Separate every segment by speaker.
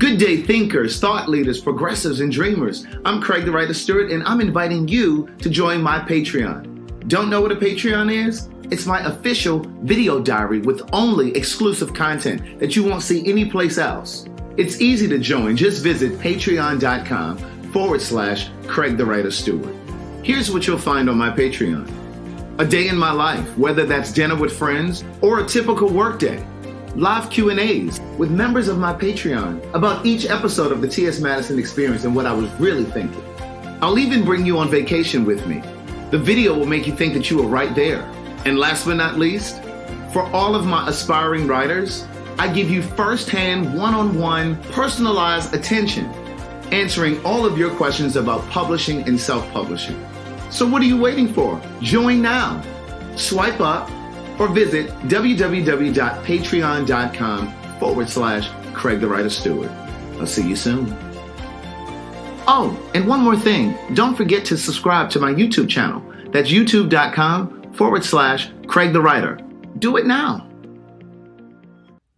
Speaker 1: Good day, thinkers, thought leaders, progressives, and dreamers. I'm Craig TheWriter Stewart, and I'm inviting you to join my Patreon. Don't know what a Patreon is? It's my official video diary with only exclusive content that you won't see anyplace else. It's easy to join. Just visit patreon.com/Craig TheWriter Stewart. Here's what you'll find on my Patreon. A day in my life, whether that's dinner with friends or a typical workday. Live Q&As with members of my Patreon about each episode of the T.S. Madison Experience and what I was really thinking. I'll even bring you on vacation with me. The video will make you think that you were right there. And last but not least, for all of my aspiring writers, I give you firsthand, one-on-one, personalized attention, answering all of your questions about publishing and self-publishing. So what are you waiting for? Join now. Swipe up or visit www.patreon.com/Craig TheWriter Stewart. I'll see you soon. Oh, and one more thing. Don't forget to subscribe to my YouTube channel. That's youtube.com/Craig TheWriter. Do it now.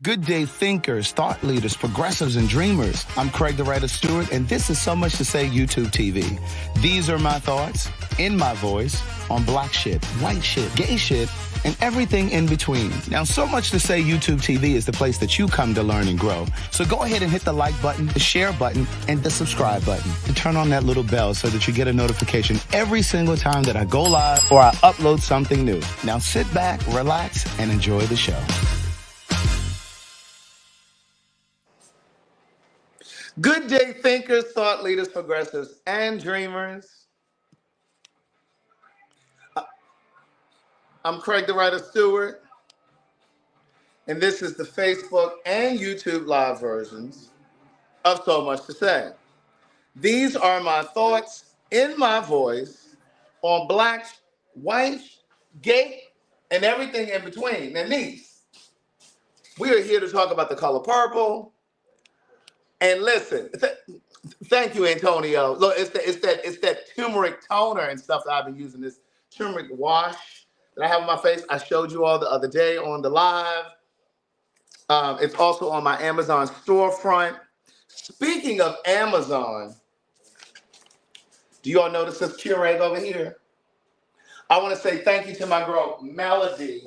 Speaker 1: Good day, thinkers, thought leaders, progressives, and dreamers. I'm Craig TheWriter Stewart, and this is So Much to Say YouTube TV. These are my thoughts, in my voice, on black shit, white shit, gay shit, and everything in between. Now, So Much to Say YouTube TV is the place that you come to learn and grow. So go ahead and hit the like button, the share button, and the subscribe button. And turn on that little bell so that you get a notification every single time that I go live or I upload something new. Now sit back, relax, and enjoy the show. Good day, thinkers, thought leaders, progressives, and dreamers. I'm Craig TheWriter Stewart, and this is the Facebook and YouTube live versions of So Much to Say. These are my thoughts in my voice on black, white, gay, and everything in between. Now, niece, we are here to talk about the color purple. And listen, thank you, Antonio. Look, it's that turmeric toner and stuff that I've been using, this turmeric wash that I have on my face. I showed you all the other day on the live. It's also on my Amazon storefront. Speaking of Amazon, do you all notice this Keurig over here? I want to say thank you to my girl, Melody.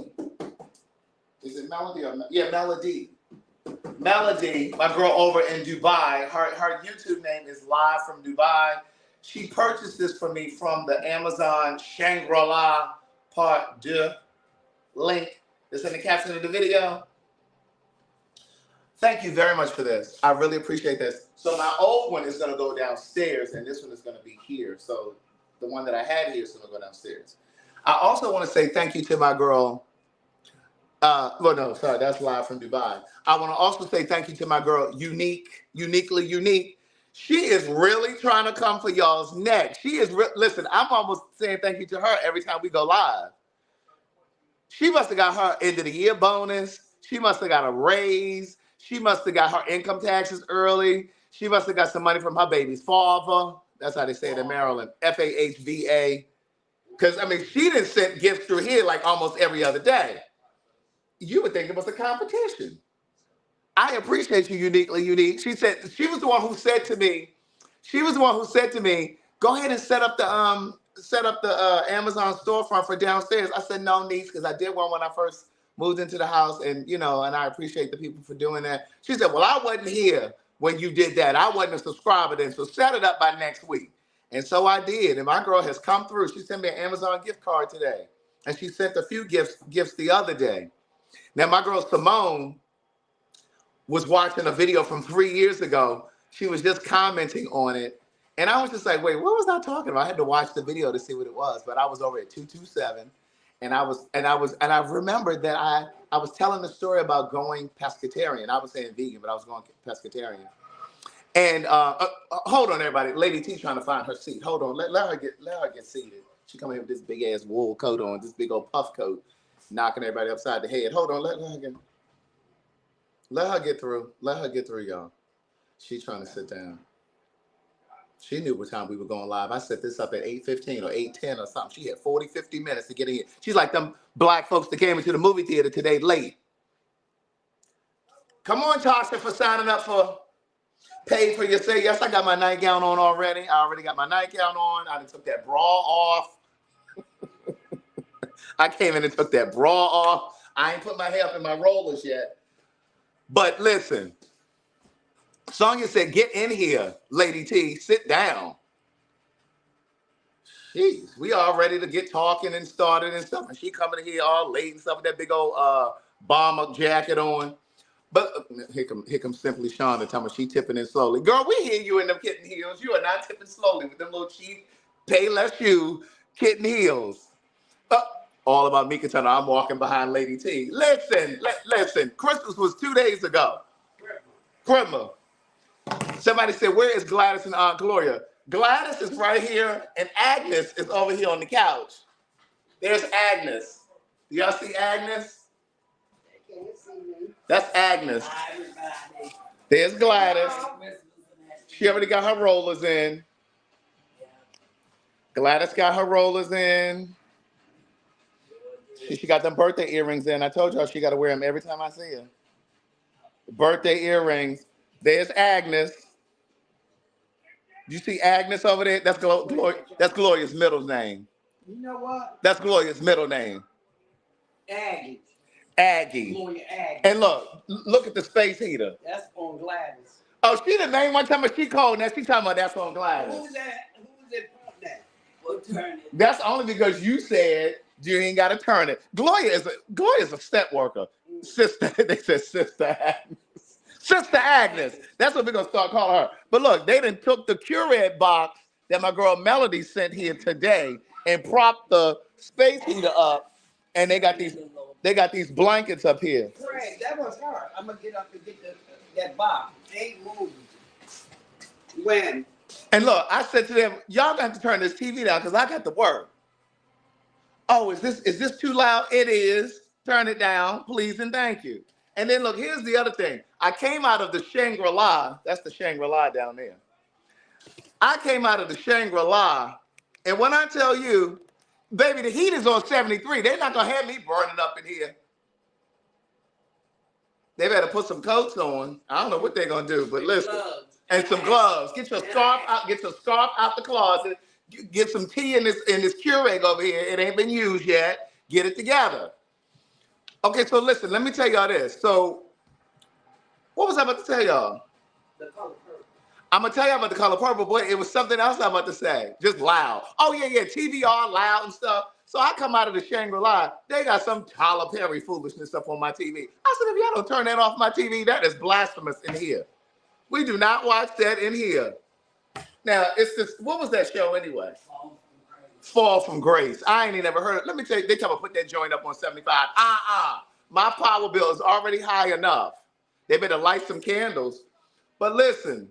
Speaker 1: Is it Melody or yeah, Melody? Melody, my girl over in Dubai. Her YouTube name is Live from Dubai. She purchased this for me from the Amazon Shangrali Deux link that's in the caption of the video. Thank you very much for this. I really appreciate this. So my old one is going to go downstairs, and this one is going to be here. So the one that I had here is going to go downstairs. I also want to say thank you to my girl. Well, no, sorry, that's Live from Dubai. I want to also say thank you to my girl, Uniquely Unique. She is really trying to come for y'all's neck. She is, listen, I'm almost saying thank you to her every time we go live. She must have got her end of the year bonus. She must have got a raise. She must have got her income taxes early. She must have got some money from her baby's father. That's how they say it in Maryland, FAHVA. Because, I mean, she didn't send gifts through here like almost every other day. You would think it was a competition. I appreciate you, Uniquely Unique. She said she was the one who said to me, go ahead and set up the Amazon storefront for downstairs. I said, no, niece, because I did one when I first moved into the house, and and I appreciate the people for doing that. She said, well, I wasn't here when you did that. I wasn't a subscriber then, so set it up by next week. And so I did, and my girl has come through. She sent me an Amazon gift card today, and she sent a few gifts the other day. Now, my girl Simone was watching a video from 3 years ago. She was just commenting on it. And I was just like, wait, what was I talking about? I had to watch the video to see what it was. But I was over at 227. And I remembered that I was telling the story about going pescatarian. I was saying vegan, but I was going pescatarian. And hold on, everybody. Lady T trying to find her seat. Hold on. Let her get seated. She coming in with this big ass wool coat on, this big old puff coat, knocking everybody upside the head. Hold on, let her get through. Let her get through, y'all. She trying to sit down. She knew what time we were going live. I set this up at 8:15 or 8:10 or something. She had 40, 50 minutes to get in here. She's like them black folks that came into the movie theater today late. Come on, Tasha, for signing up for Paid for your stay. Yes, I got my nightgown on already. I already got my nightgown on. I done took that bra off. I came in and took that bra off. I ain't put my hair up in my rollers yet. But listen, Sonya said, get in here, Lady T. Sit down. Jeez, we all ready to get talking and started and stuff. And she coming in here all late and stuff with that big old bomber jacket on. But here come Simply Sean and tell me she tipping in slowly. Girl, we hear you in them kitten heels. You are not tipping slowly with them little cheap, pay less shoe kitten heels. All about Mika Turner. I'm walking behind Lady T. Listen. Christmas was 2 days ago. Christmas. Somebody said, where is Gladys and Aunt Gloria? Gladys is right here, and Agnes is over here on the couch. There's Agnes. Do y'all see Agnes? That's Agnes. There's Gladys. She already got her rollers in. Gladys got her rollers in. She got them birthday earrings in. I told y'all she got to wear them every time I see her. Birthday earrings. There's Agnes. You see Agnes over there? That's Gloria's middle name.
Speaker 2: You know what?
Speaker 1: That's Gloria's middle name. Aggie.
Speaker 2: Gloria Aggie.
Speaker 1: And look at the space heater.
Speaker 2: That's on Gladys.
Speaker 1: Oh, she the name one time she called. Now she talking about that's on Gladys.
Speaker 2: Who's that? We'll turn it.
Speaker 1: That's only because you said you ain't got to turn it. Gloria is a step worker. Sister, they said Sister Agnes. Sister Agnes. That's what we're going to start calling her. But look, they done took the Curate box that my girl Melody sent here today and propped the space heater up, and they got these blankets up here.
Speaker 2: Craig, that was hard. I'm going to get up and get that box. They ain't moving. When?
Speaker 1: And look, I said to them, y'all got to turn this TV down because I got to work. Oh, is this too loud? It is. Turn it down, please and thank you. And then look, here's the other thing. I came out of the Shangri-La. That's the Shangri-La down there. I came out of the Shangri-La, and when I tell you, baby, the heat is on 73. They're not going to have me burning up in here. They better put some coats on. I don't know what they're going to do, but listen. And some gloves. Get your scarf out the closet. Get some tea in this Keurig over here. It ain't been used yet. Get it together. Okay, so listen, let me tell y'all this. So, what was I about to tell y'all?
Speaker 2: The color purple.
Speaker 1: I'm going to tell y'all about the color purple, but it was something else I'm about to say. Just loud. Oh, yeah, TV all loud and stuff. So I come out of the Shangri-La. They got some Tyler Perry foolishness up on my TV. I said, if y'all don't turn that off my TV, that is blasphemous in here. We do not watch that in here. Now, it's this, what was that show anyway? Fall from Grace. I ain't even never heard it. Let me tell you, they come and put that joint up on 75. My power bill is already high enough. They better light some candles. But listen,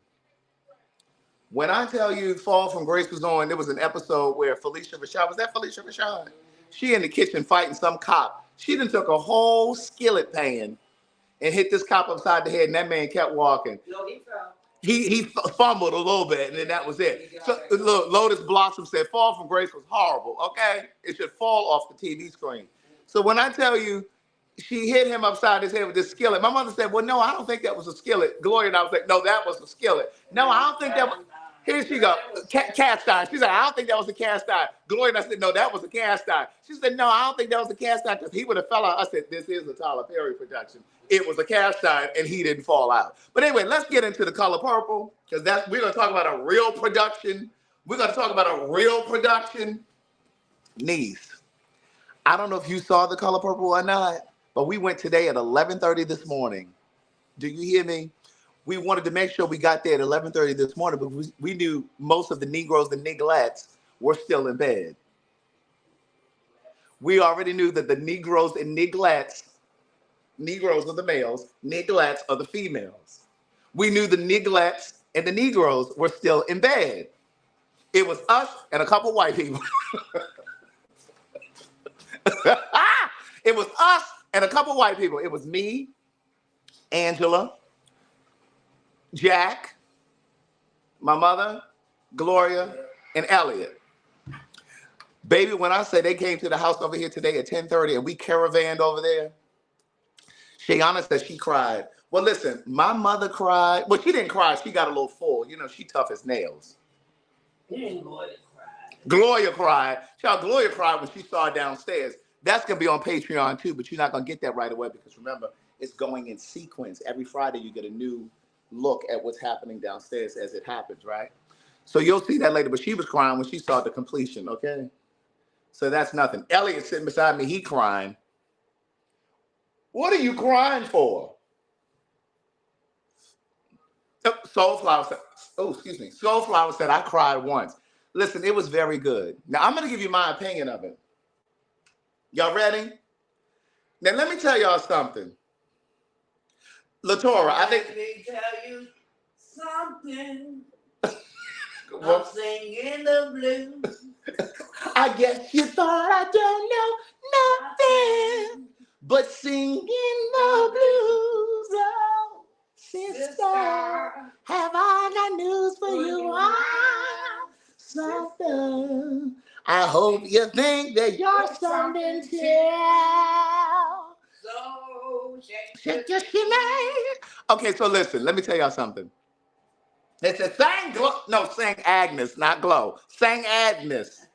Speaker 1: when I tell you Fall from Grace was on, there was an episode where Felicia Rashad, was that Felicia Rashad? She in the kitchen fighting some cop. She done took a whole skillet pan and hit this cop upside the head, and that man kept walking.
Speaker 2: No, he fell.
Speaker 1: He fumbled a little bit, and then that was it. So look, Lotus Blossom said, Fall from Grace was horrible, okay? It should fall off the TV screen. So when I tell you, she hit him upside his head with this skillet, my mother said, well, no, I don't think that was a skillet. Gloria and I was like, no, that was a skillet. No, I don't think that was... Here she go, cast iron. She said, I don't think that was a cast iron. Gloria and I said, no, that was a cast iron. She said, no, I don't think that was a cast iron because he would have fell out. I said, this is a Tyler Perry production. It was a cast iron and he didn't fall out. But anyway, let's get into the color purple because we're going to talk about a real production. We're going to talk about a real production. Niece, I don't know if you saw the color purple or not, but we went today at 11:30 this morning. Do you hear me? We wanted to make sure we got there at 11:30 this morning, but we knew most of the Negroes and Neglettes were still in bed. We already knew that the Negroes and Neglettes, Negroes are the males, Neglettes are the females. We knew the Neglettes and the Negroes were still in bed. It was us and a couple white people. It was us and a couple white people. It was me, Angela, Jack, my mother, Gloria, and Elliot. Baby, when I say they came to the house over here today at 10:30 and we caravaned over there, Shayana said she cried Well, listen, my mother cried. Well, she didn't cry. She got a little full. You know, she tough as nails. Gloria cried. Child, Gloria cried when she saw it downstairs. That's going to be on Patreon too, but you're not going to get that right away because remember, it's going in sequence. Every Friday, you get a new look at what's happening downstairs as it happens, right? So you'll see that later, but she was crying when she saw the completion, okay? So that's nothing. Elliot sitting beside me, he crying. What are you crying for? Soulflower said, oh, excuse me. Soulflower said, I cried once. Listen, it was very good. Now, I'm going to give you my opinion of it. Y'all ready? Now, let me tell y'all something. LaTora, I think...
Speaker 2: Let me tell you something.
Speaker 1: Well,
Speaker 2: I'm singing the blues.
Speaker 1: I guess you thought I don't know nothing but singing the blues. Oh, sister, have I got news for you? Something. I hope you think that you're something to tell.
Speaker 2: So
Speaker 1: Shake your shimmy. Okay, so listen, let me tell y'all something. They said, sang Glow. No, sang Agnes, not Glow. Sang Agnes.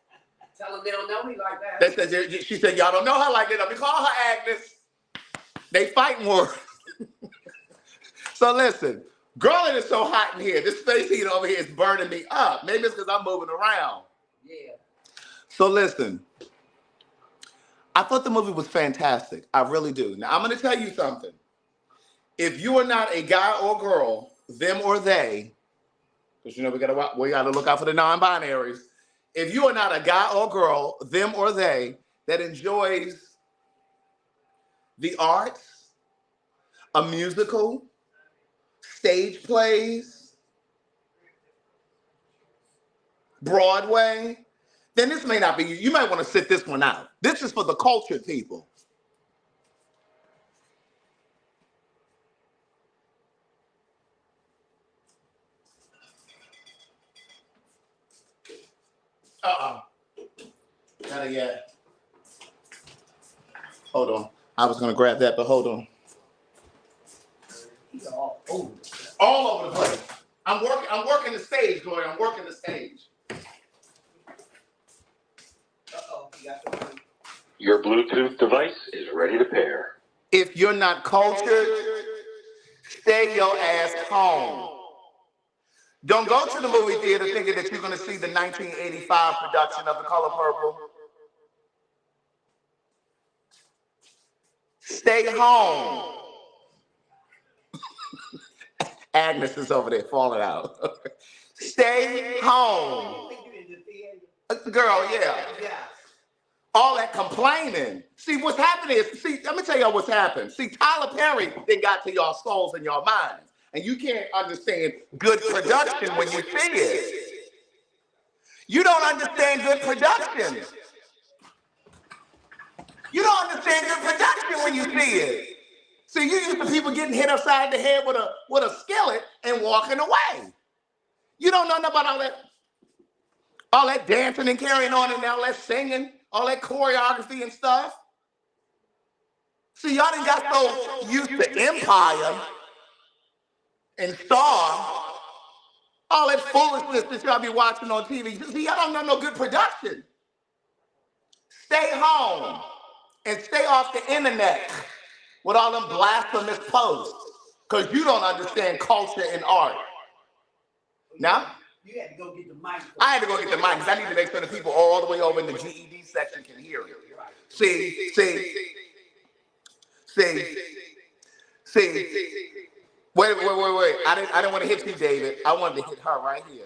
Speaker 2: tell them they don't know me like that.
Speaker 1: They said, she said, y'all don't know her like that. Let me call her Agnes. They fight more. So listen, girl, it is so hot in here. This space heat over here is burning me up. Maybe it's because I'm moving around.
Speaker 2: Yeah.
Speaker 1: So listen, I thought the movie was fantastic. I really do. Now, I'm going to tell you something. If you are not a guy or girl, them or they, because you know we got to look out for the non-binaries. If you are not a guy or girl, them or they, that enjoys the arts, a musical, stage plays, Broadway, then this may not be you. You might want to sit this one out. This is for the cultured people. Not yet. Hold on. I was gonna grab that, but hold on.
Speaker 2: He's all over.
Speaker 1: All over the place. I'm working the stage, Gloria. I'm working the stage.
Speaker 2: Uh-oh, you got the one.
Speaker 3: Your Bluetooth device is ready to pair.
Speaker 1: If you're not cultured, stay your ass home. Don't go to the movie theater thinking that you're going to see the 1985 production of The Color Purple. Stay home. Agnes is over there falling out. Stay home. Girl, yeah. All that complaining. See, what's happening is, let me tell y'all what's happened. See, Tyler Perry then got to y'all souls and your minds. And you can't understand good production when you see it. You don't understand good production. You don't understand good production when you see it. See, you used to people getting hit upside the head with a skillet and walking away. You don't know nothing about all that dancing and carrying on and all that singing, all that choreography and stuff. See, y'all done got so used to Empire and Star, all that foolishness that y'all be watching on TV. See, y'all don't know no good production. Stay home and stay off the internet with all them blasphemous posts because you don't understand culture and art. Now,
Speaker 2: you had to go get the mic.
Speaker 1: I had to go get the mic because I need to make sure the people all the way over in the GED section can hear it. See. Wait. I didn't want to hit you, David. I wanted to hit her right here.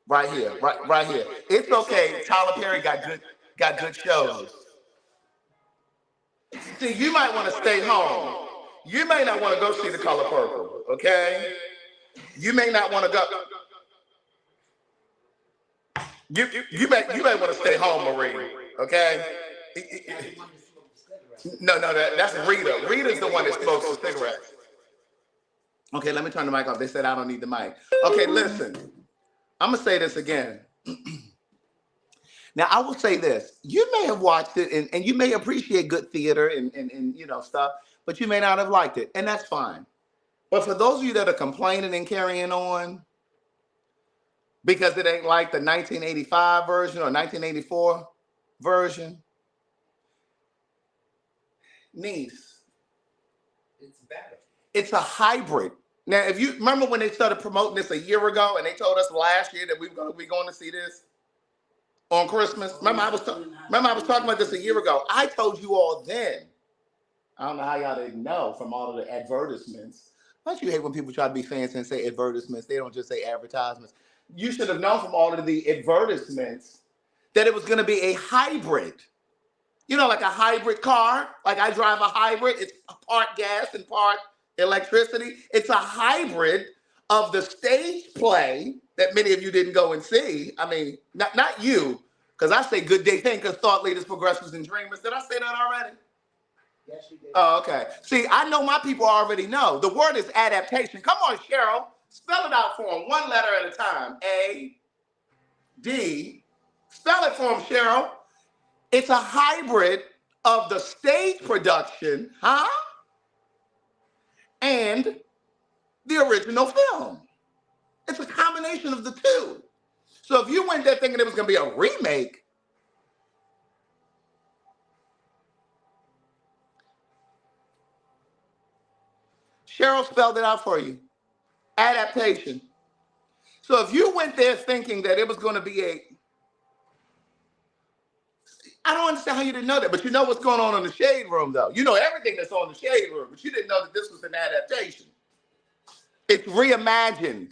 Speaker 1: Right here. It's okay. Tyler Perry got good shows. See, you might want to stay home. You may not want to go see The Color Purple, okay? You may not want to go. You may want to stay home, Marie, okay? No, that's Rita. Rita's the one that smokes the cigarettes. Okay, let me turn the mic off. They said I don't need the mic. Okay, listen. I'm gonna say this again. Now, I will say this. You may have watched it and you may appreciate good theater and you know stuff, but you may not have liked it, and that's fine. But for those of you that are complaining and carrying on because it ain't like the 1985 version or 1984 version, niece,
Speaker 2: It's better.
Speaker 1: it's a hybrid. Now, if you remember when they started promoting this a year ago and they told us last year that we were going to see this on Christmas. Remember I was talking about this a year ago. I told you all then. I don't know how y'all didn't know from all of the advertisements. Don't you hate when people try to be fancy and say advertisements? They don't just say advertisements. You should have known from all of the advertisements that it was going to be a hybrid. You know, like a hybrid car. Like I drive a hybrid. It's part gas and part electricity. It's a hybrid of the stage play that many of you didn't go and see. I mean, not you, because I say good day thinkers, thought leaders, progressives, and dreamers. Did I say that already?
Speaker 2: Yes, you did.
Speaker 1: Oh, okay. See, I know my people already know. The word is adaptation. Come on, Cheryl. Spell it out for them, one letter at a time. A-D. Spell it for them, Cheryl. It's a hybrid of the stage production, and the original film. It's a combination of the two. So if you went there thinking it was going to be a remake, Cheryl spelled it out for you. Adaptation. So if you went there thinking that it was going to be I don't understand how you didn't know that, but you know what's going on in the Shade Room, though. You know everything that's on the Shade Room, but you didn't know that this was an adaptation. It's reimagined.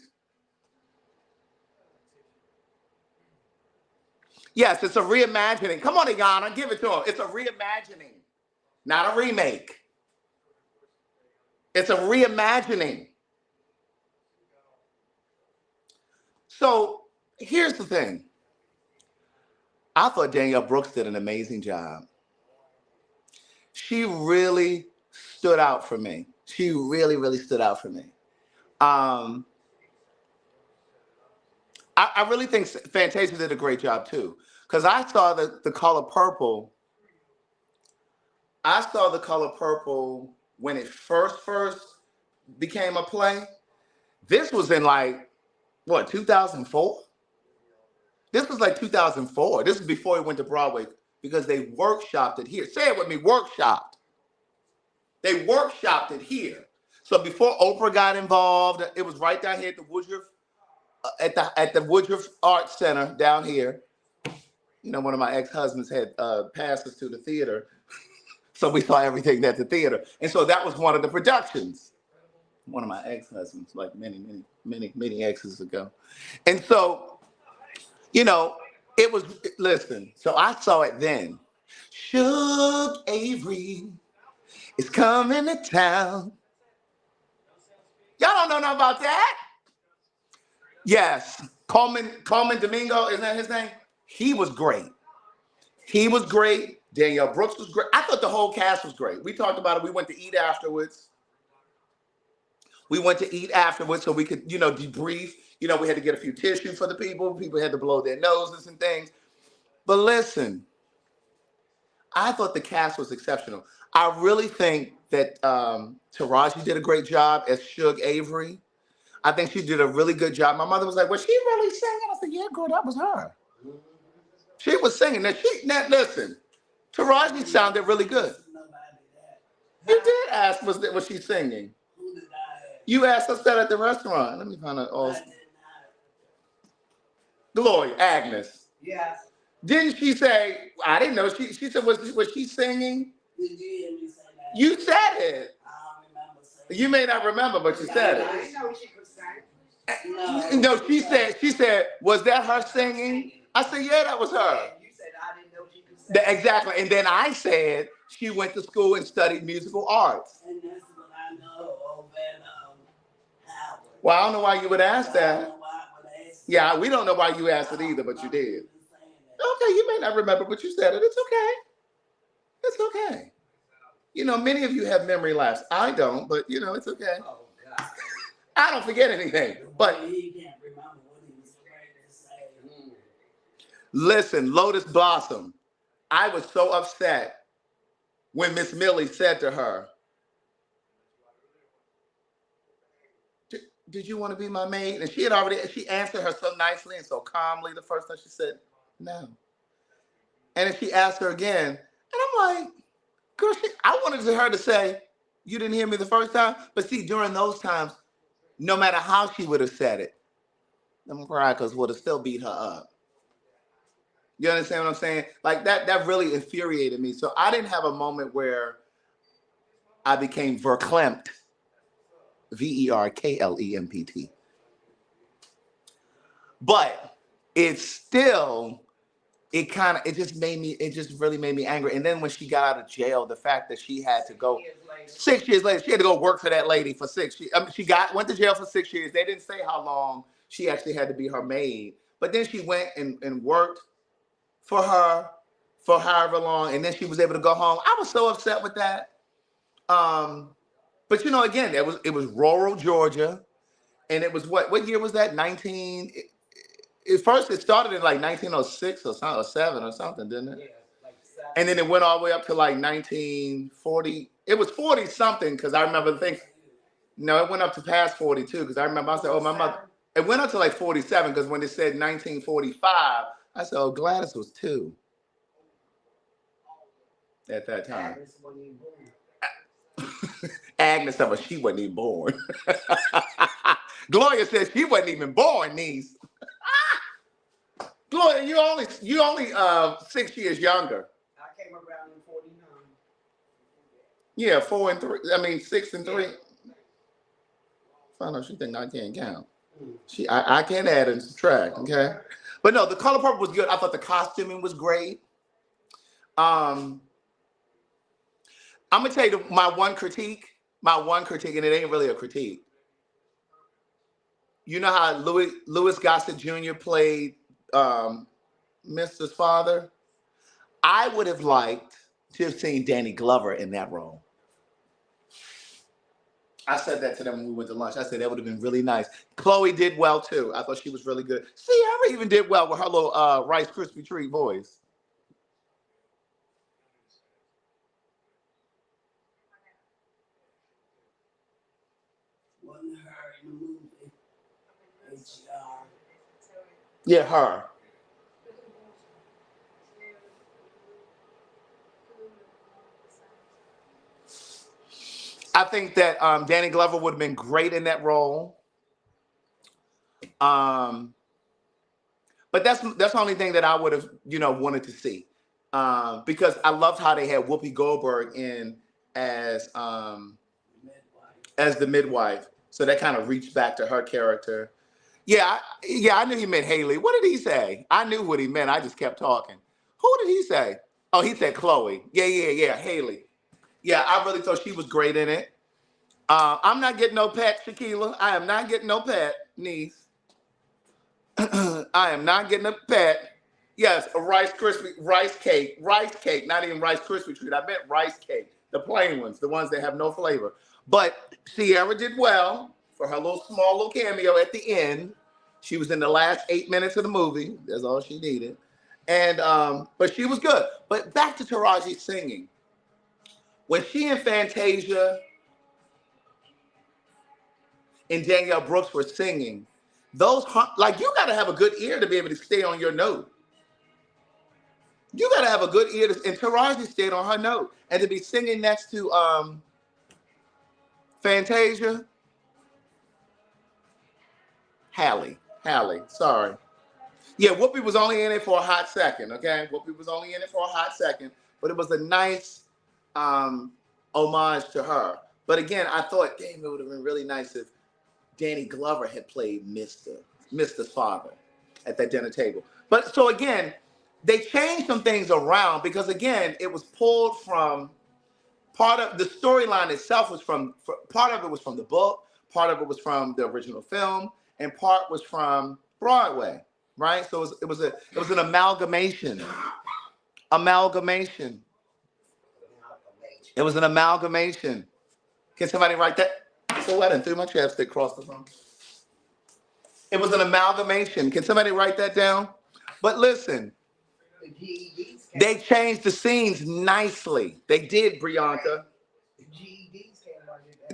Speaker 1: Yes, it's a reimagining. Come on, Iana, give it to him. It's a reimagining, not a remake. It's a reimagining. So here's the thing. I thought Danielle Brooks did an amazing job. She really stood out for me. She really, really stood out for me. I really think Fantasia did a great job too. Because I saw the color purple. I saw the color purple when it first became a play. This was in like, what, 2004? This was like 2004. This is before it went to Broadway because they workshopped it here. Say it with me, workshopped. They workshopped it here. So before Oprah got involved, it was right down here at the Woodruff, at the Woodruff Art Center down here. You know, one of my ex-husbands had passes to the theater. So we saw everything at the theater. And so that was one of the productions. One of my ex-husbands, like many exes ago. And so, you know, it was, listen, so I saw it then. Suge Avery is coming to town. Y'all don't know nothing about that? Yes, Coleman Domingo, isn't that his name? He was great. He was great. Danielle Brooks was great. I thought the whole cast was great. We talked about it. We went to eat afterwards. So we could, debrief. We had to get a few tissue for the people. People had to blow their noses and things. But listen, I thought the cast was exceptional. I really think that Taraji did a great job as Suge Avery. I think she did a really good job. My mother was like, "Was she really singing?" I said, "Yeah, girl, that was her. She was singing." Now listen, Taraji sounded really good. You did ask, was she singing? You asked us that at the restaurant. Let me find out. Gloria, Agnes.
Speaker 2: Yes.
Speaker 1: Didn't she say, I didn't know. She said, was she singing?
Speaker 2: Did you hear me say that?
Speaker 1: You said it.
Speaker 2: I don't remember saying
Speaker 1: You may not remember, but you said
Speaker 2: I
Speaker 1: it.
Speaker 2: didn't know she could sing.
Speaker 1: No, she said, was that her singing? I said, yeah, that was her.
Speaker 2: You said I didn't know she could sing.
Speaker 1: Exactly. And then I said she went to school and studied musical arts.
Speaker 2: And that's what I know over at Howard.
Speaker 1: Well, I don't know why you would ask that.
Speaker 2: I don't know why I would ask that.
Speaker 1: Yeah, we don't know why you asked it either, but you did. Okay, you may not remember, but you said it. It's okay. It's okay. Many of you have memory lapse. I don't, but it's okay.
Speaker 2: Oh, God.
Speaker 1: I don't forget anything. But
Speaker 2: He can't remember what he was ready to say.
Speaker 1: listen, Lotus Blossom, I was so upset when Miss Millie said to her, did you want to be my maid? And she answered her so nicely and so calmly the first time. She said, no. And then she asked her again. And I'm like, girl, I wanted her to say, you didn't hear me the first time. But see, during those times, no matter how she would have said it, them crackers would have still beat her up. You understand what I'm saying? Like that really infuriated me. So I didn't have a moment where I became verklempt, VERKLEMPT. But it's still, it just really made me angry. And then when she got out of jail, the fact that she had to go 6 years later, she had to go work for that lady for 6 years. She went to jail for 6 years. They didn't say how long she actually had to be her maid. But then she went and worked for her for however long, and then she was able to go home. I was so upset with that. But again, it was rural Georgia, and it was what year was that? 19. First, it started in like 1906 or something, or 7 or something, didn't it? Yeah, like 7. And then it went all the way up to like 1940. It was 40 something because I remember thinking. No, it went up to past 42 because I remember I said, "Oh, my mother." It went up to like 47 because when it said 1945, I said, "Oh, Gladys was 2 at that time." Agnes said, "Well, she wasn't even born." Gloria says she wasn't even born, niece. Gloria, you only 6 years younger.
Speaker 2: I came around in 49.
Speaker 1: Yeah, 4 and 3. I mean 6 and 3. I know she think I can't count. I can't add and subtract, okay? But no, the color purple was good. I thought the costuming was great. I'm gonna tell you my one critique, and it ain't really a critique. You know how Louis Gossett Jr. played Mr.'s father? I would have liked to have seen Danny Glover in that role. I said that to them when we went to lunch. I said that would have been really nice. Chloe did well too. I thought she was really good. Sierra even did well with her little Rice Krispie treat voice.
Speaker 2: Wasn't her in the movie?
Speaker 1: Yeah, her. I think that Danny Glover would have been great in that role. But that's the only thing that I would have wanted to see, because I loved how they had Whoopi Goldberg in as the midwife. So that kind of reached back to her character. Yeah, I knew he meant Haley. What did he say? I knew what he meant. I just kept talking. Who did he say? Oh, he said Chloe. Yeah, Haley. Yeah, I really thought she was great in it. I'm not getting no pet, Shaquila. I am not getting no pet, niece. I am not getting a pet. Yes, a rice cake, not even Rice Krispie treat. I meant rice cake, the plain ones, the ones that have no flavor. But Sierra did well for her small little cameo at the end. She was in the last 8 minutes of the movie. That's all she needed. And but she was good. But back to Taraji singing. When she and Fantasia and Danielle Brooks were singing, you got to have a good ear to be able to stay on your note. You got to have a good ear and Taraji stayed on her note. And to be singing next to Fantasia, Hallie, sorry. Yeah, Whoopi was only in it for a hot second, okay? Whoopi was only in it for a hot second, but it was a nice homage to her. But again, I thought, damn, it would have been really nice if Danny Glover had played Mr.'s father at that dinner table. But so again, they changed some things around because again, it was pulled from part of the storyline itself part of it was from the book, part of it was from the original film, and part was from Broadway, right? So it was an amalgamation. It was an amalgamation. Can somebody write that? So I didn't threw my chapstick across the phone. It was an amalgamation. Can somebody write that down? But listen, they changed the scenes nicely. They did, Brianka.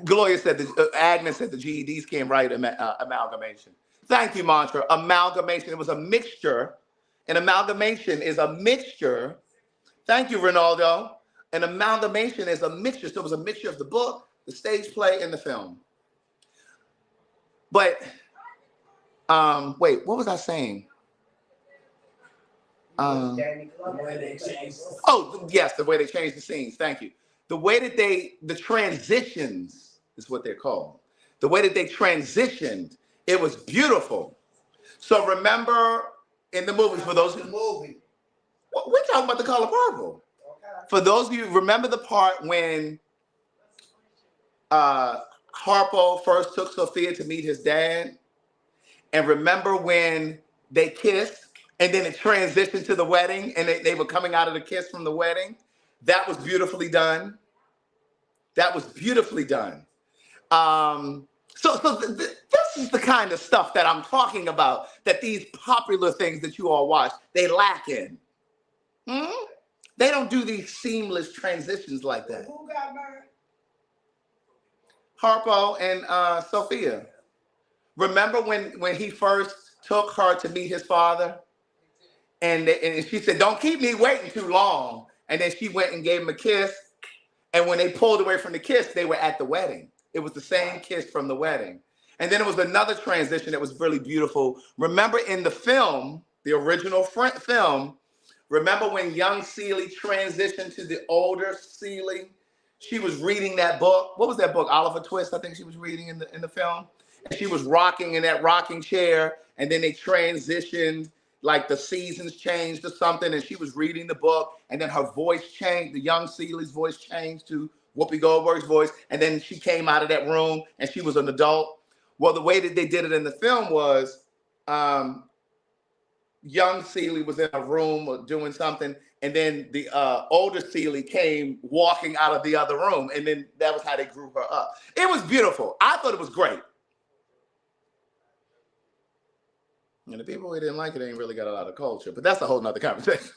Speaker 1: Gloria said, Agnes said the GEDs can't write amalgamation. Thank you, Mantra. Amalgamation, it was a mixture. An amalgamation is a mixture. Thank you, Ronaldo. An amalgamation is a mixture. So it was a mixture of the book, the stage play, and the film. But, wait, what was I saying? Oh, yes, the way they changed the scenes. Thank you. The way that the transitions is what they're called. The way that they transitioned, it was beautiful. So remember in the movies, for those who, we're talking about The Color Purple. Okay. For those of you, remember the part when Harpo first took Sophia to meet his dad? And remember when they kissed? And then it transitioned to the wedding, and they were coming out of the kiss from the wedding. That was beautifully done. That was beautifully done. This is the kind of stuff that I'm talking about, that these popular things that you all watch, they lack in. They don't do these seamless transitions like that. Who got married? Harpo and Sophia. Remember when he first took her to meet his father? And she said, don't keep me waiting too long. And then she went and gave him a kiss. And when they pulled away from the kiss, they were at the wedding. It was the same kiss from the wedding. And then it was another transition that was really beautiful. Remember in the film, the original film, remember when young Celie transitioned to the older Celie? She was reading that book. What was that book? Oliver Twist, I think she was reading in the film. And she was rocking in that rocking chair. And then they transitioned. Like the seasons changed or something, and she was reading the book, and then her voice changed. The young Celie's voice changed to Whoopi Goldberg's voice, and then she came out of that room, and she was an adult. Well, the way that they did it in the film was young Celie was in a room doing something, and then the older Celie came walking out of the other room, and then that was how they grew her up. It was beautiful. I thought it was great. And the people who didn't like it ain't really got a lot of culture, but that's a whole nother conversation.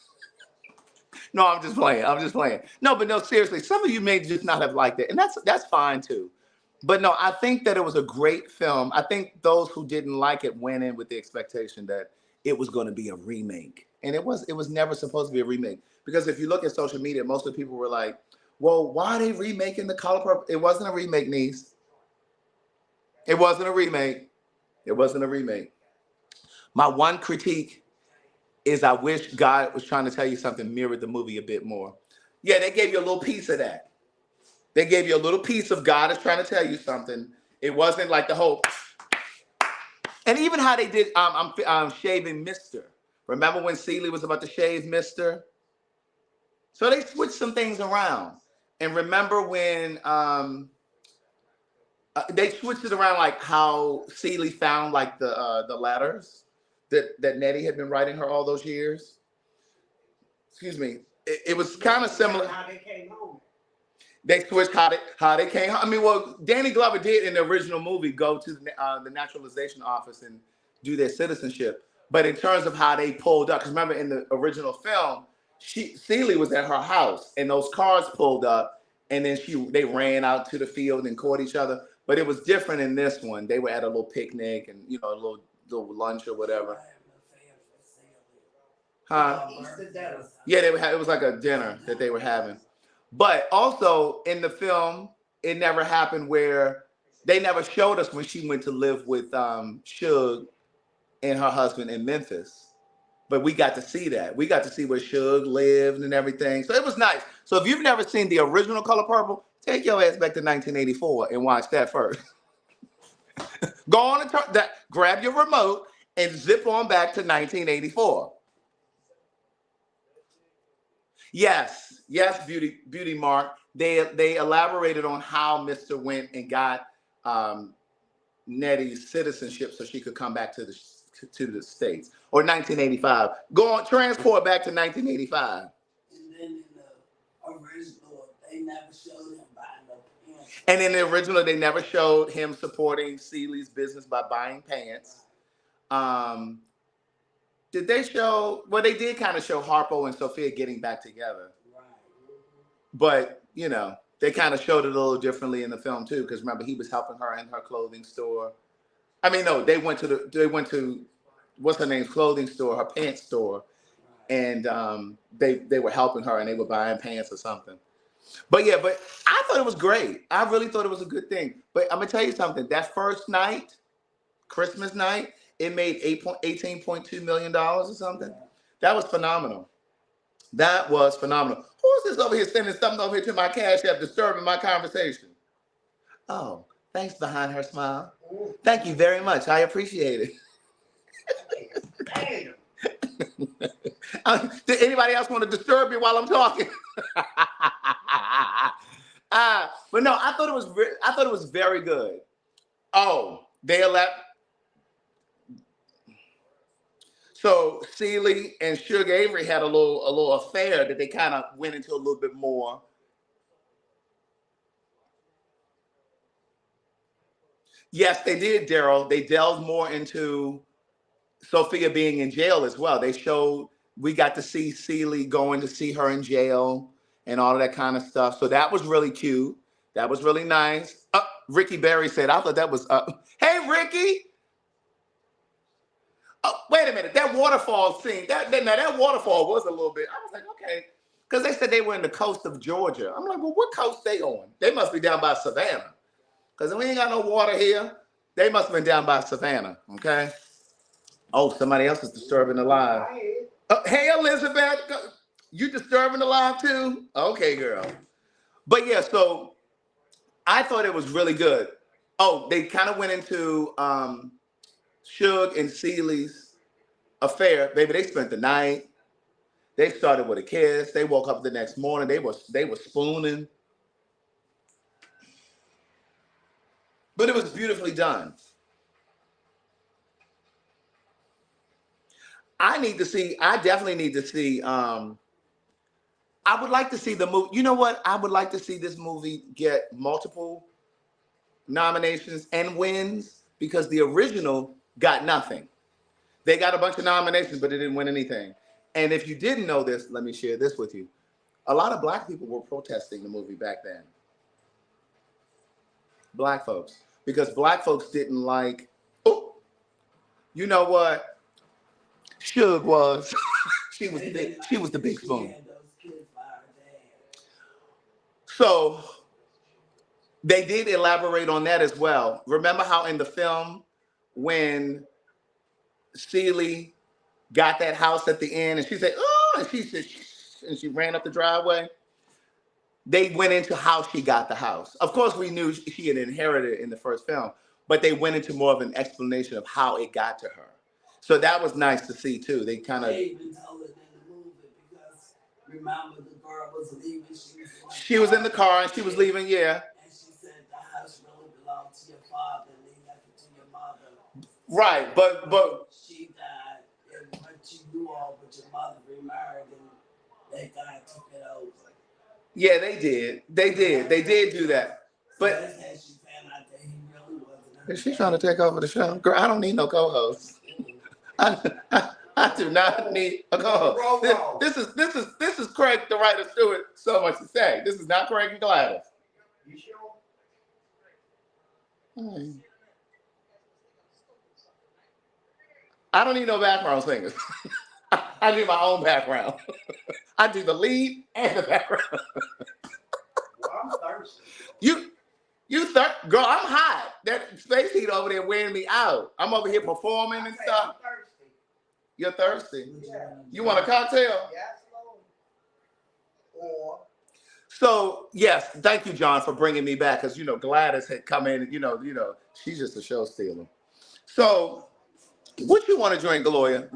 Speaker 1: No, I'm just playing. No, but no, seriously, some of you may just not have liked it, and that's fine too. But no, I think that it was a great film. I think those who didn't like it went in with the expectation that it was going to be a remake, and it was never supposed to be a remake. Because if you look at social media, most of the people were like, "Well, why are they remaking The Color Purple?" It wasn't a remake, niece. It wasn't a remake. It wasn't a remake. My one critique is I wish God was trying to tell you something mirrored the movie a bit more. Yeah, they gave you a little piece of that. They gave you a little piece of God is trying to tell you something. It wasn't like the whole. And even how they did, I'm shaving Mr. Remember when Celie was about to shave Mr.? So they switched some things around. And remember when they switched it around, like how Celie found like the letters that Nettie had been writing her all those years. Excuse me. It was kind of similar. How they came home. They switched how they came home. I mean, well, Danny Glover did in the original movie go to the naturalization office and do their citizenship. But in terms of how they pulled up, because remember in the original film, Celie was at her house and those cars pulled up, and then they ran out to the field and caught each other. But it was different in this one. They were at a little picnic and a little lunch or whatever. Huh? Yeah, it was like a dinner that they were having. But also in the film, it never happened where they never showed us when she went to live with Suge and her husband in Memphis. But we got to see that. We got to see where Suge lived and everything. So it was nice. So if you've never seen the original Color Purple, take your ass back to 1984 and watch that first. Go on and grab your remote and zip on back to 1984. Yes, Beauty Mark. They elaborated on how Mr. went and got Nettie's citizenship so she could come back to the States. Or 1985. Go on, transport back to 1985.
Speaker 4: And then in the original, they never showed him buying no pants.
Speaker 1: And in the original, they never showed him supporting Celie's business by buying pants. Did they show? Well, they did kind of show Harpo and Sophia getting back together. Right. But They kind of showed it a little differently in the film too, because remember he was helping her in her clothing store. I mean, no, they went to what's her name's clothing store, her pants store, and they were helping her and they were buying pants or something. But yeah, but I thought it was great. I really thought it was a good thing. But I'm gonna tell you something. That first night, Christmas night, it made $18.2 million or something. That was phenomenal. That was phenomenal. Who's this over here sending something over here to my cash app, disturbing my conversation? Oh, thanks behind her smile. Thank you very much. I appreciate it.
Speaker 2: Damn.
Speaker 1: Did anybody else want to disturb you while I'm talking? But no, I thought it was very good. Oh, so Celie and Suge Avery had a little affair that they kind of went into a little bit more. Yes, they did, Daryl. They delved more into Sophia being in jail as well. We got to see Celie going to see her in jail and all of that kind of stuff. So that was really cute. That was really nice. Ricky Berry said, I thought that was, hey, Ricky. Oh, wait a minute. That waterfall scene, that waterfall was a little bit, I was like, okay. Because they said they were in the coast of Georgia. I'm like, well, what coast they on? They must be down by Savannah. Because we ain't got no water here. They must have been down by Savannah, okay? Oh, somebody else is disturbing the live. Hey, Elizabeth, you disturbing the live too? Okay, girl. But yeah, so I thought it was really good. Oh, they kind of went into Suge and Celie's affair. Baby, they spent the night. They started with a kiss. They woke up the next morning. They were spooning. But it was beautifully done. I definitely need to see, I would like to see the movie. You know what? I would like to see this movie get multiple nominations and wins because the original got nothing. They got a bunch of nominations, but they didn't win anything. And if you didn't know this, let me share this with you. A lot of black people were protesting the movie back then. Black folks. Because black folks didn't like, oh, you know what? Suge was. She was the big spoon. So they did elaborate on that as well. Remember how in the film when Celie got that house at the end and she said, oh, and she said, and she ran up the driveway. They went into how she got the house. Of course, we knew she had inherited it in the first film, but they went into more of an explanation of how it got to her. So that was nice to see too. They kind of.
Speaker 4: They even told it in the movie because remember the girl was leaving.
Speaker 1: She was in the car and she was leaving. Yeah.
Speaker 4: And she said the house really belonged to your father and he left it to your mother.
Speaker 1: Right, but
Speaker 4: she died, and but you knew all, but your mother remarried and they kind of took it over.
Speaker 1: Yeah, they did. They did do that. But
Speaker 4: so that's how she found out that he really wasn't.
Speaker 1: Is she trying to take over the show? Girl, I don't need no co-host. I do not need a co-host. This is Craig, the writer Stewart. So much to say. This is not Craig and Gladys.
Speaker 2: You sure?
Speaker 1: I don't need no background singers. I do my own background. I do the lead and the background.
Speaker 2: Well, I'm thirsty.
Speaker 1: Girl, I'm hot. That space heat over there wearing me out. I'm over here performing and stuff.
Speaker 2: I'm thirsty.
Speaker 1: You're thirsty?
Speaker 2: Yeah.
Speaker 1: You want a cocktail?
Speaker 2: Yes, Lord. Or.
Speaker 1: So, yes, thank you, John, for bringing me back. Because, Gladys had come in, she's just a show stealer. So, what you want to drink, Galoya?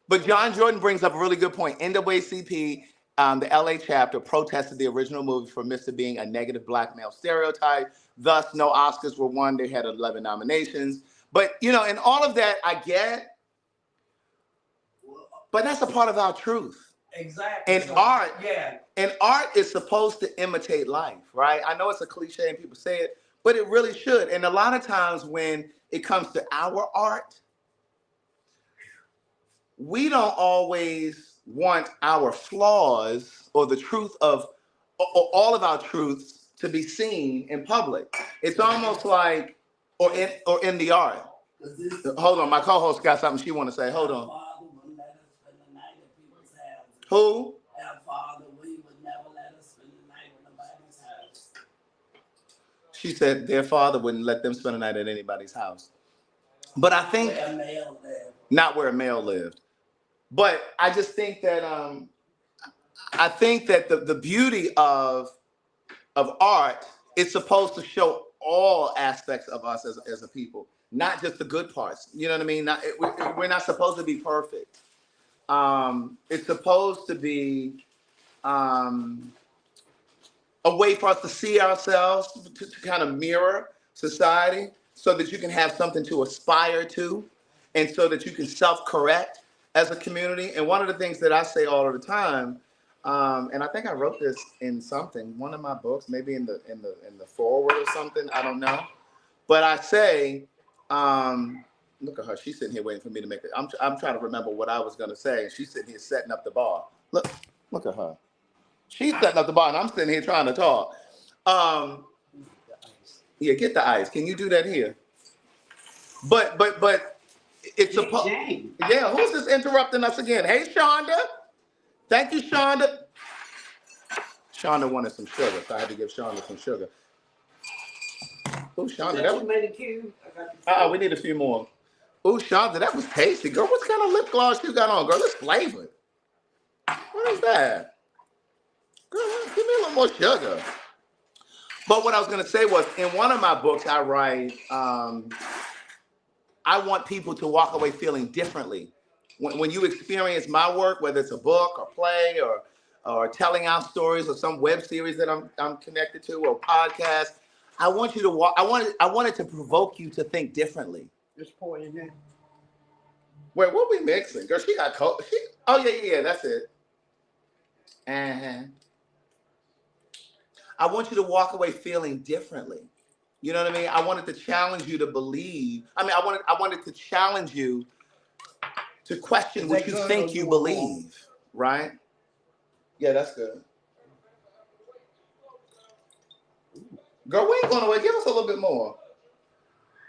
Speaker 1: But John Jordan brings up a really good point. NAACP, the LA chapter, protested the original movie for Mr. being a negative black male stereotype. Thus, no Oscars were won. They had 11 nominations. But, and all of that, I get. But that's a part of our truth.
Speaker 2: Exactly.
Speaker 1: And art,
Speaker 2: yeah.
Speaker 1: And art is supposed to imitate life, right? I know it's a cliche and people say it, but it really should. And a lot of times when it comes to our art, we don't always want our flaws or the truth of, or all of our truths to be seen in public. It's almost like, or in the art. Hold on, my co-host got something she want to say. Hold on. Who?
Speaker 4: Our Father, we would never let us spend the night in nobody's house.
Speaker 1: She said their father wouldn't let them spend the night at anybody's house. But I think
Speaker 4: Where a male lived.
Speaker 1: Not where a male lived. But I just think that the beauty of art is supposed to show all aspects of us as a people, not just the good parts. You know what I mean? We're not supposed to be perfect. It's supposed to be a way for us to see ourselves, to kind of mirror society, so that you can have something to aspire to, and so that you can self-correct as a community. And one of the things that I say all of the time, and I think I wrote this in one of my books, maybe in the foreword or something, I don't know. But I say, look at her, she's sitting here waiting for me to make it. I'm trying to remember what I was gonna say, and she's sitting here setting up the bar. Look at her. She's setting up the bar, and I'm sitting here trying to talk. Yeah, get the ice. Can you do that here? But it's supposed. Yeah, who's this interrupting us again? Hey, Shonda. Thank you, Shonda. Shonda wanted some sugar, so I had to give Shonda some sugar. Ooh, Shonda, that was. We need a few more. Ooh, Shonda, that was tasty, girl. What kind of lip gloss you got on, girl? It's flavored. What is that? Girl, give me a little more sugar. But what I was going to say was, in one of my books, I write, I want people to walk away feeling differently. When you experience my work, whether it's a book or play or telling our stories or some web series that I'm connected to or podcast, I want you to walk. I want it to provoke you to think differently.
Speaker 2: Just pour it in there.
Speaker 1: Wait, what are we mixing? Girl, she got cold. Oh, yeah, that's it. Uh-huh. I want you to walk away feeling differently. You know what I mean? I wanted to challenge you to believe. I wanted to challenge you to question what you think you believe, right? Yeah, that's good. Girl, we ain't going away. Give us a little bit more.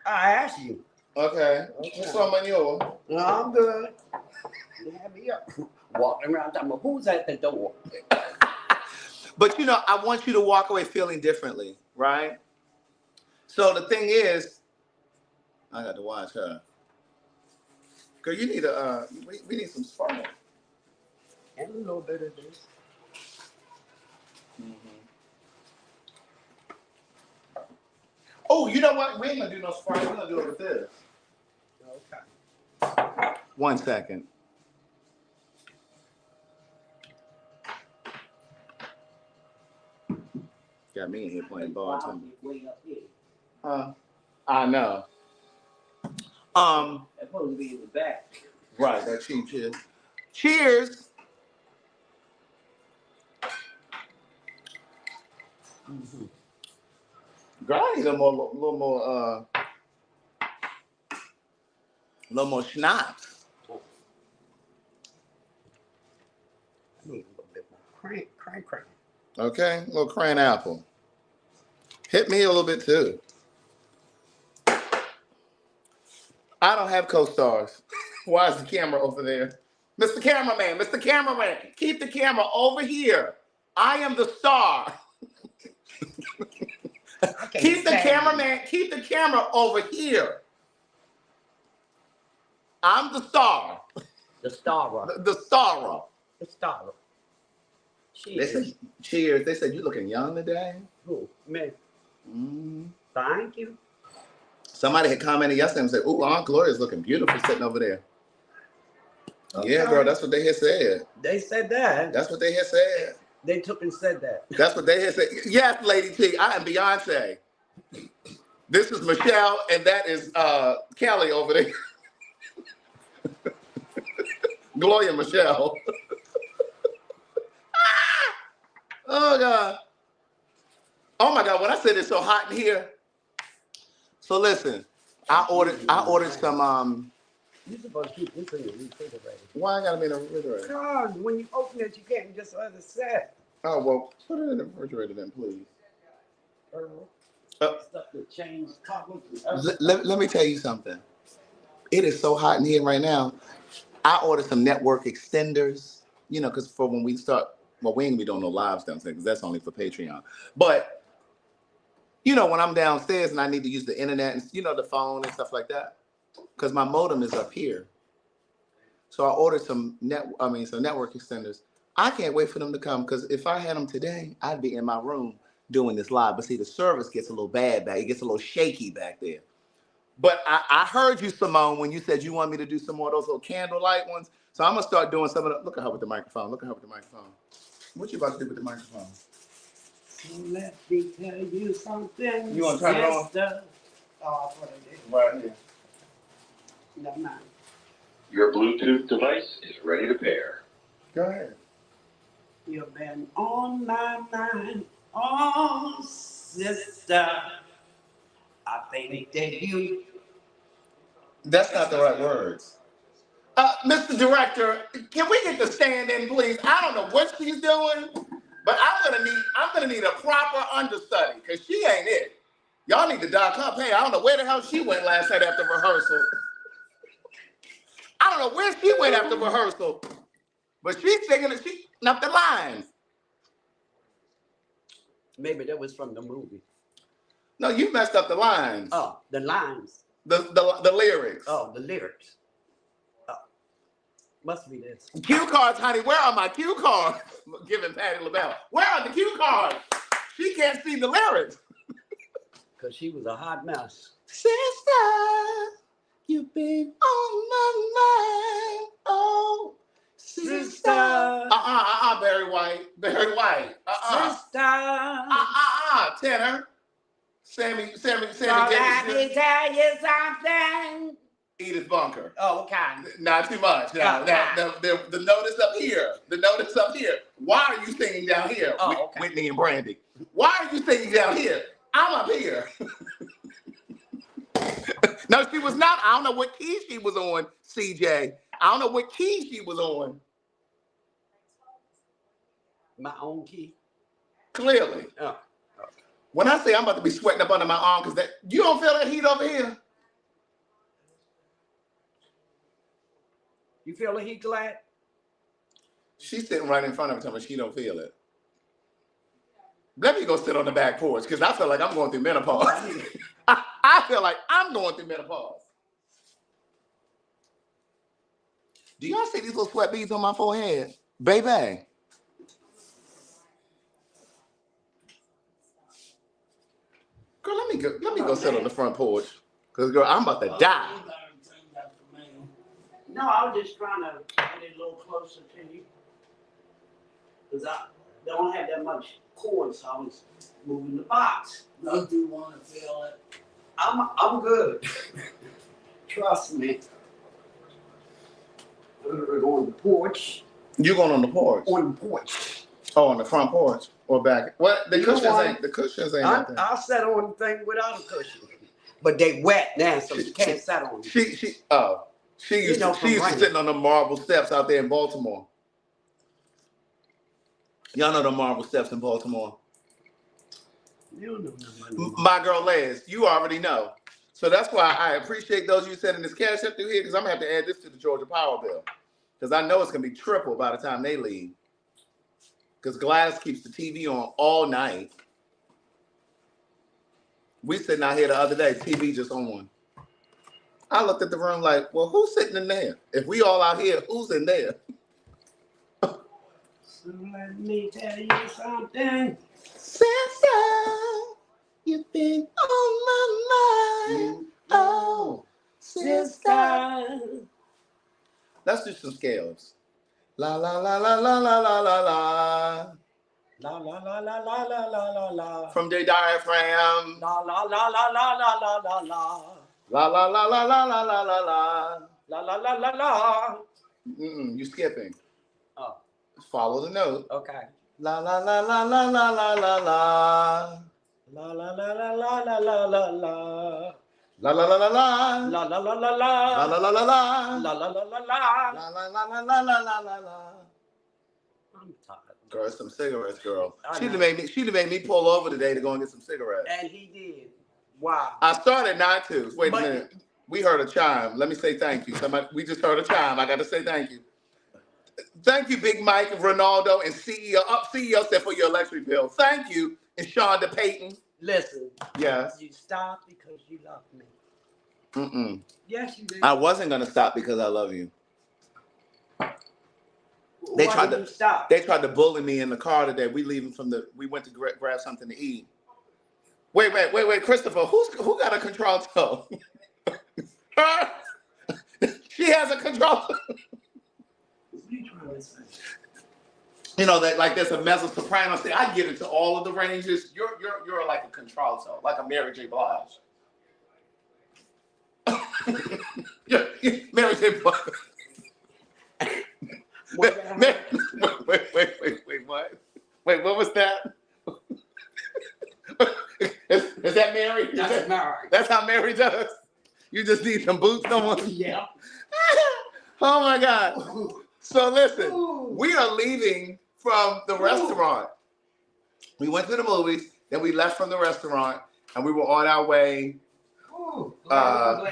Speaker 2: I asked you.
Speaker 1: Okay. What's on yours?
Speaker 2: No, I'm good. You have me up. Walking around talking about who's at the door.
Speaker 1: But I want you to walk away feeling differently, right? So the thing is, I got to watch her. Girl, you need we need some Sprite.
Speaker 2: And a little bit of this.
Speaker 1: Mm-hmm. Oh, you know what? We ain't gonna do no Sprite. We're gonna do it with this.
Speaker 2: Okay.
Speaker 1: 1 second. Got me in here playing bartender. Huh? I know.
Speaker 2: That's supposed to be in the back.
Speaker 1: Right, that cheap cheers. Cheers.
Speaker 2: Mm-hmm.
Speaker 1: Girl, I need a little more schnapps.
Speaker 2: I need a little bit more crank.
Speaker 1: Okay, a little cran apple. Hit me a little bit too. I don't have co-stars. Why is the camera over there? Mr. Cameraman, keep the camera over here. I am the star. Keep the camera over here. I'm the star.
Speaker 2: The starer.
Speaker 1: The starer.
Speaker 2: The starer.
Speaker 1: Cheers. They said you looking young today.
Speaker 2: Who? Me.
Speaker 1: Mm.
Speaker 2: Thank you.
Speaker 1: Somebody had commented yesterday and said, "Ooh, Aunt Gloria's looking beautiful sitting over there." Okay. Yeah, girl, that's what they had said.
Speaker 2: They said that.
Speaker 1: That's what they had said.
Speaker 2: They took and said that.
Speaker 1: That's what they had said. Yes, Lady T, I am Beyonce. This is Michelle, and that is Kelly over there. Gloria Michelle. Oh, God. Oh, my God, when I said it's so hot in here. So, listen, I ordered some...
Speaker 2: You're supposed to keep this in your refrigerator.
Speaker 1: Why I got to be in the refrigerator?
Speaker 2: Because when you open it, you can't just let it set.
Speaker 1: Oh, well, put it in the refrigerator then, please.
Speaker 2: Stuff to change colors.
Speaker 1: Let me tell you something. It is so hot in here right now. I ordered some network extenders, you know, because for when we start, well, we ain't gonna be doing no lives downstairs because that's only for Patreon. But, you know, when I'm downstairs and I need to use the internet and, you know, the phone and stuff like that, because my modem is up here. So I ordered some network extenders. I can't wait for them to come because if I had them today, I'd be in my room doing this live. But see, the service gets a little bad back. It gets a little shaky back there. But I heard you, Simone, when you said you want me to do some more of those little candlelight ones. So I'm going to start doing some of the, look at her with the microphone. Look at her with the microphone. What you about to do with the microphone?
Speaker 2: So let me tell you something.
Speaker 1: You want to turn it on?
Speaker 2: Sister. Oh, I thought I did.
Speaker 1: Right here.
Speaker 2: Never mind.
Speaker 3: Your Bluetooth device is ready to pair.
Speaker 1: Go ahead.
Speaker 2: You've been on my mind, oh sister. I think that you.
Speaker 1: That's not the right words. Mr. Director, can we get the stand-in, please? I don't know what she's doing, but I'm gonna need a proper understudy because she ain't it. Y'all need to dock her pay. I don't know where the hell she went last night after rehearsal. I don't know where she went after rehearsal, but she's singing it. She up the lines.
Speaker 2: Maybe that was from the movie.
Speaker 1: No, you messed up the lines.
Speaker 2: Oh, the lines.
Speaker 1: The lyrics.
Speaker 2: Oh, the lyrics. Oh, must be this.
Speaker 1: Cue cards, honey. Where are my cue cards? Giving Patti LaBelle. Where are the cue cards? She can't see the lyrics.
Speaker 2: Because she was a hot mess.
Speaker 1: Sister, you've been on my mind. Oh, sister. Barry White. Barry White.
Speaker 2: Sister.
Speaker 1: Tenor. Sammy
Speaker 2: So let me
Speaker 1: Davis.
Speaker 2: tell you something.
Speaker 1: Edith Bunker.
Speaker 2: Oh, okay.
Speaker 1: Not too much. Now, the notice up here. The notice up here. Why are you singing down here?
Speaker 2: Oh, okay.
Speaker 1: Whitney and Brandy. Why are you singing down here? I'm up here. No, she was not. I don't know what key she was on, CJ. I don't know what key she was on.
Speaker 2: My own key.
Speaker 1: Clearly.
Speaker 2: Oh.
Speaker 1: When I say I'm about to be sweating up under my arm, because you don't feel that heat over here?
Speaker 2: You feel the heat, Glad?
Speaker 1: She's sitting right in front of her, telling me she don't feel it. Let me go sit on the back porch, because I feel like I'm going through menopause. I feel like I'm going through menopause. Do y'all see these little sweat beads on my forehead? Baby. Girl, let me go sit on the front porch. Because, girl, I'm about to die.
Speaker 2: No, I was just trying to get it a little closer to you. Because I don't have that much cord, so I was moving the box.
Speaker 4: No, do want to feel it.
Speaker 2: I'm good. Trust me. We're going to the porch.
Speaker 1: You going on the porch?
Speaker 2: On the porch.
Speaker 1: Oh, on the front porch or back? What? The
Speaker 2: You know
Speaker 1: cushions
Speaker 2: what?
Speaker 1: ain't. The cushions ain't. Nothing.
Speaker 2: I'll sit on the thing without a cushion, but they wet now, so you can't sit on it.
Speaker 1: She used to sitting on the marble steps out there in Baltimore. Y'all know the marble steps in Baltimore.
Speaker 2: You don't know nothing.
Speaker 1: My girl Les, you already know. So that's why I appreciate those you sending this cash up through here, because I'm gonna have to add this to the Georgia Power bill, because I know it's gonna be triple by the time they leave. Because Gladys keeps the TV on all night. We sitting out here the other day, TV just on. I looked at the room like, well, who's sitting in there? If we all out here, who's in there?
Speaker 2: So let me tell you something.
Speaker 1: Sister, you've been on my mind. Oh, sister. Let's do some scales. La la la la la la la la la.
Speaker 2: La la la la la la la la la.
Speaker 1: From the diaphragm.
Speaker 2: La la la la la la la la la.
Speaker 1: La la la la la la la la la.
Speaker 2: La la la la la.
Speaker 1: You skipping.
Speaker 2: Oh.
Speaker 1: Follow the note.
Speaker 2: Okay.
Speaker 1: La la la la la la la la la.
Speaker 2: La la la la la la la la la.
Speaker 1: La la la la la.
Speaker 2: La la la la la.
Speaker 1: La la la la la.
Speaker 2: La la la la la.
Speaker 1: La la la la la la la la.
Speaker 2: I'm tired.
Speaker 1: Girl, it's some cigarettes, girl.
Speaker 2: I
Speaker 1: She'd
Speaker 2: know.
Speaker 1: have made me pull over today to go and get some cigarettes.
Speaker 2: And he did. Wow.
Speaker 1: I started not to. Wait a
Speaker 2: But-
Speaker 1: minute. We heard a chime. Let me say thank you. We just heard a chime. I got to say thank you. Thank you, Big Mike, Ronaldo, and CEO. CEO said for your electric bill. Thank you, and Shonda Payton.
Speaker 2: Listen.
Speaker 1: Yes.
Speaker 2: You stopped because you love me.
Speaker 1: Mm-mm.
Speaker 2: Yes, you did.
Speaker 1: I wasn't gonna stop because I love you. They
Speaker 2: Why
Speaker 1: tried
Speaker 2: did
Speaker 1: to
Speaker 2: you stop?
Speaker 1: They tried to bully me in the car today. We went to grab something to eat. Wait, Christopher, who got a control toe? Her? She has a control.
Speaker 2: What are you trying to say?
Speaker 1: You know that like there's a mezzo soprano. See, I get into all of the ranges. You're like a contralto, like a Mary J. Blige. Mary J. Blige. Wait, what? Wait, what was that? Is that Mary?
Speaker 2: That's Mary.
Speaker 1: That's how Mary does. You just need some boots, someone.
Speaker 2: Yeah.
Speaker 1: Oh my God. So listen, we are leaving from the restaurant. We went to the movies, then we left from the restaurant, and we were on our way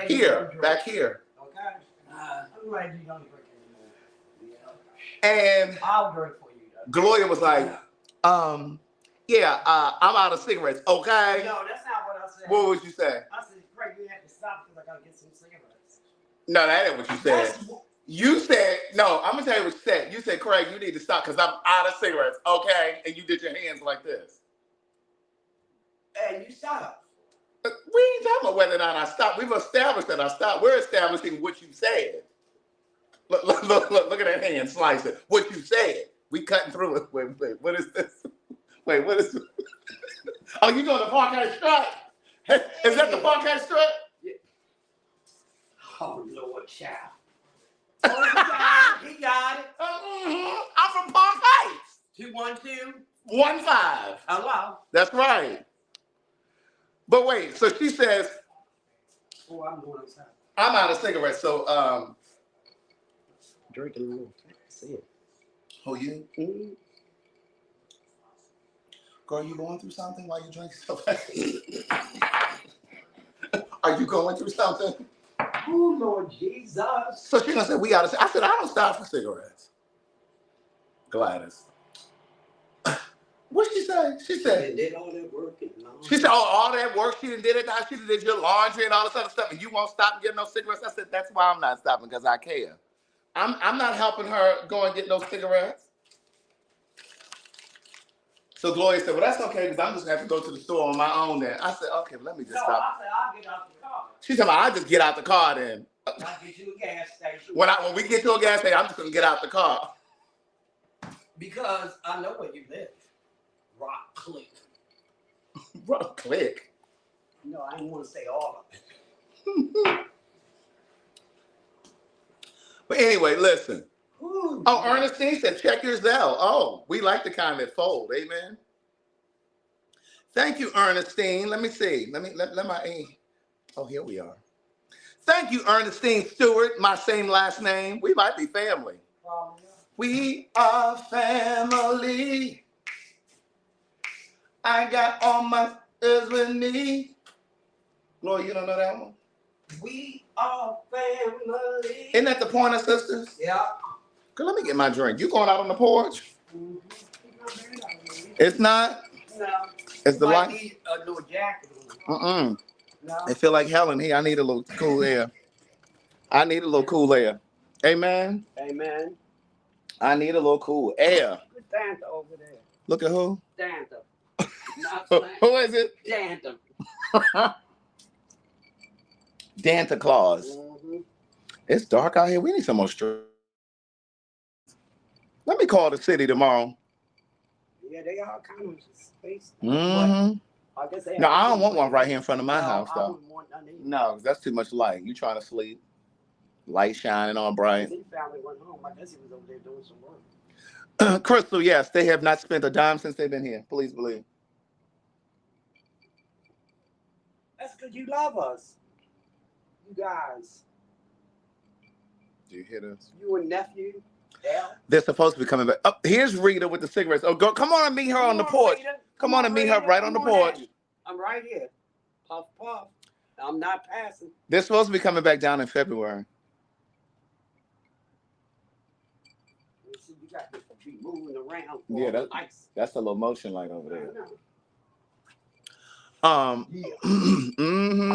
Speaker 1: here, back here.
Speaker 2: Okay. I'm glad you don't drink anymore.
Speaker 1: Yeah. And
Speaker 2: I'll drink for you.
Speaker 1: Gloria was like, I'm out of cigarettes, okay?
Speaker 2: No, that's not what I said.
Speaker 1: What would you say?
Speaker 2: I said, Craig, you have to stop because I gotta get some cigarettes.
Speaker 1: No, that ain't what you said. You said, no, I'm gonna tell you what you said. You said, Craig, you need to stop because I'm out of cigarettes, okay? And you did your hands like this.
Speaker 2: And you stopped.
Speaker 1: We ain't talking about whether or not I stopped. We've established that I stopped. We're establishing what you said. Look at that hand slicing. What you said. We cutting through it. Wait, what is this? Wait, what is this? Oh, you doing the Parkhead strut? Is that the Parkhead strut?
Speaker 2: Yeah. Oh, Lord, child. Oh, he got it.
Speaker 1: I'm from Park Heights.
Speaker 2: 212.
Speaker 1: 15.
Speaker 2: Hello.
Speaker 1: That's right. But wait, so she says,
Speaker 2: Oh, I'm going outside.
Speaker 1: I'm out of cigarettes, so
Speaker 2: Drinking a little. See it.
Speaker 1: who you?
Speaker 2: Mm-hmm.
Speaker 1: Girl, you going through something while you drink so fast? Are you going through something?
Speaker 2: Oh, Lord Jesus.
Speaker 1: So she gonna say we out of. I said I don't stop for cigarettes. Gladys. What she say? She said.
Speaker 2: Did all that work and
Speaker 1: She said, "Oh, all that work she done did it. Now she done did your laundry and all this other stuff, and you won't stop and get no cigarettes." I said, "That's why I'm not stopping because I care. I'm not helping her go and get no cigarettes." So Gloria said, "Well, that's okay because I'm just gonna have to go to the store on my own then." I said, "Okay, well, let me just stop."
Speaker 2: I said, I'll get out the car.
Speaker 1: She said, "I just get out the car then."
Speaker 2: I'll get you a gas station.
Speaker 1: When we get to a gas station, I'm just gonna get out the car.
Speaker 2: Because I know where you live. Rock Click.
Speaker 1: Rock Click.
Speaker 2: No, I didn't want to say all of it.
Speaker 1: But anyway, listen.
Speaker 2: Ooh,
Speaker 1: Oh, Ernestine said, check your Zelle. Oh, we like the kind that fold. Amen. Thank you, Ernestine. Let me see. Let my. Oh, here we are. Thank you, Ernestine Stewart. My same last name. We might be family. We are family. I got all my with me. Gloria, you don't know that one?
Speaker 2: We are family.
Speaker 1: Isn't that the Pointer Sisters?
Speaker 2: Yeah.
Speaker 1: Girl, let me get my drink. You going out on the porch?
Speaker 2: Mm-hmm.
Speaker 1: It's not?
Speaker 2: No.
Speaker 1: It's the
Speaker 2: Might
Speaker 1: light?
Speaker 2: need a little jacket on.
Speaker 1: Mm-mm.
Speaker 2: No.
Speaker 1: I feel like hell in here. I need a little cool air. I need a little cool air. Amen?
Speaker 2: Amen.
Speaker 1: I need a little cool air.
Speaker 2: Good Santa over there.
Speaker 1: Look at who?
Speaker 2: Santa. Not
Speaker 1: Who
Speaker 2: Santa.
Speaker 1: is it?
Speaker 2: Santa.
Speaker 1: Santa Claus.
Speaker 2: Mm-hmm.
Speaker 1: It's dark out here. We need some more street. Let me call the city tomorrow.
Speaker 2: Yeah, they all kind of space.
Speaker 1: Mm-hmm.
Speaker 2: I guess they
Speaker 1: No, I don't want one right here in front of my
Speaker 2: No,
Speaker 1: house,
Speaker 2: I
Speaker 1: though.
Speaker 2: wouldn't want none either.
Speaker 1: No, 'cause that's too much light. You trying to sleep. Light shining on bright.
Speaker 2: His family went home. I guess he was over there doing some work.
Speaker 1: Crystal, yes, they have not spent a dime since they've been here. Please believe.
Speaker 2: That's because you love us. You guys.
Speaker 1: Do you hear this?
Speaker 2: You and nephew. Yeah.
Speaker 1: They're supposed to be coming back. Oh, here's Rita with the cigarettes. Oh, go! Come on and meet her on the porch.
Speaker 2: Rita.
Speaker 1: Come on and meet her right on the porch.
Speaker 2: I'm right here. Puff, puff. I'm not passing.
Speaker 1: They're supposed to be coming back down in February.
Speaker 2: See, you got to be moving around.
Speaker 1: Yeah, that's a little motion light over there.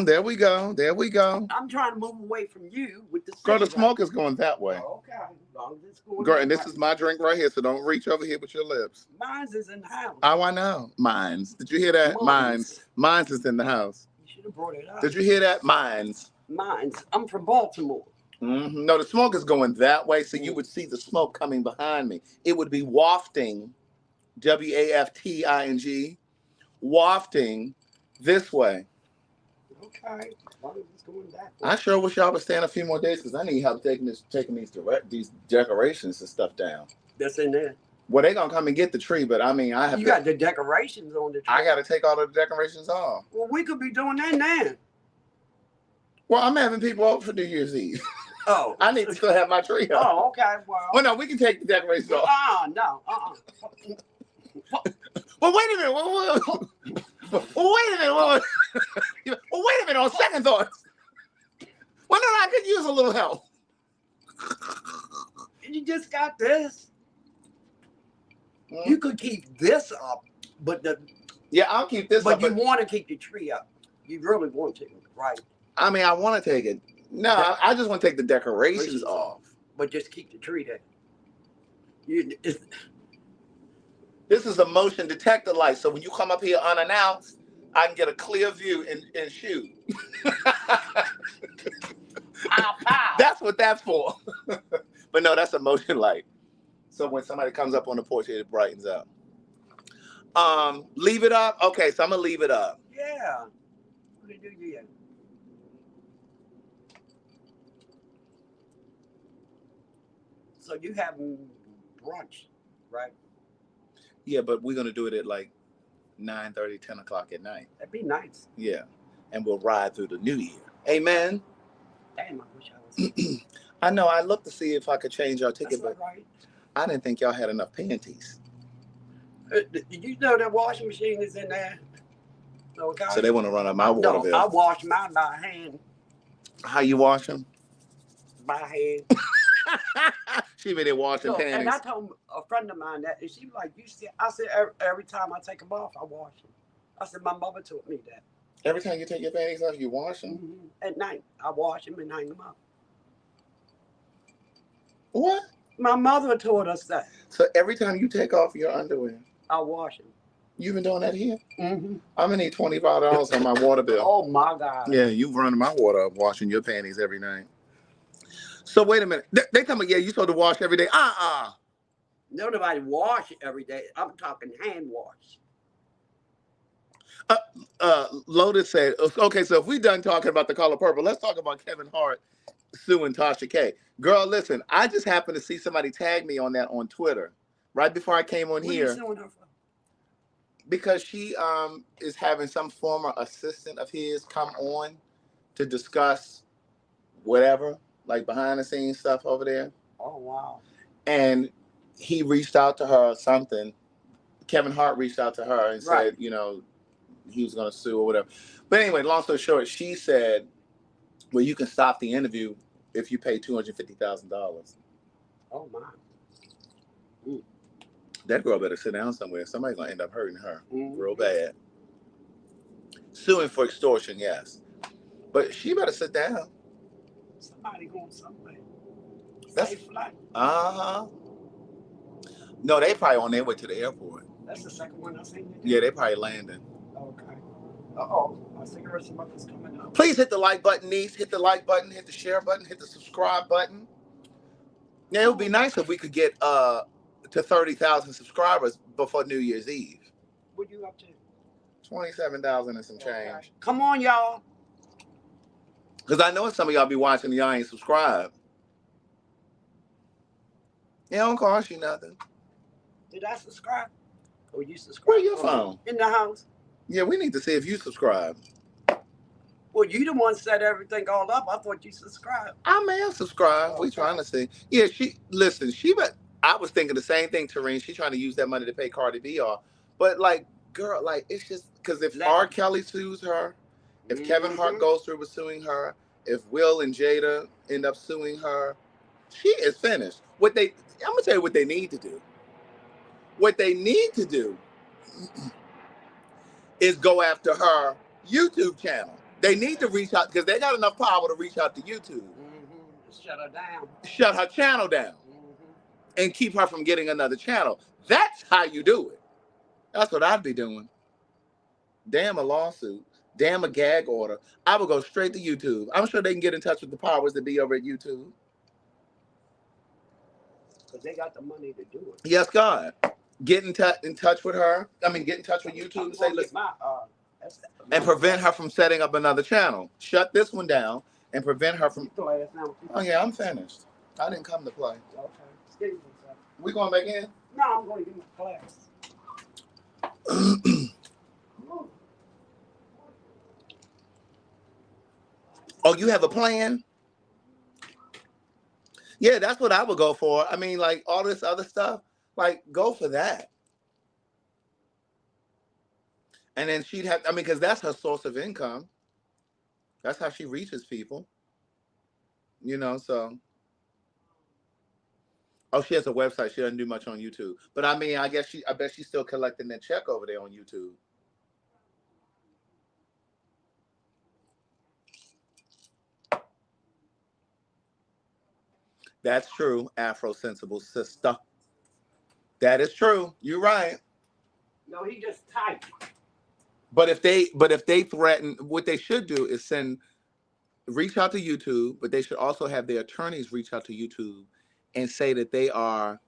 Speaker 1: There we go. There we go.
Speaker 2: I'm trying to move away from you with the
Speaker 1: Girl, the smoke is going that way.
Speaker 2: Oh, okay. As long as it's going
Speaker 1: Girl, and this is my drink right here, so don't reach over here with your lips.
Speaker 2: Mine's is in the house.
Speaker 1: Oh, I know. Mine's. Did you hear that? Mine's. Mine's is in the house.
Speaker 2: You should have brought it up.
Speaker 1: Did you hear that? Mine's.
Speaker 2: Mine's. I'm from Baltimore.
Speaker 1: No, the smoke is going that way, so you would see the smoke coming behind me. It would be wafting, wafting, wafting this way.
Speaker 2: Okay. Well, it's going that way.
Speaker 1: I sure wish y'all would staying a few more days because I need help taking these decorations and stuff down.
Speaker 2: That's in there.
Speaker 1: Well, they gonna come and get the tree, but I mean,
Speaker 2: You got the decorations on the tree.
Speaker 1: I got to take all of the decorations off.
Speaker 2: Well, we could be doing that now.
Speaker 1: Well, I'm having people over for New Year's Eve.
Speaker 2: Oh.
Speaker 1: I need to still have my tree up.
Speaker 2: Oh, okay.
Speaker 1: Well, no, we can take the decorations off.
Speaker 2: No.
Speaker 1: Well, wait a minute. Well, wait a minute. Well, wait a minute. On second thoughts. Well, no, I could use a little help.
Speaker 2: You just got this. You could keep this up, but
Speaker 1: I'll keep this
Speaker 2: but
Speaker 1: up.
Speaker 2: You want to keep the tree up. You really want to, right?
Speaker 1: I mean, I want to take it. No, I just want to take the decorations off.
Speaker 2: But just keep the tree there.
Speaker 1: This is a motion detector light, so when you come up here unannounced, I can get a clear view and shoot. That's what that's for. But no, that's a motion light. So when somebody comes up on the porch, it brightens up. Leave it up? Okay, so I'm going to leave it up.
Speaker 2: Yeah. What do you do? Yeah. So you having brunch, right?
Speaker 1: Yeah, but we're going to do it at like 9:30, 10 o'clock at night.
Speaker 2: That'd be nice.
Speaker 1: Yeah. And we'll ride through the new year. Amen.
Speaker 2: Damn, I wish I was.
Speaker 1: I know. I looked to see if I could change our ticket,
Speaker 2: That's
Speaker 1: but
Speaker 2: right.
Speaker 1: I didn't think y'all had enough panties.
Speaker 2: Did you know that washing machine is in there? Okay.
Speaker 1: So they want to run up my water bill.
Speaker 2: I wash mine by hand.
Speaker 1: How you wash them?
Speaker 2: By hand.
Speaker 1: She been there washing panties.
Speaker 2: And I told a friend of mine that, and she was like, "You see?" I said, "Every time I take them off, I wash them." I said, "My mother taught me that."
Speaker 1: Every time you take your panties off, you wash them?
Speaker 2: Mm-hmm. At night, I wash them and hang them up.
Speaker 1: What?
Speaker 2: My mother taught us that.
Speaker 1: So every time you take off your underwear,
Speaker 2: I wash them.
Speaker 1: You've been doing that here?
Speaker 2: Mm-hmm.
Speaker 1: I'm gonna need $25 on my water bill.
Speaker 2: Oh my God.
Speaker 1: Yeah, you running my water up, washing your panties every night. So wait a minute. They tell me, yeah, you supposed to wash every day.
Speaker 2: Nobody wash every day. I'm talking hand wash.
Speaker 1: Lotus said, okay, so if we done talking about The Color Purple, let's talk about Kevin Hart suing Tasha K. Girl, listen, I just happened to see somebody tag me on that on Twitter right before I came on here.
Speaker 2: What are you suing her for?
Speaker 1: Because she is having some former assistant of his come on to discuss whatever, like behind the scenes stuff over there.
Speaker 2: Oh, wow.
Speaker 1: And he reached out to her or something. Kevin Hart reached out to her and said, you know, he was going to sue or whatever. But anyway, long story short, she said, well, you can stop the interview if you pay $250,000.
Speaker 2: Oh, my. Mm.
Speaker 1: That girl better sit down somewhere. Somebody's going to end up hurting her real bad. Suing for extortion, yes. But she better sit down.
Speaker 2: Somebody going somewhere.
Speaker 1: That's
Speaker 2: flight.
Speaker 1: Uh-huh. No, they probably on their way to the airport.
Speaker 2: That's the second one I seen.
Speaker 1: Yeah, they probably landing.
Speaker 2: Okay. Uh-oh. My cigarette smoker's coming up.
Speaker 1: Please hit the like button, niece. Hit the like button, hit the share button, hit the subscribe button. Yeah, it would be nice if we could get to 30,000 subscribers before New Year's Eve.
Speaker 2: What you up to?
Speaker 1: 27,000 and some change.
Speaker 2: Okay. Come on, y'all.
Speaker 1: Because I know some of y'all be watching and y'all ain't subscribed. It don't cost you nothing.
Speaker 2: Did I subscribe? Or you subscribe?
Speaker 1: Where your phone?
Speaker 2: In the house.
Speaker 1: Yeah, we need to see if you subscribe.
Speaker 2: Well, you the one set everything all up. I thought you subscribed.
Speaker 1: I may have subscribed. We trying to see. Yeah, I was thinking the same thing, Tareen. She trying to use that money to pay Cardi B off. But like, girl, like it's just because if R. Kelly sues her, if Kevin Hart goes through with suing her, if Will and Jada end up suing her, she is finished. I'm gonna tell you what they need to do. What they need to do is go after her YouTube channel. They need to reach out because they got enough power to reach out to YouTube.
Speaker 2: Shut her down.
Speaker 1: Shut her channel down. And keep her from getting another channel. That's how you do it. That's what I'd be doing. Damn a lawsuit. Damn a gag order. I would go straight to YouTube. I'm sure they can get in touch with the powers that be over at YouTube.
Speaker 2: Because they got the money to do it.
Speaker 1: Yes, God. Get in touch with her. Get in touch with YouTube and say, listen. And prevent her from setting up another channel. Shut this one down and prevent her from. Oh, yeah, I'm finished. I didn't come to play.
Speaker 2: Okay. Excuse me, sir.
Speaker 1: We going back in?
Speaker 2: No, I'm going to get my class.
Speaker 1: Oh, you have a plan? Yeah, that's what I would go for. Like all this other stuff, like go for that. And then she'd have, because that's her source of income. That's how she reaches people. So. Oh, she has a website. She doesn't do much on YouTube. But I bet she's still collecting that check over there on YouTube. That's true, Afro-sensible sister. That is true. You're right.
Speaker 2: No, he just typed.
Speaker 1: But if they threaten, what they should do is reach out to YouTube, but they should also have their attorneys reach out to YouTube and say that they are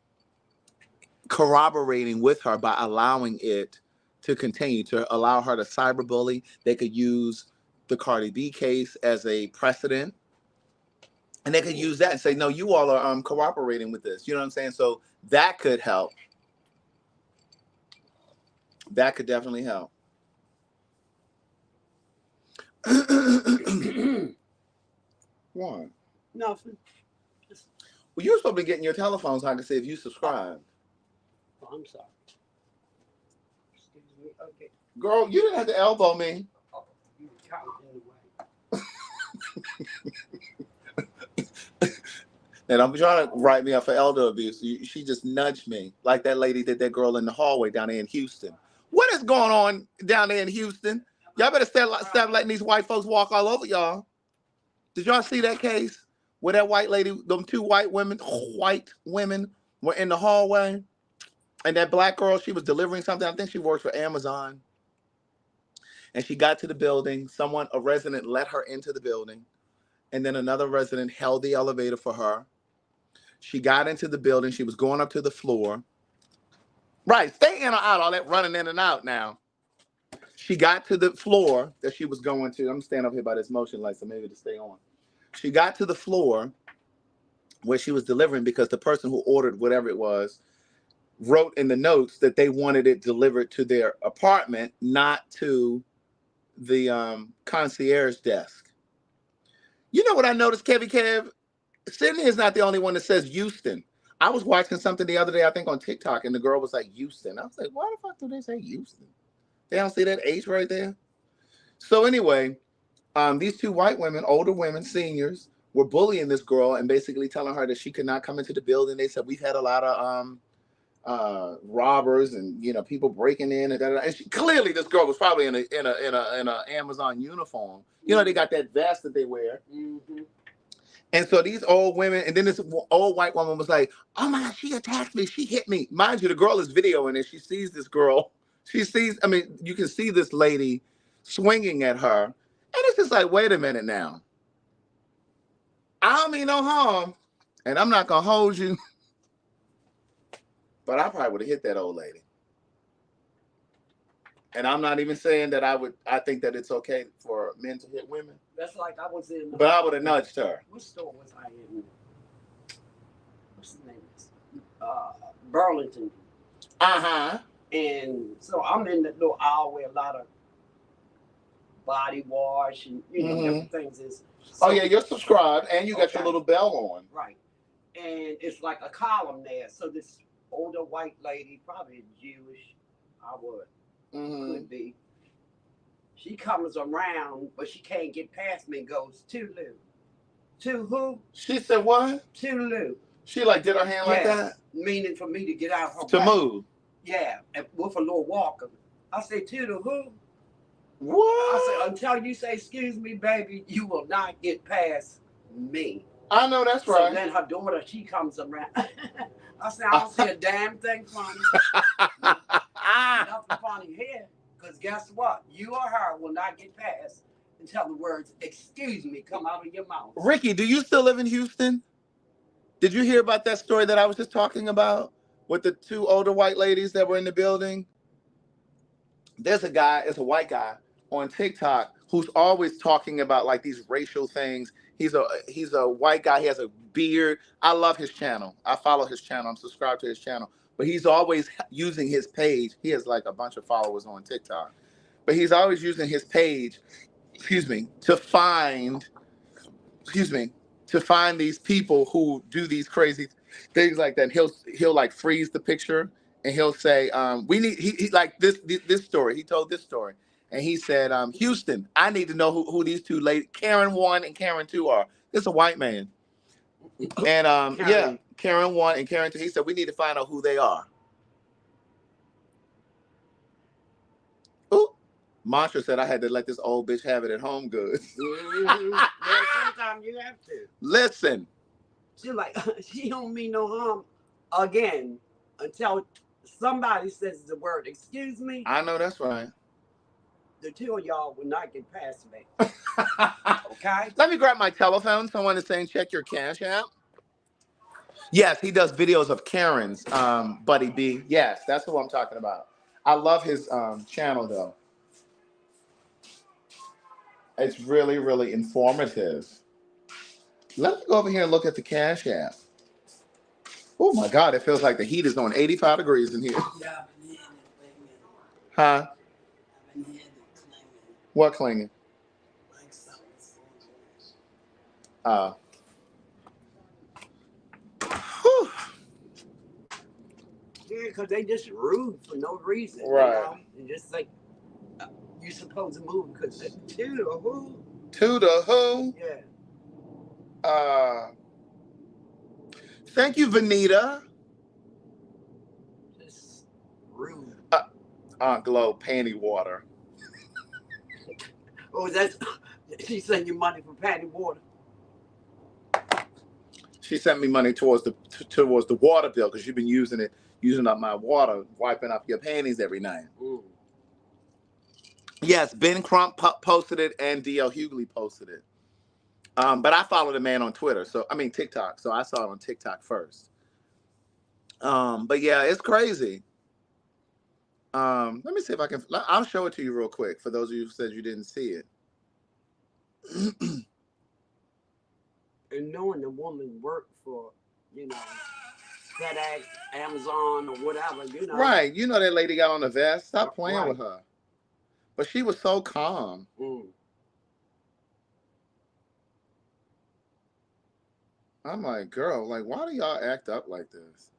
Speaker 1: corroborating with her by allowing it to continue, to allow her to cyberbully. They could use the Cardi B case as a precedent. And they could use that and say, no, you all are cooperating with this. You know what I'm saying? So that could help. That could definitely help. What?
Speaker 2: Nothing.
Speaker 1: Well, you're supposed to be getting your telephone so I can see if you subscribe.
Speaker 2: Oh, I'm sorry. Excuse me. Okay.
Speaker 1: Girl, you didn't have to elbow me.
Speaker 2: Oh, you count anyway.
Speaker 1: And I'm trying to write me up for elder abuse. She just nudged me like that lady did that girl in the hallway down there in Houston. What is going on down there in Houston? Y'all better stop letting these white folks walk all over y'all. Did y'all see that case where that white lady, them two white women were in the hallway, and that black girl, she was delivering something. I think she works for Amazon. And she got to the building. A resident let her into the building. And then another resident held the elevator for her. She got into the building. She was going up to the floor. Right. Stay in or out. All that running in and out now. She got to the floor that she was going to. I'm standing up here by this motion light, so maybe to stay on. She got to the floor where she was delivering because the person who ordered whatever it was wrote in the notes that they wanted it delivered to their apartment, not to the concierge desk. You know what I noticed, Kevy Kev? Sydney is not the only one that says Houston. I was watching something the other day, I think on TikTok, and the girl was like, Houston. I was like, why the fuck do they say Houston? They don't see that H right there? So anyway, these two white women, older women, seniors, were bullying this girl and basically telling her that she could not come into the building. They said, we've had a lot of robbers and people breaking in and clearly this girl was probably in a Amazon uniform. They got that vest that they wear. Mm-hmm. And so these old women, and then this old white woman was like, oh my God, she attacked me. She hit me. Mind you, the girl is videoing it. She sees this girl. You can see this lady swinging at her. And it's just like, wait a minute now. I don't mean no harm. And I'm not going to hold you. But I probably would have hit that old lady. And I'm not even saying that I think that it's okay for men to hit women.
Speaker 2: That's like I was in.
Speaker 1: But I would have nudged her.
Speaker 2: What store was I in? What's the name? Burlington.
Speaker 1: Uh-huh.
Speaker 2: And so I'm in the little aisle where a lot of body wash and different things. Is
Speaker 1: oh yeah, you're subscribed and you got your
Speaker 2: Okay.
Speaker 1: little bell on.
Speaker 2: Right, and it's like a column there. So this older white lady, probably Jewish, I would could be. She comes around, but she can't get past me. And goes to Lou. To who?
Speaker 1: She said what?
Speaker 2: To Lou.
Speaker 1: She like did her hand like that?
Speaker 2: Meaning for me to get out of her
Speaker 1: To
Speaker 2: way.
Speaker 1: move.
Speaker 2: Yeah, and with a little walker. I say, to the who?
Speaker 1: What?
Speaker 2: I said, until you say, excuse me, baby, you will not get past me.
Speaker 1: I know that's right.
Speaker 2: So then her daughter, she comes around. I said, I don't see a damn thing funny. Nothing funny here. Because guess what? You or her will not get past until the words, excuse me, come out of your mouth.
Speaker 1: Ricky, do you still live in Houston? Did you hear about that story that I was just talking about with the two older white ladies that were in the building? There's a guy, it's a white guy on TikTok who's always talking about like these racial things. He's a white guy. He has a beard. I love his channel. I follow his channel. I'm subscribed to his channel. But he's always using his page. He has like a bunch of followers on TikTok. But he's always using his page, to find these people who do these crazy things like that. He'll like freeze the picture and he'll say, we need he like this story. He told this story. And he said, Houston, I need to know who these two ladies, Karen 1 and Karen 2 are. It's a white man. And Karen 1 and Karen 2. He said, we need to find out who they are. Ooh. Mantra said I had to let this old bitch have it at Home Goods.
Speaker 2: Yeah, sometimes you have to.
Speaker 1: Listen.
Speaker 2: She like, she don't mean no harm again until somebody says the word, excuse me.
Speaker 1: I know that's right.
Speaker 2: The two of y'all will not get past me. Okay?
Speaker 1: Let me grab my telephone. Someone is saying check your cash app. Yes, he does videos of Karen's, Buddy B. Yes, that's who I'm talking about. I love his channel though. It's really, really informative. Let me go over here and look at the cash app. Oh my God, it feels like the heat is on 85 degrees in here.
Speaker 4: Yeah, I've been hearing it lately.
Speaker 1: Huh?
Speaker 4: I've been hearing it claiming.
Speaker 1: What clanging?
Speaker 4: Like something's going on.
Speaker 1: Whew.
Speaker 2: Yeah, because they just rude for no reason.
Speaker 1: Right.
Speaker 2: You know? And just like, you're supposed to move because to the who?
Speaker 1: To the who?
Speaker 2: Yeah.
Speaker 1: Thank you, Vanita.
Speaker 2: Just rude.
Speaker 1: Aunt Glow, panty water.
Speaker 2: Oh, that's, she sent you money for panty water.
Speaker 1: She sent me money towards the water bill because you've been using up my water, wiping up your panties every night.
Speaker 2: Mm.
Speaker 1: Yes, Ben Crump posted it and D.L. Hughley posted it. But I follow the man on Twitter, TikTok. So I saw it on TikTok first. But yeah, it's crazy. Let me see if I can. I'll show it to you real quick for those of you who said you didn't see it.
Speaker 2: And knowing the woman worked for, FedEx, Amazon, or whatever,
Speaker 1: Right. You know that lady got on the vest. Stop playing
Speaker 2: Right.
Speaker 1: with her. But she was so calm.
Speaker 2: Mm.
Speaker 1: I'm like, girl, like, why do y'all act up like this?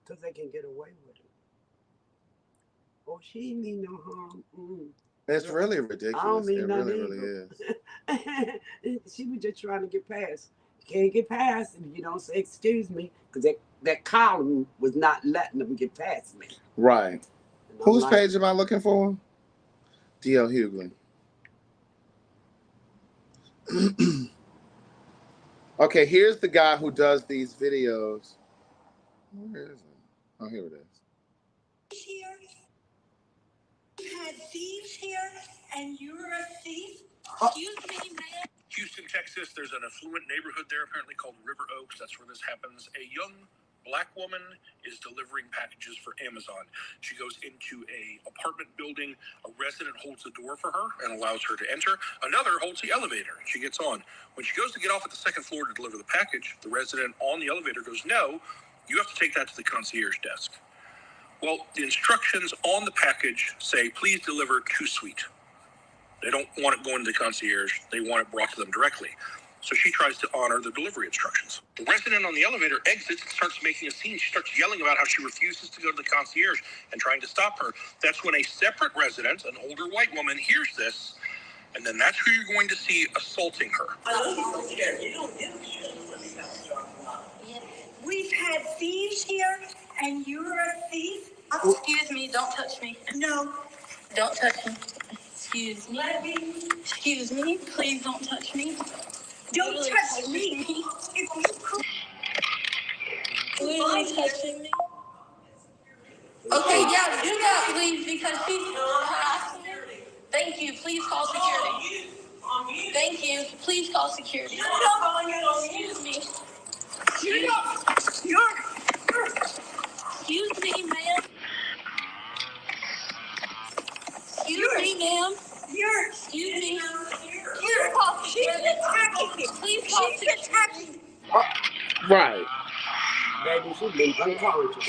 Speaker 2: Because they can get away with it. Oh, she ain't mean no harm. Mm.
Speaker 1: It's really ridiculous.
Speaker 2: I don't mean
Speaker 1: it
Speaker 2: nothing
Speaker 1: really is.
Speaker 2: She was just trying to get past. You can't get past if you don't say excuse me, because that column was not letting them get past me.
Speaker 1: Right. Whose page am I looking for? D.L. Hughley. Okay, here's the guy who does these videos. Where is it? Oh, here it is.
Speaker 5: Here had thieves here, and you're a thief? Excuse me, man.
Speaker 6: Houston, Texas, there's an affluent neighborhood there apparently called River Oaks. That's where this happens. A young black woman is delivering packages for Amazon. She goes into a apartment building. A resident holds the door for her and allows her to enter. Another holds the elevator. She gets on. When she goes to get off at the second floor to deliver the package, the resident on the elevator goes, no, you have to take that to the concierge desk. Well, the instructions on the package say, please deliver to suite. They don't want it going to the concierge. They want it brought to them directly. So she tries to honor the delivery instructions. The resident on the elevator exits and starts making a scene. She starts yelling about how she refuses to go to the concierge and trying to stop her. That's when a separate resident, an older white woman, hears this, and then that's who you're going to see assaulting her.
Speaker 5: We've had thieves here, and you're a thief? Excuse me, don't touch me. No. Don't touch me. Excuse me. Excuse me, please don't touch me. Don't touch me. Literally touching me. Okay, yeah, do that, please, because she's harassing me. Thank you. Please call security. Thank you. Please call security. Excuse me. Excuse me, ma'am. Excuse me, ma'am. Excuse me. She's attacking me. Please call security.
Speaker 1: Right.
Speaker 2: Maybe she's been unconscious.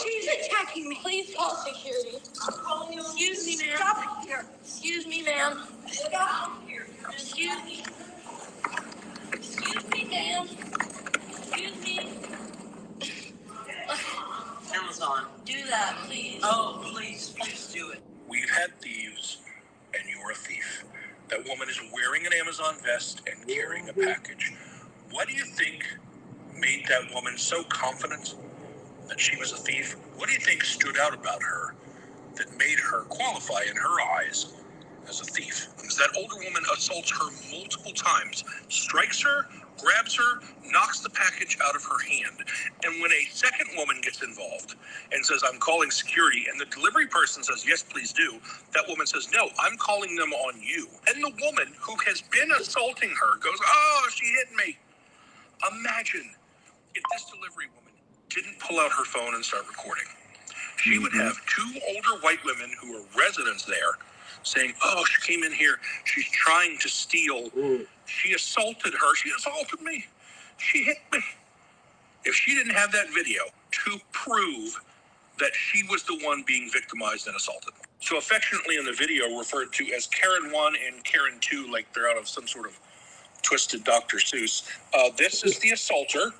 Speaker 5: She's attacking me. Please call security. Excuse me, ma'am. Stop here. Excuse me, ma'am. Stop here. Excuse me. Excuse me, ma'am. Excuse me.
Speaker 4: Amazon.
Speaker 5: Do that, please.
Speaker 4: Oh, please do it.
Speaker 6: We've had thieves, and you're a thief. That woman is wearing an Amazon vest and carrying a package. What do you think made that woman so confident that she was a thief? What do you think stood out about her that made her qualify in her eyes as a thief? Because that older woman assaults her multiple times, strikes her, grabs her, knocks the package out of her hand. And when a second woman gets involved and says, I'm calling security, and the delivery person says, yes, please do, that woman says, no, I'm calling them on you. And the woman who has been assaulting her goes, oh, she hit me. Imagine if this delivery woman didn't pull out her phone and start recording. She would have two older white women who are residents there saying, oh, she came in here, she's trying to steal. She assaulted her, she assaulted me, she hit me. If she didn't have that video to prove that she was the one being victimized and assaulted. So affectionately in the video referred to as Karen 1 and Karen 2, like they're out of some sort of twisted Dr. Seuss. This is the assaulter,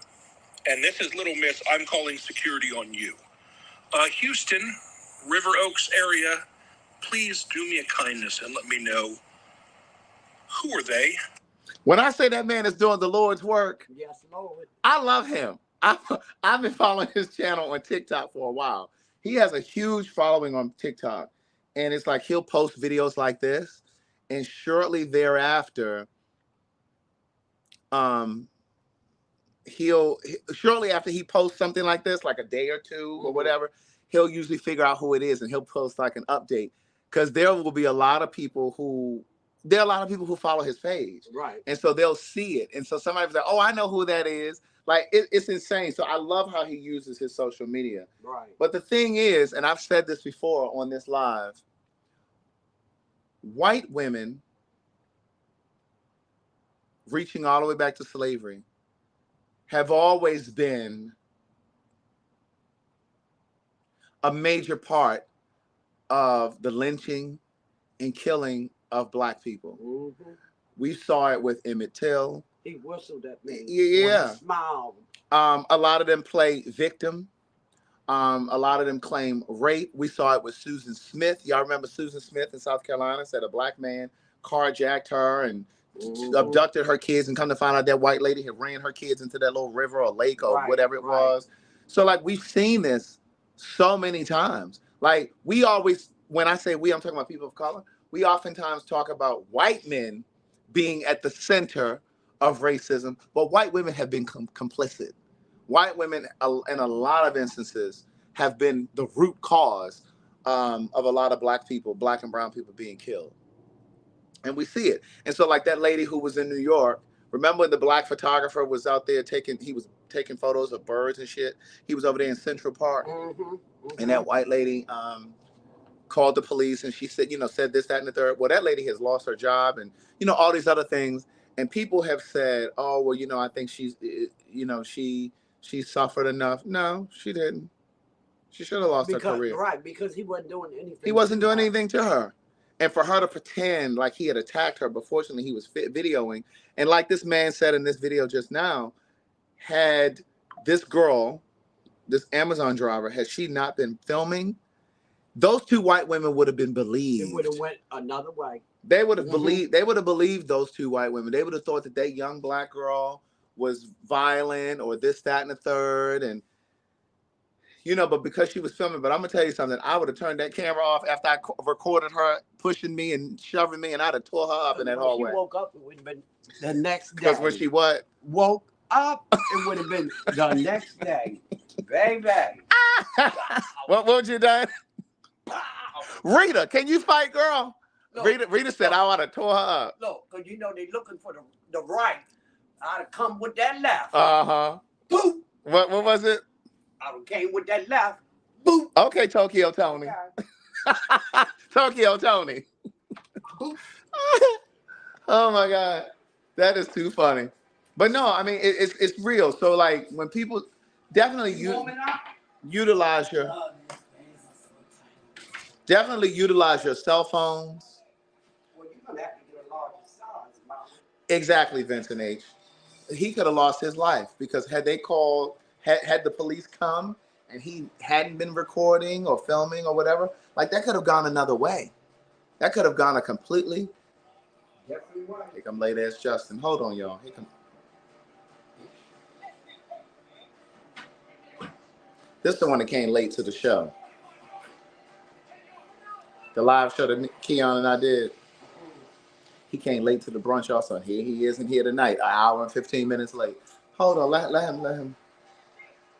Speaker 6: and this is Little Miss, I'm calling security on you. Houston, River Oaks area, please do me a kindness and let me know, who are they?
Speaker 1: When I say that man is doing the Lord's work,
Speaker 2: Yes, Lord.
Speaker 1: I love him. I've been following his channel on TikTok for a while. He has a huge following on TikTok. And it's like he'll post videos like this. And shortly thereafter, shortly after he posts something like this, like a day or two or whatever, he'll usually figure out who it is and he'll post like an update. Because there will be a lot of people who follow his page.
Speaker 2: Right.
Speaker 1: And so they'll see it. And so somebody's like, oh, I know who that is. Like, it's insane. So I love how he uses his social media.
Speaker 2: Right.
Speaker 1: But the thing is, and I've said this before on this live, white women, reaching all the way back to slavery, have always been a major part of the lynching and killing of Black people. We saw it with Emmett Till.
Speaker 2: He whistled at me.
Speaker 1: Yeah.
Speaker 2: He smiled.
Speaker 1: A lot of them play victim. A lot of them claim rape. We saw it with Susan Smith. Y'all remember Susan Smith in South Carolina? Said a Black man carjacked her and abducted her kids, and come to find out that white lady had ran her kids into that little river or lake or whatever it was. So like we've seen this so many times. Like we always, when I say we, I'm talking about people of color. We oftentimes talk about white men being at the center of racism, but white women have been complicit. White women, in a lot of instances, have been the root cause of a lot of Black people, Black and brown people being killed. And we see it. And so like that lady who was in New York, remember the Black photographer was out there he was taking photos of birds and shit. He was over there in Central Park. And that white lady called the police and she said, said this, that, and the third. Well, that lady has lost her job and, all these other things. And people have said, oh, well, I think she's, she suffered enough. No, she didn't. She should have lost her
Speaker 2: Because
Speaker 1: career.
Speaker 2: right, because he wasn't doing anything.
Speaker 1: He wasn't
Speaker 2: to
Speaker 1: doing
Speaker 2: her.
Speaker 1: anything to her. And for her to pretend like he had attacked her, but fortunately he was videoing. And like this man said in this video just now, had this girl, this Amazon driver, had she not been filming, those two white women would have been believed.
Speaker 2: It would have went another way.
Speaker 1: They would have believed. They would have believed those two white women. They would have thought that that young black girl was violent or this, that, and the third. And but because she was filming. But I'm gonna tell you something. I would have turned that camera off after I recorded her pushing me and shoving me, and I'd have tore her up in that hallway.
Speaker 2: When she woke up, it would have been the next day.
Speaker 1: Because when she what?
Speaker 2: Woke up, it would have been the next day, baby.
Speaker 1: What would you done? Rita, can you fight, girl?
Speaker 2: Look,
Speaker 1: Rita said I ought to tore her up.
Speaker 2: Look, because they looking for the right. I'd have come with that left.
Speaker 1: Boop. What was it?
Speaker 2: I done came with that left. Boop.
Speaker 1: Okay, Tokyo Tony.
Speaker 2: Okay.
Speaker 1: Tokyo Tony. Oh my God, that is too funny. But no, I mean it's real. So like when people definitely utilize your cell phones.
Speaker 2: Well, you're gonna have to get a larger size, Mama.
Speaker 1: Exactly, Vincent H. He could have lost his life because had they called, had the police come and he hadn't been recording or filming or whatever, like that could have gone another way. That could have gone a completely. Here come late ass Justin. Hold on, y'all. Here come. This is the one that came late to the show. The live show that Keon and I did. He came late to the brunch also. Here he isn't here tonight. An hour and 15 minutes late. Hold on, let him.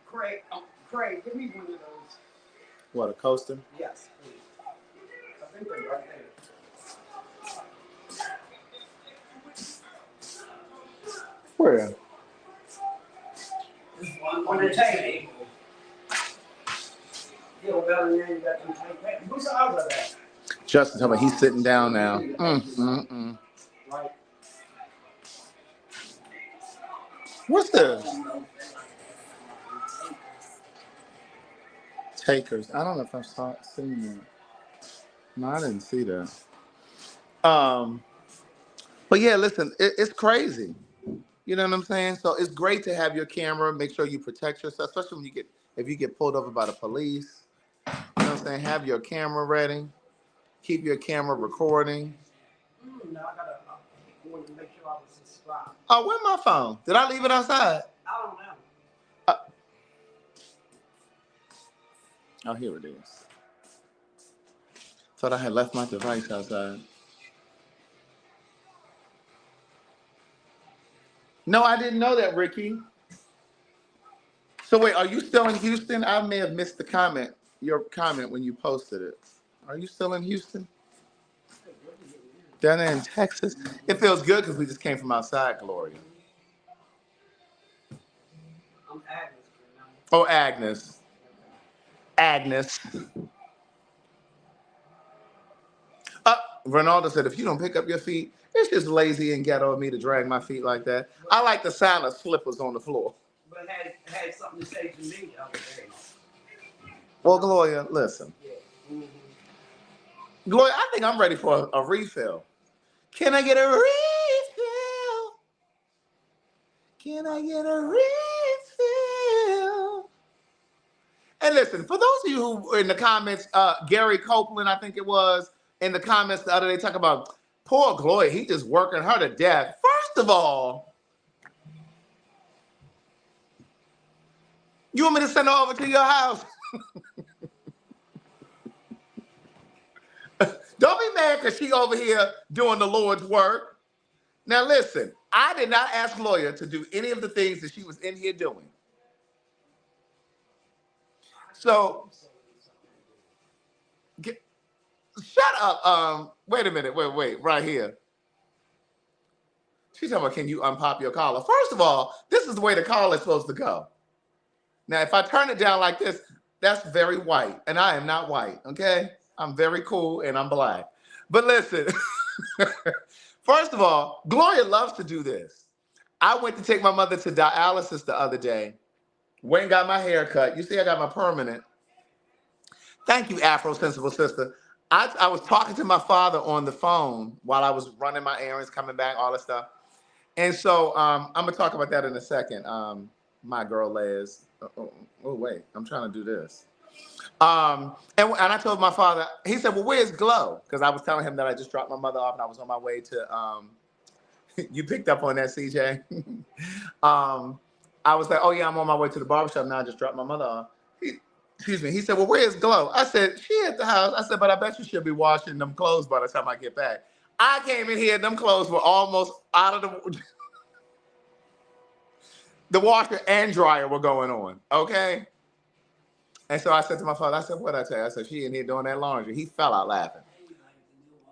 Speaker 2: Craig, give me one of those.
Speaker 1: What, a coaster?
Speaker 2: Yes, please. I think they're right there.
Speaker 1: Where?
Speaker 2: On the table. Feel better than you got to take that. Who's the other there?
Speaker 1: Justin told me he's sitting down now.
Speaker 2: Right.
Speaker 1: What's this? Takers. I don't know if I've seen that. No, I didn't see that. But yeah, listen, it's crazy. You know what I'm saying? So it's great to have your camera. Make sure you protect yourself, especially when if you get pulled over by the police. You know what I'm saying? Have your camera ready. Keep your camera recording.
Speaker 2: No, I wanted to make sure I was subscribed.
Speaker 1: Oh, where's my phone? Did I leave it outside?
Speaker 2: I don't know.
Speaker 1: Oh, here it is. Thought I had left my device outside. No, I didn't know that, Ricky. So wait, are you still in Houston? I may have missed your comment when you posted it. Are you still in Houston? Down there in Texas? It feels good because we just came from outside, Gloria.
Speaker 2: I'm Agnes.
Speaker 1: Oh, Agnes. Agnes. Ronaldo said, if you don't pick up your feet, it's just lazy and ghetto of me to drag my feet like that. I like the sound of slippers on the floor.
Speaker 2: But had something to say to me the other day.
Speaker 1: Well, Gloria, listen.
Speaker 2: Yeah.
Speaker 1: Gloria, I think I'm ready for a refill. Can I get a refill? Can I get a refill? And listen, for those of you who were in the comments, Gary Copeland, I think it was, in the comments the other day, talking about poor Gloria, he just working her to death. First of all, you want me to send her over to your house? Don't be mad because she over here doing the Lord's work. Now listen, I did not ask Gloria to do any of the things that she was in here doing. So, shut up. Wait a minute. Wait, right here. She's talking about, can you unpop your collar? First of all, this is the way the collar is supposed to go. Now, if I turn it down like this, that's very white, and I am not white, okay? I'm very cool, and I'm black. But listen, first of all, Gloria loves to do this. I went to take my mother to dialysis the other day. Went and got my hair cut. You see, I got my permanent. Thank you, Afro Sensible Sister. I was talking to my father on the phone while I was running my errands, coming back, all that stuff. And so I'm gonna talk about that in a second. My girl Les. Oh, wait, I'm trying to do this. And I told my father. He said, "Well, where's Glow?" Because I was telling him that I just dropped my mother off and I was on my way to. You picked up on that, CJ. I was like, "Oh yeah, I'm on my way to the barbershop now. I just dropped my mother off." Excuse me. He said, "Well, where's Glow?" I said, "She at the house." I said, "But I bet you she'll be washing them clothes by the time I get back." I came in here, them clothes were almost out of the washer and dryer were going on. Okay. And so I said to my father, I said, "What'd I tell you?" I said, "She in here doing that laundry." He fell out laughing.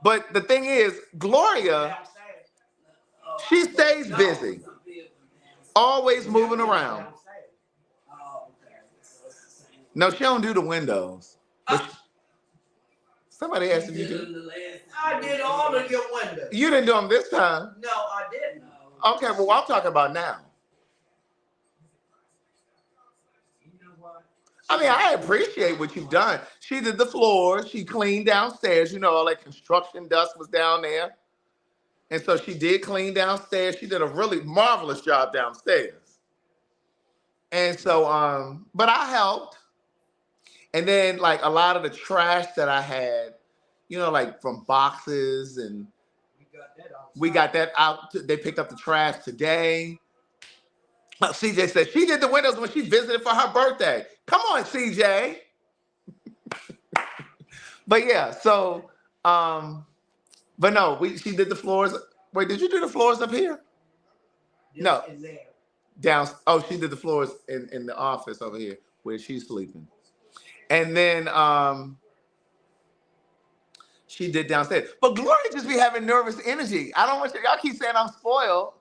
Speaker 1: But the thing is, Gloria, she stays busy, always moving around. No, she don't do the windows. Somebody asked if you do.
Speaker 2: I did all of your windows.
Speaker 1: You didn't do them this time.
Speaker 2: No, I didn't.
Speaker 1: Okay, well, I'm talking about now. I mean, I appreciate what you've done. She did the floors. She cleaned downstairs. You know, all that construction dust was down there. And so she did clean downstairs. She did a really marvelous job downstairs. And so, but I helped. And then, like, a lot of the trash that I had, you know, like from boxes, and we got that out. They picked up the trash today. CJ said she did the windows when she visited for her birthday. Come on, CJ. But yeah, so, but no, she did the floors. Wait, did you do the floors up here? No. Down. Oh, she did the floors in the office over here where she's sleeping. And then she did downstairs. But Gloria just be having nervous energy. I don't want y'all keep saying I'm spoiled.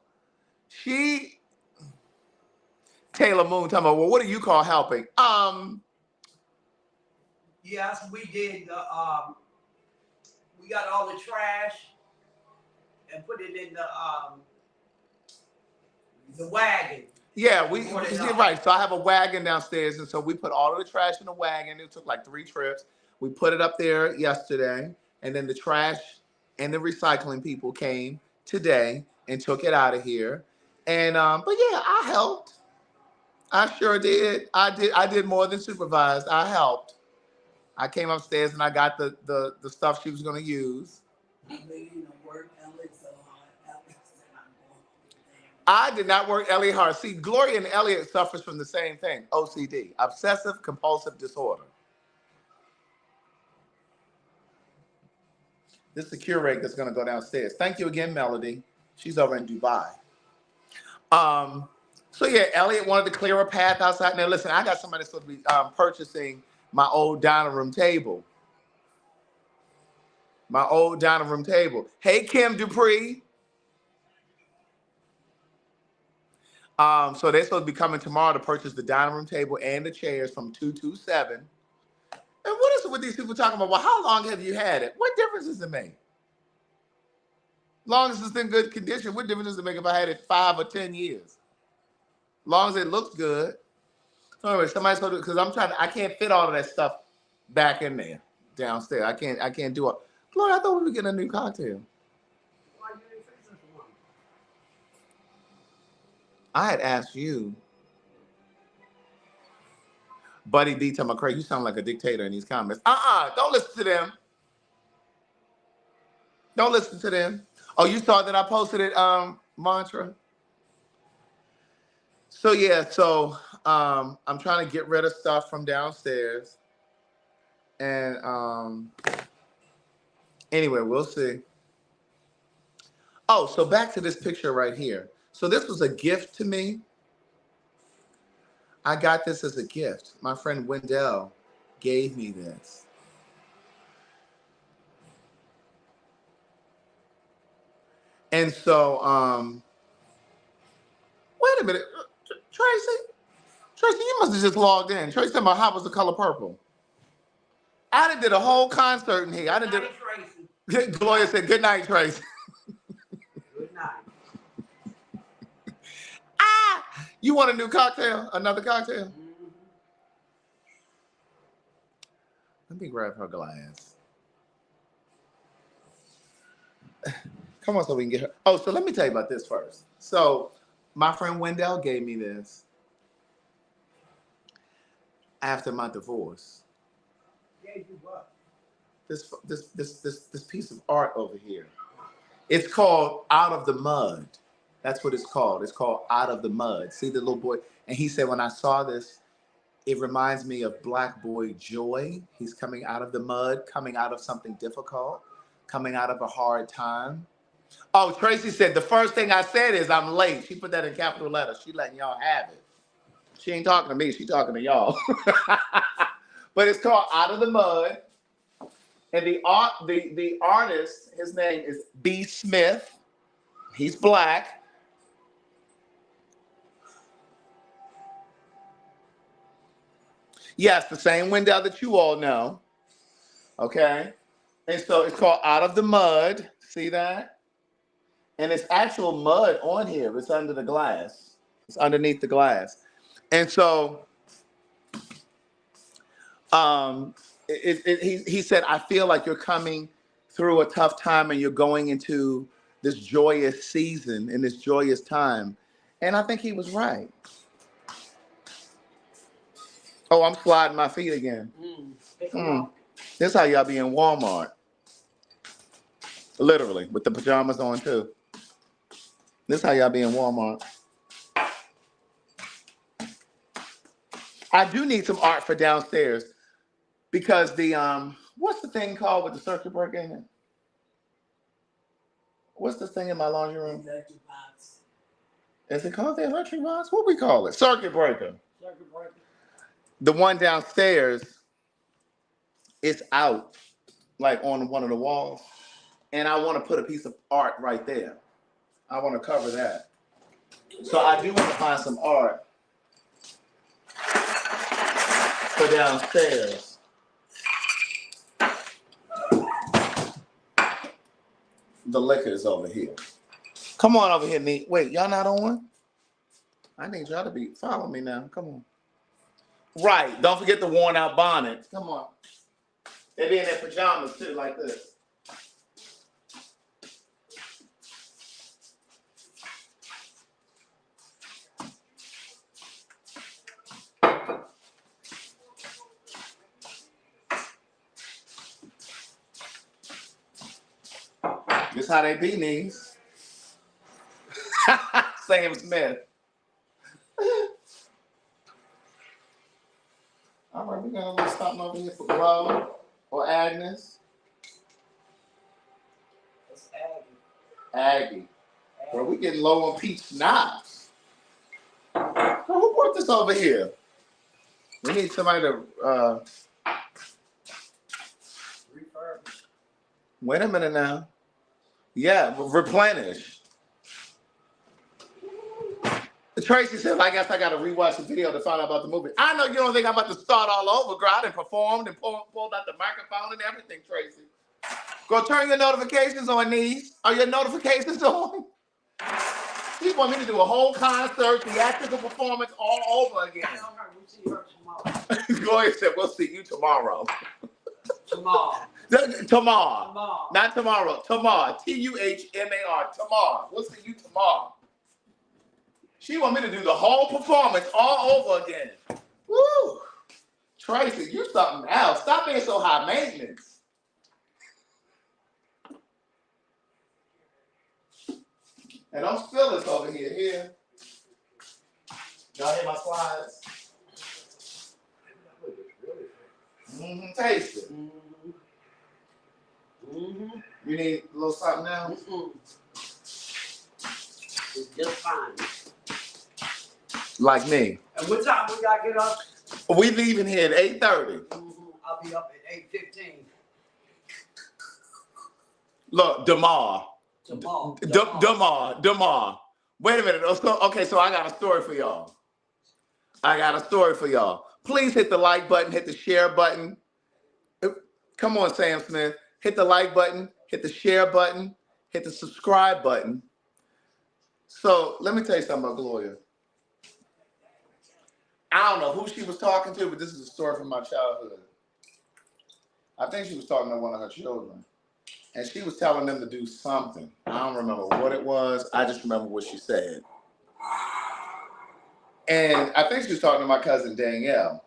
Speaker 1: Taylor Moon talking about, well, what do you call helping?
Speaker 2: Yes, we did. We got all the trash and put it in the wagon.
Speaker 1: Yeah, you're right. So I have a wagon downstairs, and so we put all of the trash in the wagon. It took like 3 trips. We put it up there yesterday, and then the trash and the recycling people came today and took it out of here. And but yeah, I helped. I sure did. I did more than supervised. I helped. I came upstairs and I got the stuff she was going to use. I did not work Elliot hard. See, Gloria and Elliot suffers from the same thing, OCD, obsessive compulsive disorder. This is the curator that's going to go downstairs. Thank you again, Melody. She's over in Dubai. So yeah, Elliot wanted to clear a path outside. Now listen, I got somebody that's supposed to be purchasing my old dining room table. My old dining room table. Hey, Kim Dupree. So they're supposed to be coming tomorrow to purchase the dining room table and the chairs from 227. And what is it with these people talking about? Well, how long have you had it? What difference does it make? Long as it's in good condition, what difference does it make if I had it 5 or 10 years? Long as it looks good. So anyway, somebody's supposed to, because I can't fit all of that stuff back in there downstairs. I can't do it. Gloria, I thought we were getting a new cocktail.
Speaker 2: Why you didn't fix it for one?
Speaker 1: I had asked you. Buddy D telling me, Craig, you sound like a dictator in these comments. Don't listen to them. Don't listen to them. Oh, you saw that I posted it, Mantra? So yeah, I'm trying to get rid of stuff from downstairs. And anyway, we'll see. Oh, so back to this picture right here. So this was a gift to me. I got this as a gift. My friend Wendell gave me this. And so, wait a minute. Tracy, you must have just logged in. Tracy talking about how was the color purple. I done did a whole concert in here.
Speaker 2: Tracy.
Speaker 1: Gloria said, good night, Tracy.
Speaker 2: Good night.
Speaker 1: You want a new cocktail? Another cocktail? Let me grab her glass. Come on so we can get her. Oh, so let me tell you about this first. So my friend Wendell gave me this after my divorce.
Speaker 2: Gave you what?
Speaker 1: This piece of art over here. It's called Out of the Mud. That's what it's called. It's called Out of the Mud. See the little boy? And he said, when I saw this, it reminds me of Black Boy Joy. He's coming out of the mud, coming out of something difficult, coming out of a hard time. Oh, Tracy said, the first thing I said is I'm late. She put that in capital letters. She letting y'all have it. She ain't talking to me. She talking to y'all. But it's called Out of the Mud. And the artist, his name is B. Smith. He's black. Yes, the same Wendell that you all know. Okay. And so it's called Out of the Mud. See that? And it's actual mud on here. It's under the glass. It's underneath the glass. And so he said, I feel like you're coming through a tough time and you're going into this joyous season and this joyous time. And I think he was right. Oh, I'm sliding my feet again. This is how y'all be in Walmart. Literally, with the pajamas on too. This is how y'all be in Walmart. I do need some art for downstairs because the what's the thing called with the circuit breaker in it? What's this thing in my laundry room?
Speaker 4: Electric box.
Speaker 1: Is it called the electric box? What we call it? Circuit breaker.
Speaker 2: Circuit breaker.
Speaker 1: The one downstairs is out, like on one of the walls. And I want to put a piece of art right there. I want to cover that. So I do want to find some art for downstairs. The liquor is over here. Come on over here, Neat. Wait, y'all not on? I need y'all to be follow me now. Come on. Right. Don't forget the worn out bonnet. Come on. They be in their pajamas too, like this. This how they be, knees. Sam Smith. All right, we're gonna do something over here for Glow or Agnes.
Speaker 2: It's Aggie.
Speaker 1: Aggie. Bro, we getting low on peach schnapps. Bro, who brought this over here? We need somebody to
Speaker 2: Refurbish.
Speaker 1: wait a minute now. Yeah, replenish. Tracy said, I guess I got to rewatch the video to find out about the movie. I know you don't think I'm about to start all over, girl. I done performed and pulled out the microphone and everything, Tracy. Go turn your notifications on, niece. Are your notifications on? He want me to do a whole concert, theatrical performance all over again.
Speaker 2: Tell her we'll see her tomorrow.
Speaker 1: Gloria said, we'll see you tomorrow.
Speaker 2: Tomorrow.
Speaker 1: Tomorrow. Not tomorrow. Tomorrow. Tuhmar. Tomorrow. We'll see you tomorrow. She want me to do the whole performance all over again. Woo! Tracy, you something else. Stop being so high maintenance. And don't spill this over here. Here. Y'all hear my slides? Taste it. You need a little something else?
Speaker 2: It's just fine.
Speaker 1: Like me.
Speaker 2: And what time we gotta get up?
Speaker 1: We leaving here at 8:30.
Speaker 2: I'll be up at 8:15.
Speaker 1: Look, Demar. Wait a minute. Okay, so I got a story for y'all. Please hit the like button, hit the share button. Come on, Sam Smith. Hit the like button, hit the share button, hit the subscribe button. So let me tell you something about Gloria. I don't know who she was talking to, but this is a story from my childhood. I think she was talking to one of her children. And she was telling them to do something. I don't remember what it was. I just remember what she said. And I think she was talking to my cousin Danielle.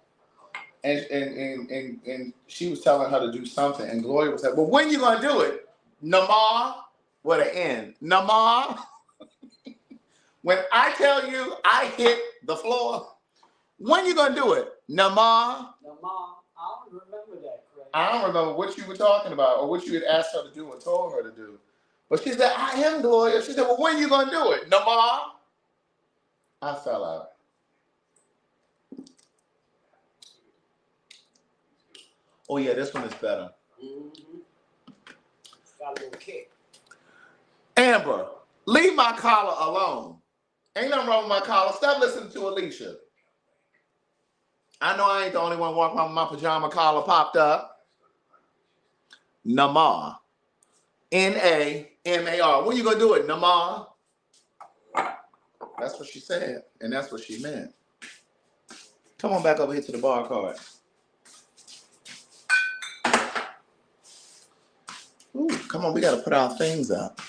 Speaker 1: And she was telling her to do something. And Gloria was like, well, when you going to do it? Namar, with an N. Namar. When I tell you I hit the floor, when you going to do it? Namar.
Speaker 2: Namar. I don't remember that, Craig.
Speaker 1: I don't remember what you were talking about or what you had asked her to do or told her to do. But she said, I am Gloria. She said, well, when are you going to do it? Namar. I fell out. Oh, yeah, this one is better.
Speaker 2: Mm-hmm. Got a little kick.
Speaker 1: Amber, leave my collar alone. Ain't nothing wrong with my collar. Stop listening to Alicia. I know I ain't the only one walking around with my pajama collar popped up. Namar. N-A-M-A-R. When you going to do it, Namar? That's what she said, and that's what she meant. Come on back over here to the bar card. Ooh, come on, we got to put our things up.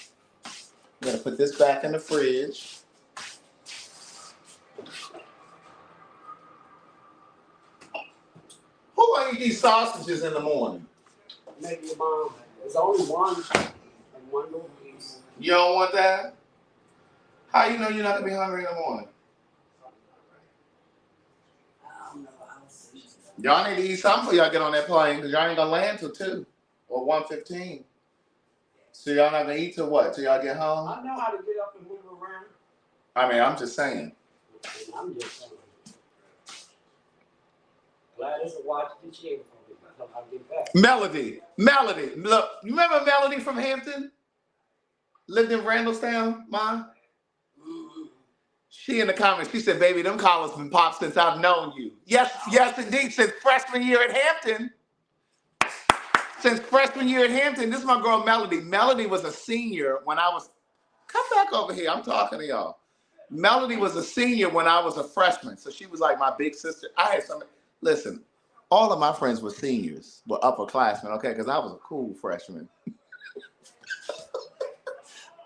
Speaker 1: We got to put this back in the fridge. Who gonna eat these sausages in the morning?
Speaker 2: Maybe your mom. There's only one and one little piece.
Speaker 1: You don't want that? How you know you're not gonna be hungry in the morning?
Speaker 4: I don't know. I'll see.
Speaker 1: Y'all need to eat something before y'all get on that plane, because y'all ain't gonna land till 2 or 1:15. So y'all not gonna eat till what? Till y'all get home?
Speaker 2: I know how to get up and move around.
Speaker 1: I mean, I'm just saying.
Speaker 2: I'm just saying. Gladys will watch the chair for me until I get back.
Speaker 1: Melody. Look, you remember Melody from Hampton? Lived in Randallstown, Ma? She in the comments, she said, baby, them collars been popped since I've known you. Yes, indeed, since freshman year at Hampton. Since freshman year at Hampton, this is my girl Melody. Melody was a senior when I was, come back over here, I'm talking to y'all. Melody was a senior when I was a freshman, so she was like my big sister. I had some, listen, all of my friends were seniors, were upperclassmen, okay, because I was a cool freshman.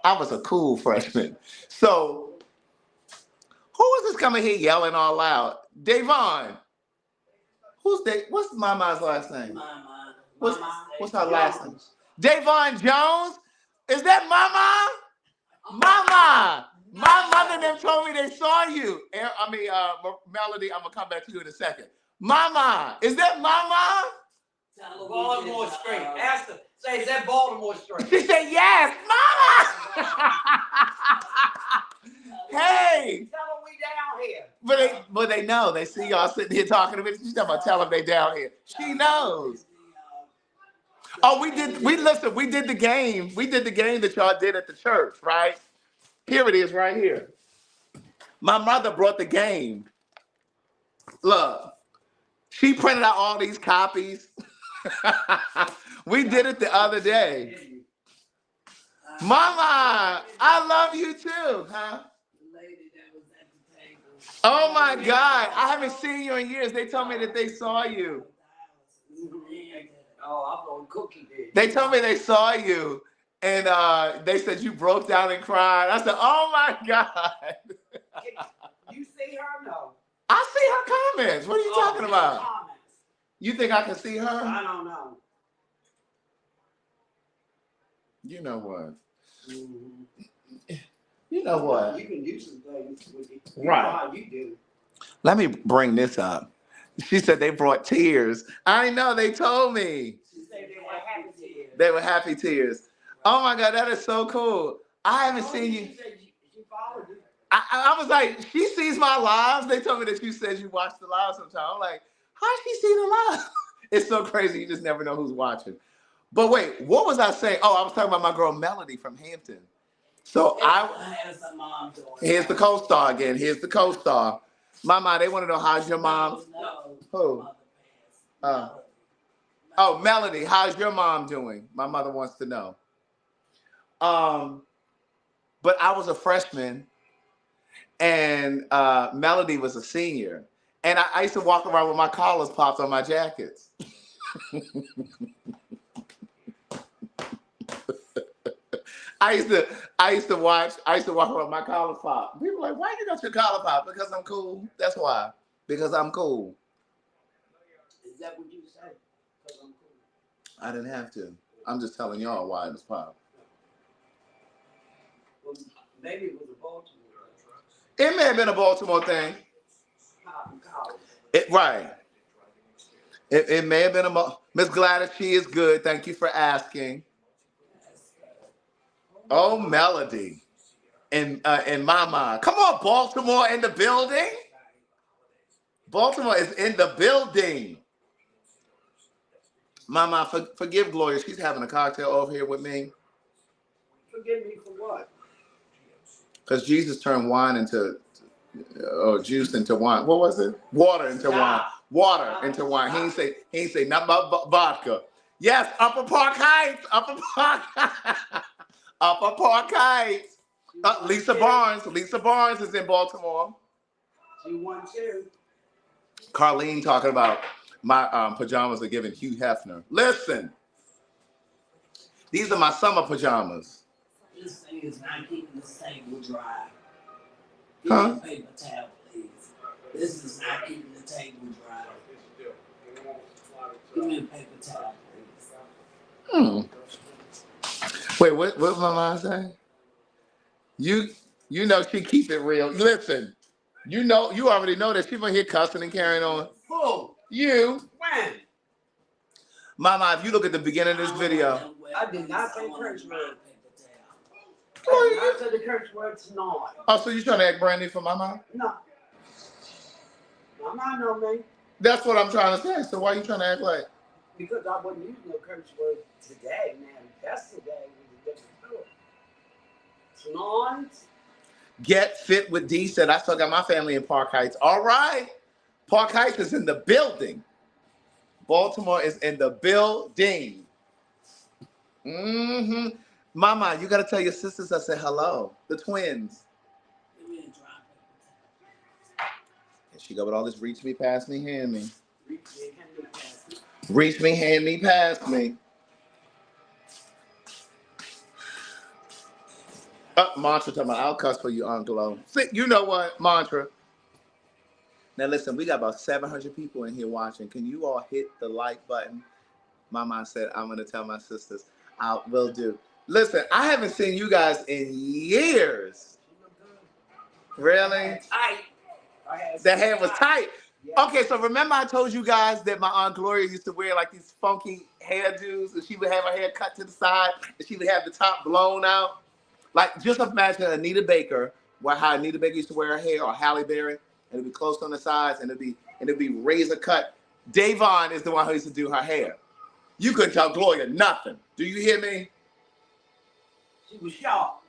Speaker 1: I was a cool freshman. So, who is this coming here yelling all loud? Davon. Who's Dave? What's Mama's last name?
Speaker 4: Mama.
Speaker 1: What's her last name? Davon Jones? Is that Mama? Mama! My mother and them told me they saw you. Melody, I'm going to come back to you in a second. Mama! Is that Mama?
Speaker 2: Baltimore Street. Ask her. Say, is that Baltimore Street?
Speaker 1: She said, yes, Mama! Hey!
Speaker 2: Tell them we down here.
Speaker 1: But they know. They see y'all sitting here talking to me. She's talking about tell them they down here. She knows. Oh, we did the game. We did the game that y'all did at the church, right? Here it is right here. My mother brought the game. Look, she printed out all these copies. We did it the other day. Mama, I love you too, huh? Oh my God, I haven't seen you in years. They told me that they saw you.
Speaker 2: Oh, I'm on Cookie Day.
Speaker 1: They told me they saw you, and they said you broke down and cried. I said, oh my God.
Speaker 2: You see her? No.
Speaker 1: I see her comments. What are you talking about?
Speaker 2: Comments.
Speaker 1: You think I can see her?
Speaker 2: I don't know.
Speaker 1: You know what?
Speaker 2: Mm-hmm.
Speaker 1: You know what?
Speaker 2: You can do some things with it.
Speaker 1: Right.
Speaker 2: You know how you do.
Speaker 1: Let me bring this up. She said they brought tears. I know, they told me.
Speaker 2: She said they were happy tears.
Speaker 1: They were happy tears. Oh my God, that is so cool. I haven't seen you.
Speaker 2: She said she followed you.
Speaker 1: I was like, she sees my lives. They told me that you said you watch the lives sometimes. I'm like, how'd she see the lives? It's so crazy. You just never know who's watching. But wait, what was I saying? Oh, I was talking about my girl Melody from Hampton. So here's the co-star again. Here's the co-star. Mama, they want to know how's your mom. Who? Oh, Melody, how's your mom doing? My mother wants to know. But I was a freshman, and Melody was a senior, and I used to walk around with my collars popped on my jackets. I used to watch around my collar pop. People are like, why you got your collar pop? Because I'm cool. That's why. Because I'm cool.
Speaker 2: Is that what you say? Because I'm cool.
Speaker 1: I didn't have to. I'm just telling y'all why it was pop.
Speaker 2: Well, maybe it was a Baltimore.
Speaker 1: It may have been a Baltimore thing. Right. It may have been a Miss Gladys. She is good. Thank you for asking. Oh, Melody and Mama. Come on, Baltimore in the building. Baltimore is in the building. Mama, forgive Gloria. She's having a cocktail over here with me.
Speaker 2: Forgive me for what?
Speaker 1: Because Jesus turned wine into, or juice into wine. What was it? Water into wine. Water into wine. He ain't say nothing about vodka. Yes, Upper Park Heights. Upper Park. Upper Park Heights. Lisa Barnes. Lisa Barnes is in Baltimore.
Speaker 2: She won too.
Speaker 1: Carlene talking about my pajamas are giving Hugh Hefner. Listen, these are my summer pajamas.
Speaker 4: This thing is not keeping the table dry.
Speaker 1: Huh?
Speaker 4: Give me a paper towel, please. This is not keeping the table dry. Give me a paper towel, please.
Speaker 1: Wait, what my mom say? You know she keep it real. Listen, you already know that she from here cussing and carrying on.
Speaker 2: Who?
Speaker 1: You.
Speaker 2: When?
Speaker 1: Mama, if you look at the beginning of this video.
Speaker 2: I did not say curse word. I said the curse word tonight.
Speaker 1: Oh, so you trying to act brand new for my mom?
Speaker 2: No. My mom know me.
Speaker 1: That's what I'm trying to say. So why you trying to act like?
Speaker 2: Because I wasn't using no curse word today, man. Yesterday was a different story. Tonight.
Speaker 1: Get Fit with D said, I still got my family in Park Heights. All right. Park Heights is in the building. Baltimore is in the building. Mm-hmm. Mama, you got to tell your sisters I said hello. The twins. And she go with all this reach me, pass me, hand me. Reach me, hand me, pass me. Mantra talking about, I'll cuss for you, Aunt Glow. See, you know what, Mantra? Now listen, we got about 700 people in here watching. Can you all hit the like button? Mama said, I'm going to tell my sisters. I will do. Listen, I haven't seen you guys in years. Really?
Speaker 2: Tight.
Speaker 1: The hair was tight. Okay, so remember I told you guys that my Aunt Gloria used to wear like these funky hairdos, and she would have her hair cut to the side, and she would have the top blown out. Like, just imagine Anita Baker, how Anita Baker used to wear her hair, or Halle Berry, and it'd be close on the sides, and it'd be razor cut. Davon is the one who used to do her hair. You couldn't tell Gloria nothing. Do you hear me?
Speaker 2: She was sharp.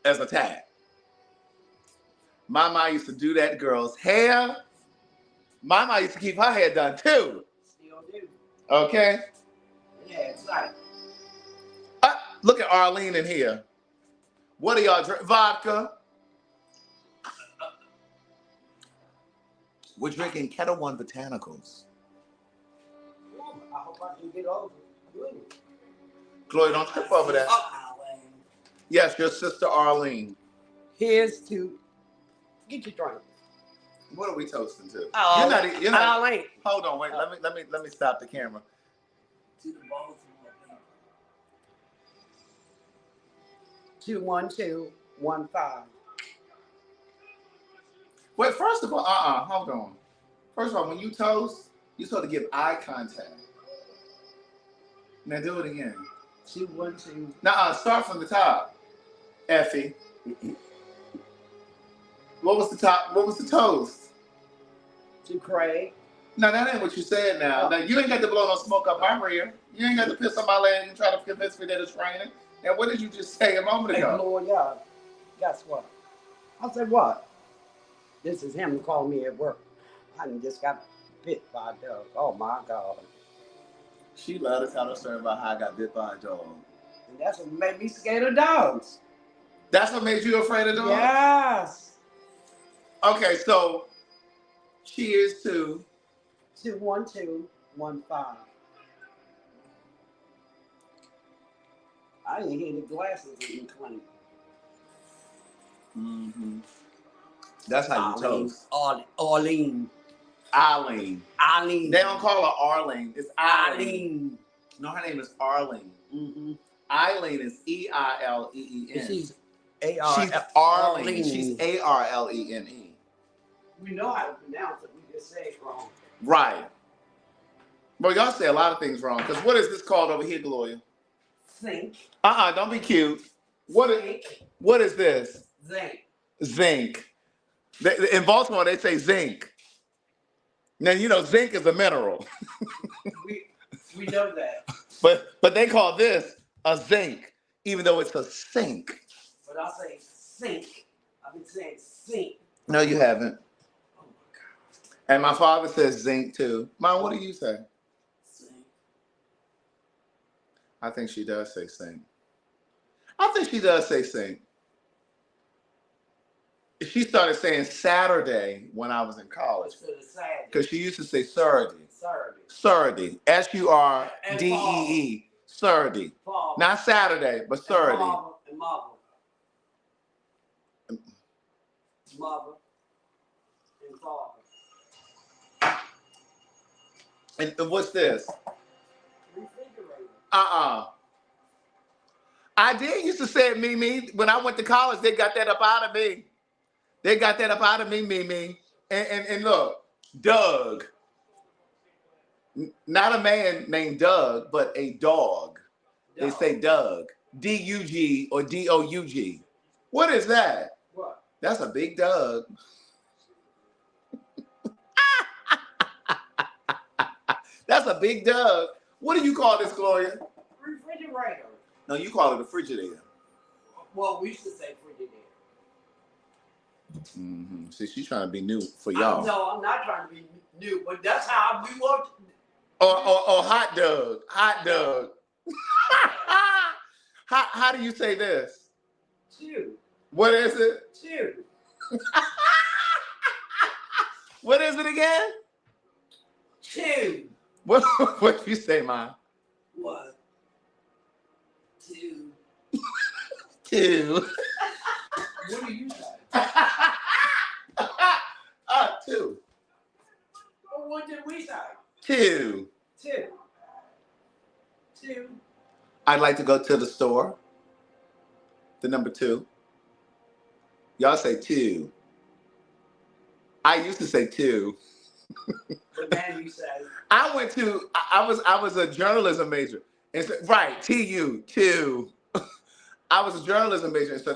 Speaker 1: As a tag. My mom used to do that girl's hair. My mom used to keep her hair done too.
Speaker 2: Still do.
Speaker 1: Okay?
Speaker 2: Yeah, it's like.
Speaker 1: Look at Arlene in here. What are y'all drinking? Vodka. We're drinking Kettle One Botanicals.
Speaker 2: I hope I can get over it.
Speaker 1: Gloria, don't trip over that. Yes, your sister Arlene.
Speaker 2: Here's to get your drink.
Speaker 1: What are we toasting to?
Speaker 2: Oh,
Speaker 1: you're not.
Speaker 2: Arlene.
Speaker 1: Hold on, wait. Let me stop the camera.
Speaker 4: To the Baltimore people.
Speaker 2: 21215.
Speaker 1: Wait, first of all, hold on. First of all, when you toast, you're supposed to give eye contact. Now do it again.
Speaker 2: 212.
Speaker 1: Nuh-uh, start from the top. Effie. What was the top? What was the toast?
Speaker 2: To Craig.
Speaker 1: No, that ain't what you said now. Now, you ain't got to blow no smoke up my rear. You ain't got to piss on my leg and try to convince me that it's raining. Now, what did you just say a moment ago?
Speaker 2: Hey, Gloria, guess what? I said, what? This is him calling me at work. I just got bit by a dog. Oh, my God.
Speaker 1: She loved to tell a story about how I got bit by a dog.
Speaker 2: And that's what made me scared of dogs.
Speaker 1: That's what made you afraid of dogs?
Speaker 2: Yes.
Speaker 1: Okay, so cheers to
Speaker 2: 21215. I didn't hear the glasses even clink.
Speaker 1: Mm-hmm. That's how you toast.
Speaker 2: Arlene.
Speaker 1: Eileen. They don't call her Arlene. It's Eileen.
Speaker 2: Arlene.
Speaker 1: No, her name is Arlene.
Speaker 2: Mm-hmm.
Speaker 1: Eileen is Eileen.
Speaker 2: She's
Speaker 1: She's Arlene. She's Arlene.
Speaker 2: We know how to pronounce it. We just say it wrong.
Speaker 1: Right. Well, y'all say a lot of things wrong. Because what is this called over here, Gloria?
Speaker 2: Zinc.
Speaker 1: Don't be cute. What is this? Zinc. In Baltimore, they say zinc. Now, you know, zinc is a mineral.
Speaker 2: we know that.
Speaker 1: But they call this a zinc, even though it's a sink.
Speaker 2: But I say sink. I've been saying sink.
Speaker 1: No, you haven't.
Speaker 2: Oh, my God.
Speaker 1: And my father says zinc, too. Mom, what do you say?
Speaker 2: Sink.
Speaker 1: I think she does say sink. I think she does say sink. She started saying Saturday when I was in college. Because she used to say Surdy. Surdy. Surdee. Surdy. Not Saturday, but Surdy.
Speaker 2: Mother. And father.
Speaker 1: And what's this?
Speaker 2: Refrigerator.
Speaker 1: I did used to say it, Mimi. When I went to college, they got that up out of me. Mimi. And look, Doug. Not a man named Doug, but a dog. They say Doug. D-U-G or D-O-U-G. What is that?
Speaker 2: What?
Speaker 1: That's a big Doug. That's a big Doug. What do you call this, Gloria?
Speaker 2: Refrigerator.
Speaker 1: No, you call it a frigidaire.
Speaker 2: Well, we used to say frigidaire.
Speaker 1: Mm-hmm. See, she's trying to be new for y'all.
Speaker 2: No, I'm not trying to be new, but that's how we want.
Speaker 1: Or hot dog. How do you say this?
Speaker 2: Chew.
Speaker 1: What is it?
Speaker 2: Chew.
Speaker 1: What is it again?
Speaker 2: Chew.
Speaker 1: What you say, Ma?
Speaker 2: What? Chew.
Speaker 1: Two.
Speaker 2: What do you say?
Speaker 1: Two.
Speaker 2: Well, what did we say?
Speaker 1: Two. I'd like to go to the store. The number 2. Y'all say 2. I used to say 2.
Speaker 2: But now you say.
Speaker 1: I was a journalism major. And so, right, TU, 2. I was a journalism major, and so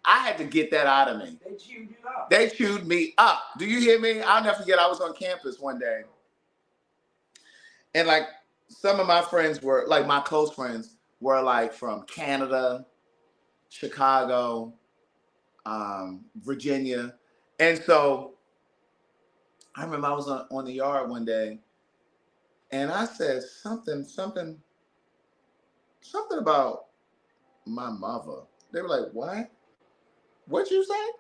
Speaker 1: I had to get that out of me.
Speaker 2: They chewed you up.
Speaker 1: They chewed me up. Do you hear me? I'll never forget, I was on campus one day. And like some of my friends were, like my close friends were like from Canada, Chicago, Virginia. And so I remember I was on the yard one day and I said something about my mother. They were like, what? What'd you say?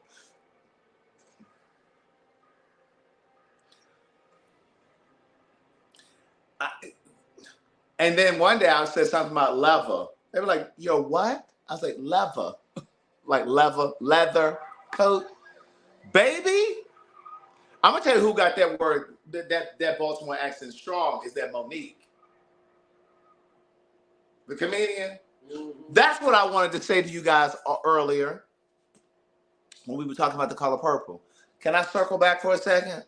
Speaker 1: And then one day I said something about leather. They were like, yo, what? I was like, leather. Like leather, coat. Baby, I'm gonna tell you who got that word, that Baltimore accent strong, is that Monique. The comedian. Mm-hmm. That's what I wanted to say to you guys earlier when we were talking about the color purple. Can I circle back for a second?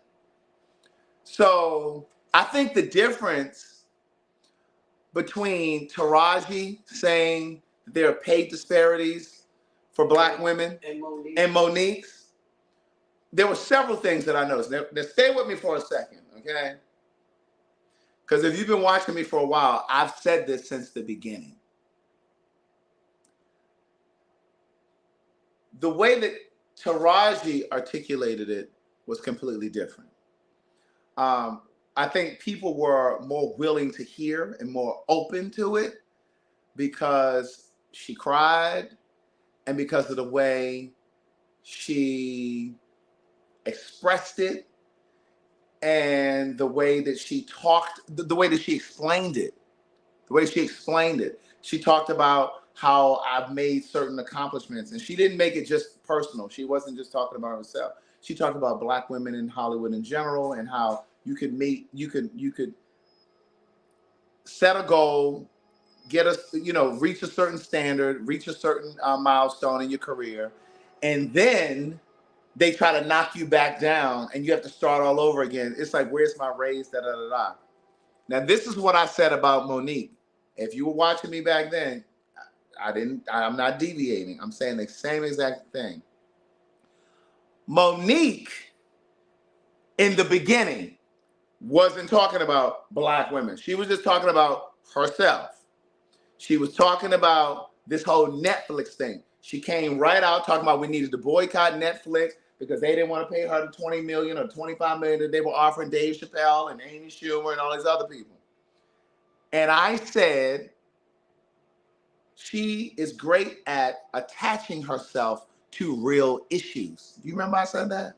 Speaker 1: So I think the difference between Taraji saying there are pay disparities for Black women and Monique's, there were several things that I noticed. Now stay with me for a second, okay? Because if you've been watching me for a while, I've said this since the beginning. The way that Taraji articulated it was completely different. I think people were more willing to hear and more open to it because she cried and because of the way she expressed it and the way that she talked, the way that she explained it. She talked about how I've made certain accomplishments, and she didn't make it just personal. She wasn't just talking about herself. She talked about Black women in Hollywood in general, and how you could set a goal, get a, reach a certain standard, reach a certain milestone in your career, and then they try to knock you back down, and you have to start all over again. It's like, where's my raise? Da da da da. Now, this is what I said about Monique. If you were watching me back then, I'm not deviating. I'm saying the same exact thing. Monique, in the beginning, wasn't talking about Black women. She was just talking about herself. She was talking about this whole Netflix thing. She came right out talking about we needed to boycott Netflix because they didn't want to pay her the $20 million or $25 million that they were offering Dave Chappelle and Amy Schumer and all these other people. And I said, she is great at attaching herself to real issues. Do you remember I said that?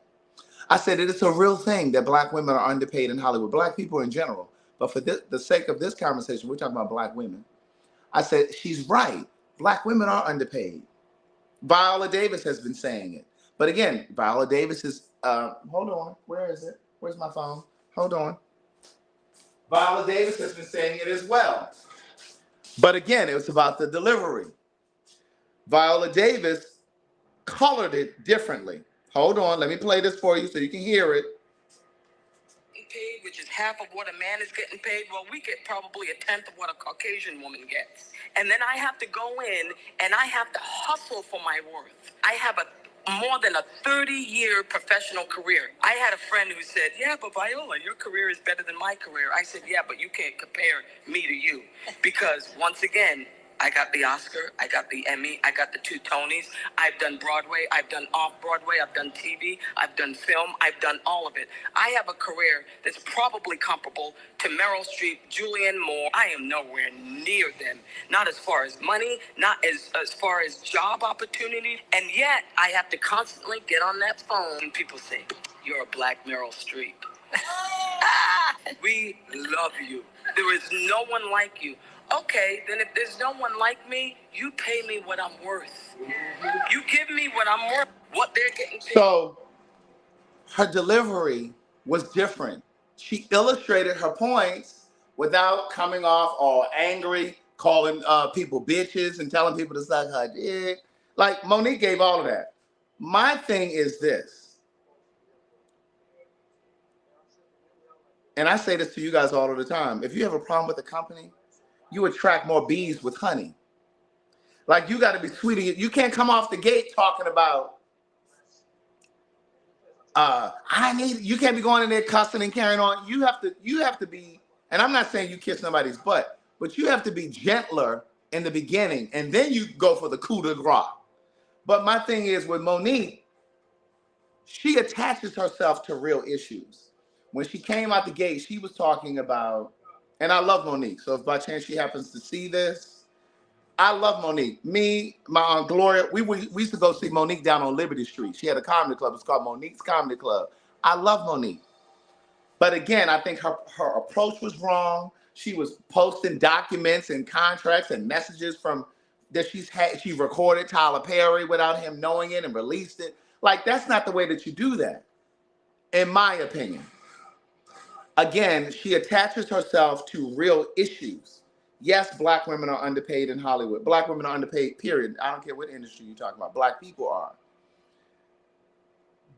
Speaker 1: I said it is a real thing that Black women are underpaid in Hollywood, Black people in general. But for the sake of this conversation, we're talking about Black women. I said, she's right. Black women are underpaid. Viola Davis has been saying it. But again, Viola Davis is, hold on, where is it? Where's my phone? Hold on. Viola Davis has been saying it as well. But again, it was about the delivery. Viola Davis colored it differently. Hold on, let me play this for you so you can hear it.
Speaker 7: Paid, which is half of what a man is getting paid. Well, we get probably a tenth of what a Caucasian woman gets. And then I have to go in and I have to hustle for my worth. I have more than a 30-year professional career. I had a friend who said, yeah, but Viola, your career is better than my career. I said, yeah, but you can't compare me to you. Because once again, I got the Oscar, I got the Emmy, I got the 2 Tonys. I've done Broadway, I've done off-Broadway, I've done TV, I've done film, I've done all of it. I have a career that's probably comparable to Meryl Streep, Julianne Moore. I am nowhere near them. Not as far as money, not as far as job opportunities. And yet, I have to constantly get on that phone and people say, you're a Black Meryl Streep. We love you. There is no one like you. Okay, then if there's no one like me, you pay me what I'm worth. You give me what I'm worth, what they're getting paid.
Speaker 1: So her delivery was different. She illustrated her points without coming off all angry, calling people bitches and telling people to suck her dick. Like, Monique gave all of that. My thing is this, and I say this to you guys all of the time. If you have a problem with a company, you attract more bees with honey. Like, you got to be sweet. You can't come off the gate talking about, you can't be going in there cussing and carrying on. You have to be, and I'm not saying you kiss somebody's butt, but you have to be gentler in the beginning, and then you go for the coup de grace. But my thing is with Monique, she attaches herself to real issues. When she came out the gate, she was talking about, and I love Monique, so if by chance she happens to see this, I love Monique. Me, my Aunt Gloria, we used to go see Monique down on Liberty Street. She had a comedy club. It's called Monique's Comedy Club. I love Monique. But again, I think her approach was wrong. She was posting documents and contracts and messages that she recorded Tyler Perry without him knowing it and released it. Like, that's not the way that you do that, in my opinion. Again, she attaches herself to real issues. Yes, Black women are underpaid in Hollywood. Black women are underpaid, period. I don't care what industry you're talking about. Black people are.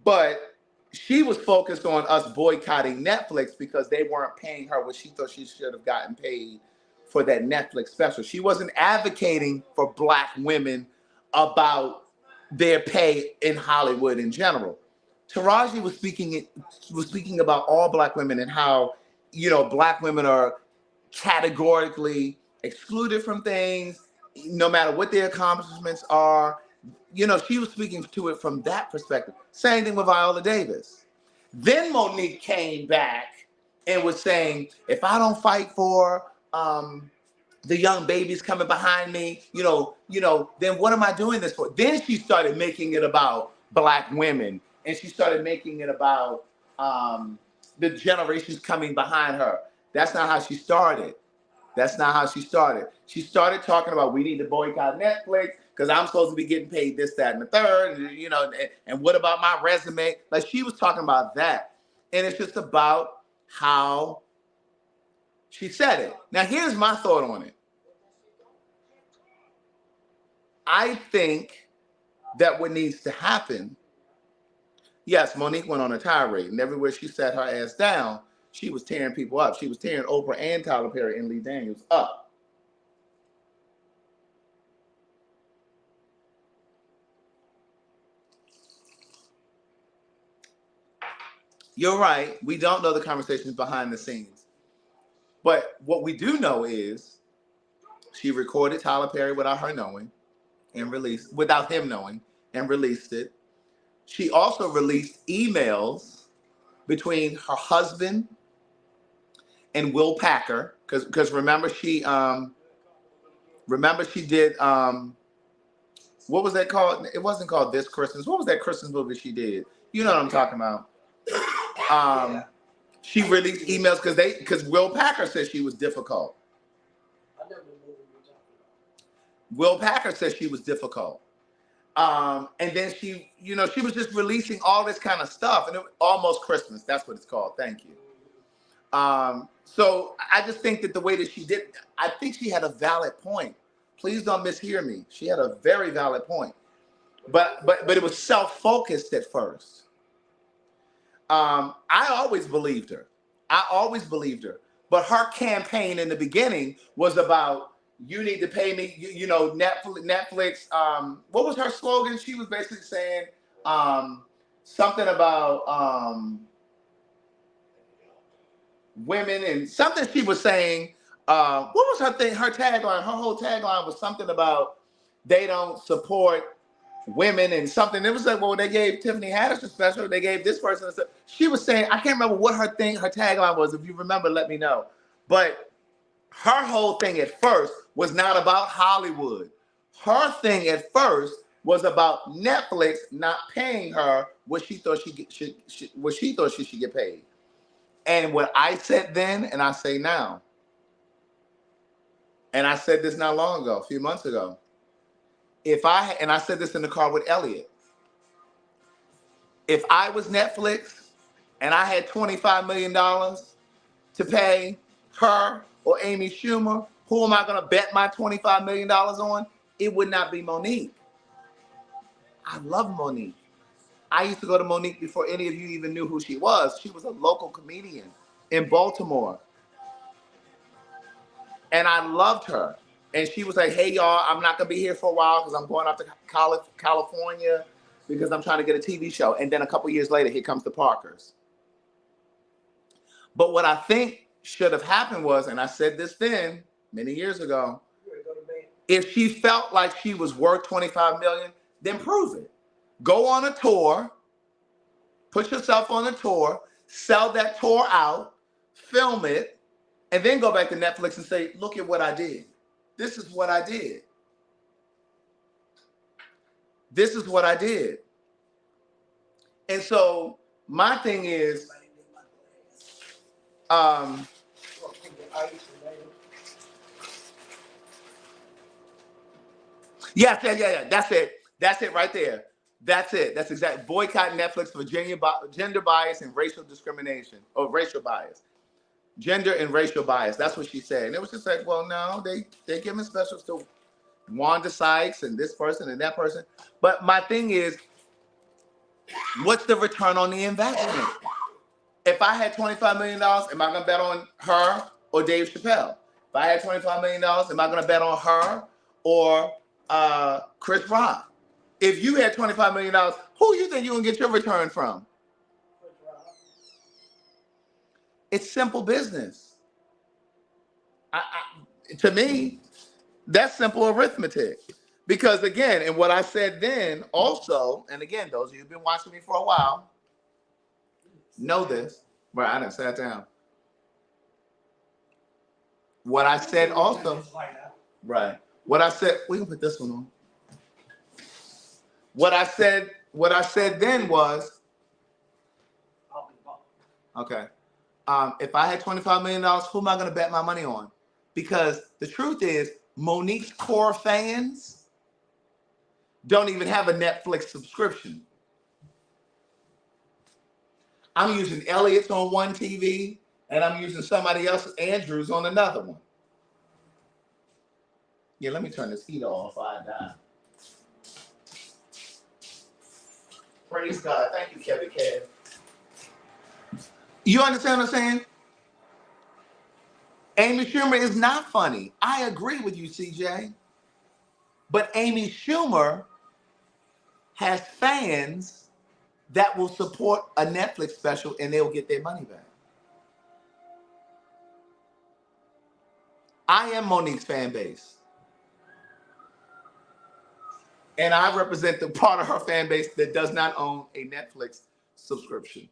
Speaker 1: But she was focused on us boycotting Netflix because they weren't paying her what she thought she should have gotten paid for that Netflix special. She wasn't advocating for Black women about their pay in Hollywood in general. Taraji was speaking about all Black women and how, Black women are categorically excluded from things, no matter what their accomplishments are. She was speaking to it from that perspective. Same thing with Viola Davis. Then Monique came back and was saying, if I don't fight for the young babies coming behind me, then what am I doing this for? Then she started making it about Black women, and she started making it about the generations coming behind her. That's not how she started. That's not how she started. She started talking about we need to boycott Netflix because I'm supposed to be getting paid this, that, and the third. And, you know, and what about my resume? Like she was talking about that. And it's just about how she said it. Now, here's my thought on it. I think that what needs to happen, yes, Monique went on a tirade, and everywhere she sat her ass down, she was tearing people up. She was tearing Oprah and Tyler Perry and Lee Daniels up. You're right. We don't know the conversations behind the scenes. But what we do know is she recorded Tyler Perry without her knowing and released, without him knowing, and released it. She also released emails between her husband and Will Packer, because remember she did what was that called? It wasn't called This Christmas. What was that Christmas movie she did? You know what I'm talking about. She released emails because Will Packer said she was difficult. Will Packer said she was difficult. And then she was just releasing all this kind of stuff, and it was almost Christmas. That's what it's called. Thank you. So I just think that the way that she did, I think she had a valid point. Please don't mishear me. She had a very valid point. But it was self-focused at first. I always believed her. But her campaign in the beginning was about, you need to pay me, Netflix. What was her slogan? She was basically saying something about women and something she was saying. What was her thing? Her tagline, her whole tagline was something about they don't support women and something. It was like, well, they gave Tiffany Haddish a special. They gave this person a special. She was saying, I can't remember what her tagline was. If you remember, let me know. But her whole thing at first was not about Hollywood. Her thing at first was about Netflix not paying her what she thought she should get paid. And what I said then, and I say now, and I said this not long ago, a few months ago, and I said this in the car with Elliot, if I was Netflix and I had $25 million to pay her or Amy Schumer, who am I going to bet my $25 million on? It would not be Monique. I love Monique. I used to go to Monique before any of you even knew who she was. She was a local comedian in Baltimore. And I loved her. And she was like, hey, y'all, I'm not going to be here for a while because I'm going out to California because I'm trying to get a TV show. And then a couple years later, here comes the Parkers. But what I think should have happened was, and I said this then, many years ago, if she felt like she was worth $25 million, then prove it. Go on a tour, put yourself on a tour, sell that tour out, film it, and then go back to Netflix and say, look at what I did. This is what I did. This is what I did. And so my thing is, yeah, that's it. That's it right there. That's it. That's exactly. Boycott Netflix for gender bias and racial discrimination, or racial bias. Gender and racial bias. That's what she said. And it was just like, well, no, they're giving specials to Wanda Sykes and this person and that person. But my thing is, what's the return on the investment? If I had $25 million, am I going to bet on her or Dave Chappelle? If I had $25 million, am I going to bet on her or Chris Rock? If you had $25 million, who you think you're going to get your return from? It's simple business. To me, that's simple arithmetic. Because again, and what I said then also, and again, those of you who've been watching me for a while know this. Right, I done sat down. What I said also, right. What I said, we can put this one on. What I said then was, okay. If I had $25 million, who am I going to bet my money on? because the truth is Monique's core fans don't even have a Netflix subscription. I'm using Elliot's on one TV, and I'm using somebody else's, Andrew's, on another one. Yeah, let me turn this heater off before I die. Praise God. Thank you, Kevin Kev. You understand what I'm saying? Amy Schumer is not funny. I agree with you, CJ. But Amy Schumer has fans that will support a Netflix special and they'll get their money back. I am Monique's fan base. And I represent the part of her fan base that does not own a Netflix subscription.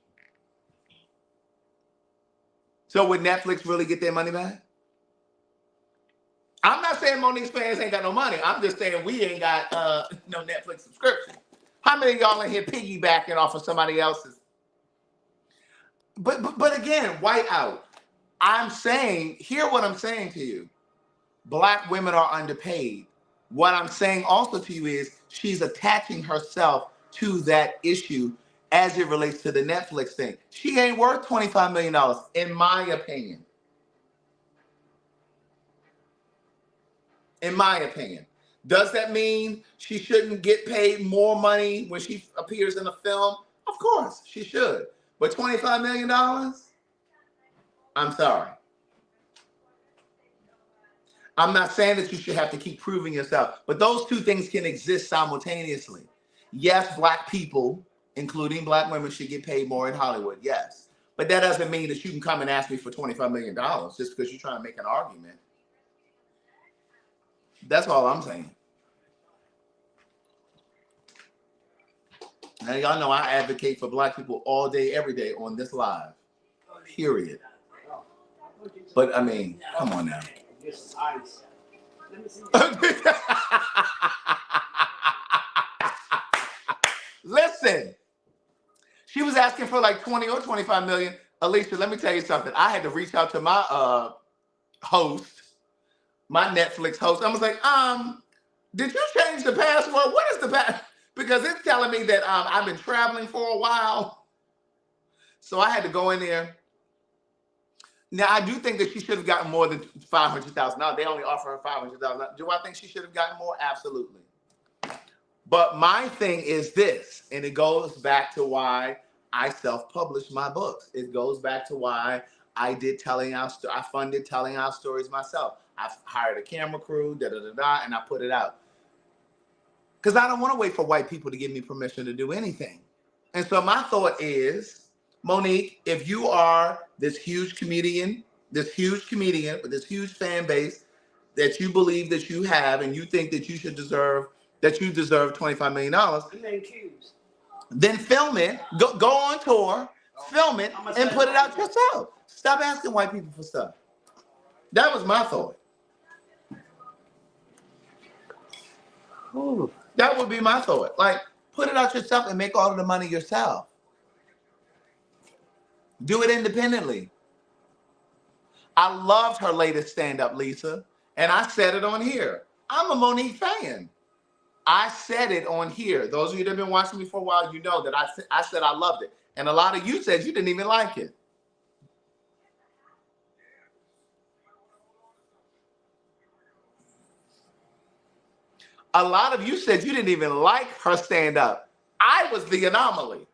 Speaker 1: So would Netflix really get their money back? I'm not saying Monique's fans ain't got no money. I'm just saying we ain't got no Netflix subscription. How many of y'all in here piggybacking off of somebody else's? But again, white out. I'm saying, hear what I'm saying to you. Black women are underpaid. What I'm saying also to you is she's attaching herself to that issue as it relates to the Netflix thing. She ain't worth $25 million, in my opinion. In my opinion. Does that mean she shouldn't get paid more money when she appears in a film? Of course, she should. But $25 million? I'm sorry. I'm not saying that you should have to keep proving yourself, but those two things can exist simultaneously. Yes, black people, including black women, should get paid more in Hollywood, yes. But that doesn't mean that you can come and ask me for $25 million just because you're trying to make an argument. That's all I'm saying. Now, y'all know I advocate for black people all day, every day on this live, period. But, I mean, come on now. Listen, she was asking for like 20 or 25 million. Alicia, let me tell you something. I had to reach out to my host, my Netflix host. I was like, did you change the password? What is the password? Because it's telling me that I've been traveling for a while. So I had to go in there. Now, I do think that she should have gotten more than $500,000. They only offer her $500,000. Do I think she should have gotten more? Absolutely. But my thing is this, and it goes back to why I self-published my books. It goes back to why I funded telling our stories myself. I hired a camera crew, and I put it out. Because I don't want to wait for white people to give me permission to do anything. And so my thought is, Monique, if you are this huge comedian with this huge fan base that you believe that you have, and you think that you deserve $25 million, then film it, go on tour, film it, and put it out yourself. Stop asking white people for stuff. That was my thought. Ooh. That would be my thought. Like, put it out yourself and make all of the money yourself. Do it independently. I loved her latest stand-up, Lisa, and I said it on here. I'm a Monique fan. I said it on here. Those of you that have been watching me for a while, you know that I said I loved it. And a lot of you said you didn't even like it. A lot of you said you didn't even like her stand-up. I was the anomaly.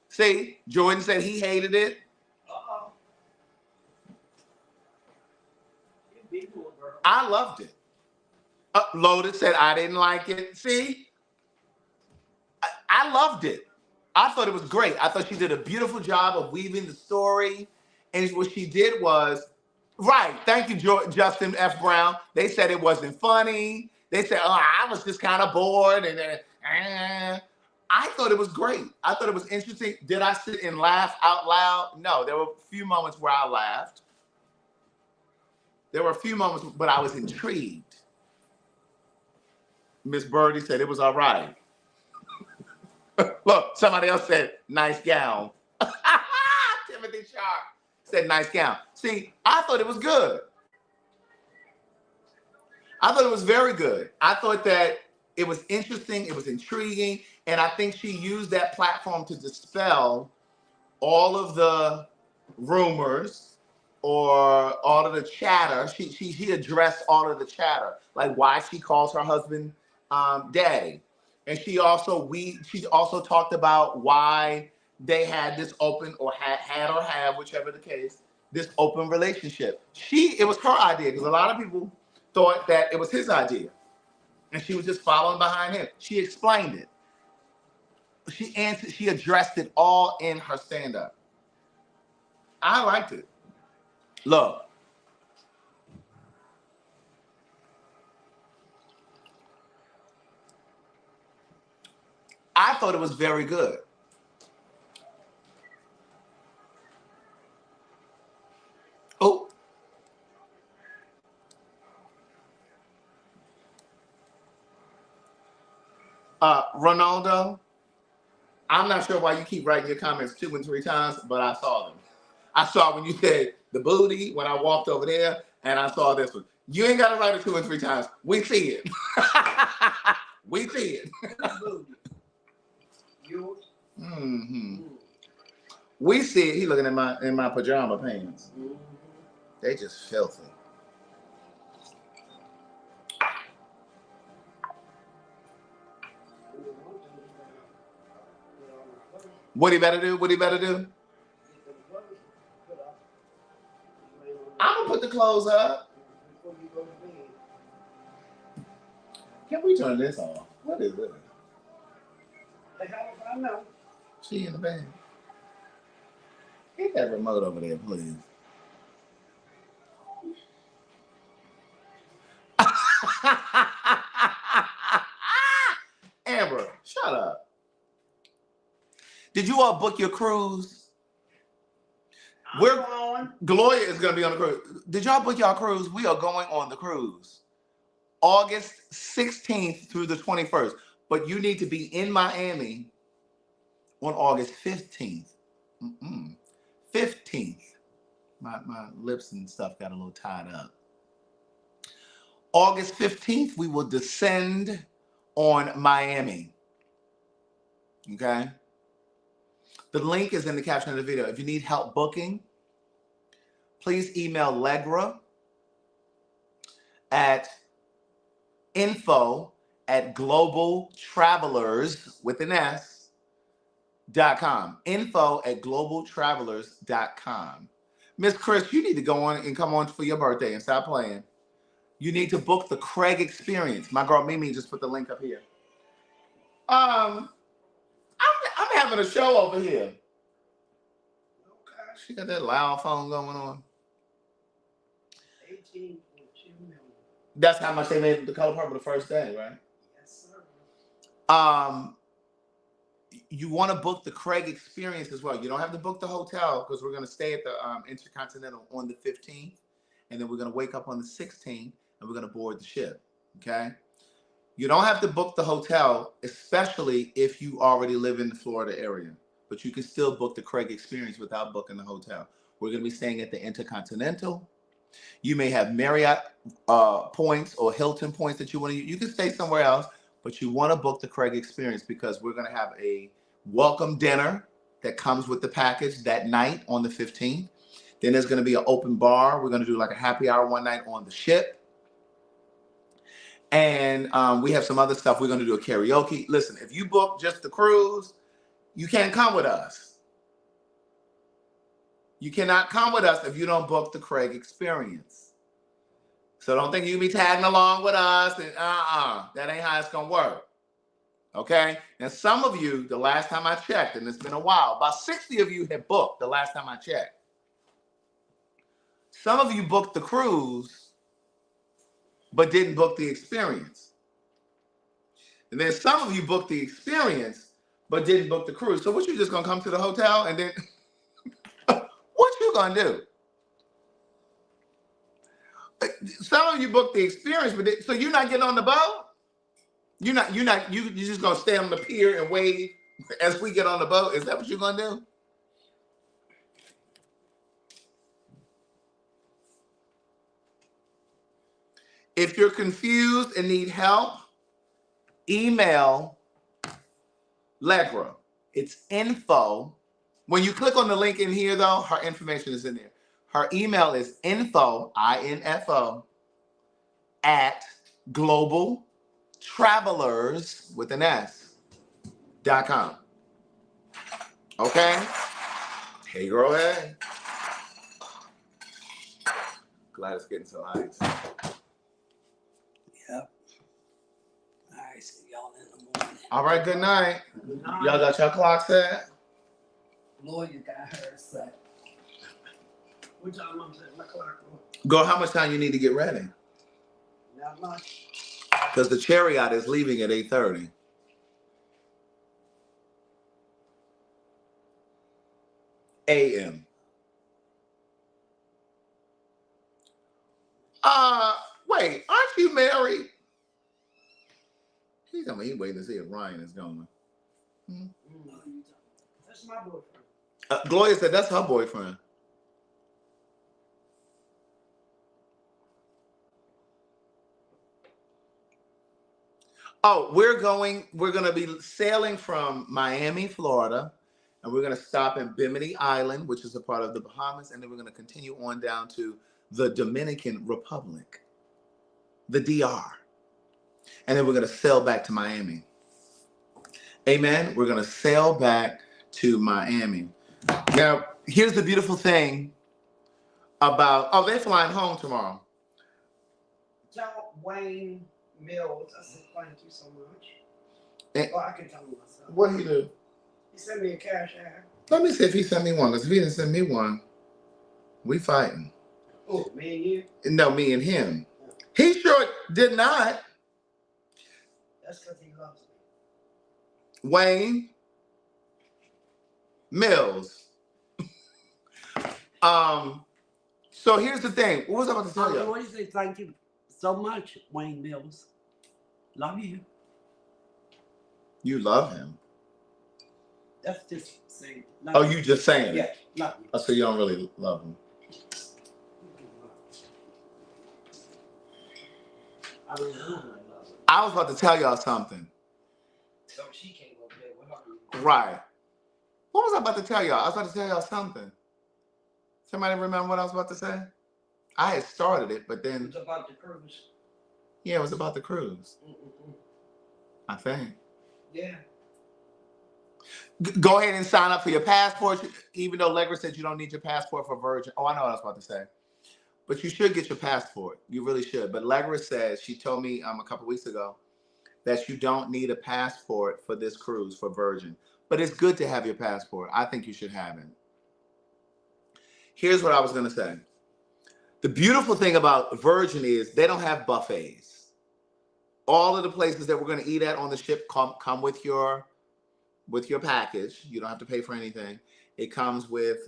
Speaker 1: See, Jordan said he hated it. I loved it. Loaded said I didn't like it. See, I loved it. I thought it was great. I thought she did a beautiful job of weaving the story. And what she did was, right, thank you, Justin F. Brown. They said it wasn't funny. They said, I was just kind of bored. And I thought it was great. I thought it was interesting. Did I sit and laugh out loud? No, there were a few moments where I laughed. There were a few moments, but I was intrigued. Miss Birdie said it was all right. Look, somebody else said, nice gown. 7:50 sharp. Said, nice gown. See, I thought it was good. I thought it was very good. I thought that it was interesting, it was intriguing, and I think she used that platform to dispel all of the rumors or all of the chatter. She addressed all of the chatter, like why she calls her husband daddy. And she also talked about why they had this open or had or have, whichever the case, this open relationship. It was her idea because a lot of people thought that it was his idea. And she was just following behind him. She explained it. She addressed it all in her stand-up. I liked it. Look. I thought it was very good. Oh. Ronaldo, I'm not sure why you keep writing your comments 2 and 3 times, but I saw them. I saw when you said the booty, when I walked over there, and I saw this one. You ain't got to write it 2 and 3 times. We see it. We see it. Mm-hmm. We see it. He looking in my pajama pants. They just filthy. What he better do? What he better do? I'm gonna put the clothes up. Can we turn this off? What is it?
Speaker 2: The hell if I know.
Speaker 1: She in the bed. Get that remote over there, please. Amber, shut up. Did you all book your cruise? Gloria is going to be on the cruise. Did y'all book y'all cruise? We are going on the cruise. August 16th through the 21st. But you need to be in Miami on August 15th. 15th. My lips and stuff got a little tied up. August 15th, we will descend on Miami. Okay? The link is in the caption of the video. If you need help booking, please email Legra at info@globaltravelers with an S.com. info@globaltravelers.com. Miss Chris, you need to go on and come on for your birthday and stop playing. You need to book the Craig Experience. My girl Mimi just put the link up here. I'm having a show over here. Okay. She got that loud phone going on.
Speaker 2: 18.2 million.
Speaker 1: That's how much they made The Color Purple the first day, right?
Speaker 2: Yes, sir.
Speaker 1: You want to book the Craig Experience as well. You don't have to book the hotel because we're going to stay at the Intercontinental on the 15th, and then we're going to wake up on the 16th, and we're going to board the ship. Okay. You don't have to book the hotel, especially if you already live in the Florida area. But you can still book the Craig Experience without booking the hotel. We're going to be staying at the Intercontinental. You may have Marriott points or Hilton points that you want to use. You can stay somewhere else, but you want to book the Craig Experience because we're going to have a welcome dinner that comes with the package that night on the 15th. Then there's going to be an open bar. We're going to do like a happy hour one night on the ship. And we have some other stuff. We're going to do a karaoke. Listen, if you book just the cruise, you can't come with us. You cannot come with us if you don't book the Craig Experience. So don't think you can be tagging along with us. And that ain't how it's going to work. Okay? Now, some of you, the last time I checked, and it's been a while, about 60 of you have booked the last time I checked. Some of you booked the cruise but didn't book the experience. And then some of you booked the experience, but didn't book the cruise. So what, you just gonna come to the hotel and then, what you gonna do? Some of you booked the experience, but so you're not getting on the boat? You're just gonna stay on the pier and wave as we get on the boat? Is that what you're gonna do? If you're confused and need help, email Legra. It's info. When you click on the link in here, though, her information is in there. Her email is info, I-N-F-O, at global travelers with an S.com. Okay? Hey, girl, hey. Glad it's getting so nice.
Speaker 4: Yep. All right, see y'all in the morning.
Speaker 1: All right, good night.
Speaker 2: Good night.
Speaker 1: Y'all got your clock set?
Speaker 4: Lawyer got her set.
Speaker 2: What time I'm setting my clock for?
Speaker 1: Girl, how much time you need to get ready?
Speaker 2: Not much.
Speaker 1: Because the chariot is leaving at 8:30. a.m. Wait, aren't you married? He's waiting to see if Ryan is going.
Speaker 2: That's my boyfriend.
Speaker 1: Gloria said that's her boyfriend. Oh, we're going to be sailing from Miami, Florida, and we're going to stop in Bimini Island, which is a part of the Bahamas, and then we're going to continue on down to the Dominican Republic, the DR. And then we're going to sail back to Miami. Amen. We're going to sail back to Miami. Now, here's the beautiful thing about, they're flying home tomorrow.
Speaker 2: Tell Wayne Mills, I said, thank you so much.
Speaker 1: And,
Speaker 2: I can tell him myself.
Speaker 1: what did he do?
Speaker 2: He sent me a cash app.
Speaker 1: Let me see if he sent me one, because if he didn't send me one, we fighting.
Speaker 2: Oh, me and you?
Speaker 1: No, me and him. He sure did not.
Speaker 2: That's because he loves me.
Speaker 1: Wayne Mills. So here's the thing. What was I about to tell you?
Speaker 2: What do you say? Thank you so much, Wayne Mills. Love you.
Speaker 1: You love him.
Speaker 2: That's just saying.
Speaker 1: Oh, you just saying
Speaker 2: Yeah,
Speaker 1: it?
Speaker 2: love you.
Speaker 1: Oh, so you don't really love him.
Speaker 2: I don't know. I love him.
Speaker 1: I was about to tell y'all something.
Speaker 2: So she came over there with her.
Speaker 1: Right. What was I about to tell y'all? I was about to tell y'all something. Somebody remember what I was about to say? I had started it, but then...
Speaker 2: It was about the cruise.
Speaker 1: Yeah, it was about the cruise. I think.
Speaker 2: Yeah.
Speaker 1: Go ahead and sign up for your passport, even though Legra said you don't need your passport for Virgin. Oh, I know what I was about to say. But you should get your passport. You really should. But Legra says, she told me a couple weeks ago, that you don't need a passport for this cruise for Virgin. But it's good to have your passport. I think you should have it. Here's what I was going to say. The beautiful thing about Virgin is they don't have buffets. All of the places that we're going to eat at on the ship come with your package. You don't have to pay for anything. It comes with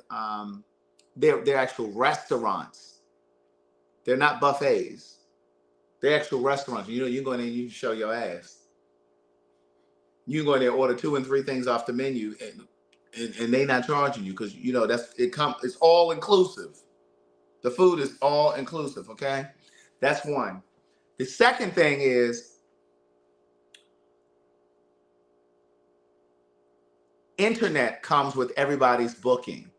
Speaker 1: they're actual restaurants. They're not buffets. They're actual restaurants. You know, you go in there and you can show your ass. You can go in there, order 2 and 3 things off the menu, and they not charging you because you know it's all inclusive. The food is all inclusive, okay? That's one. The second thing is internet comes with everybody's booking.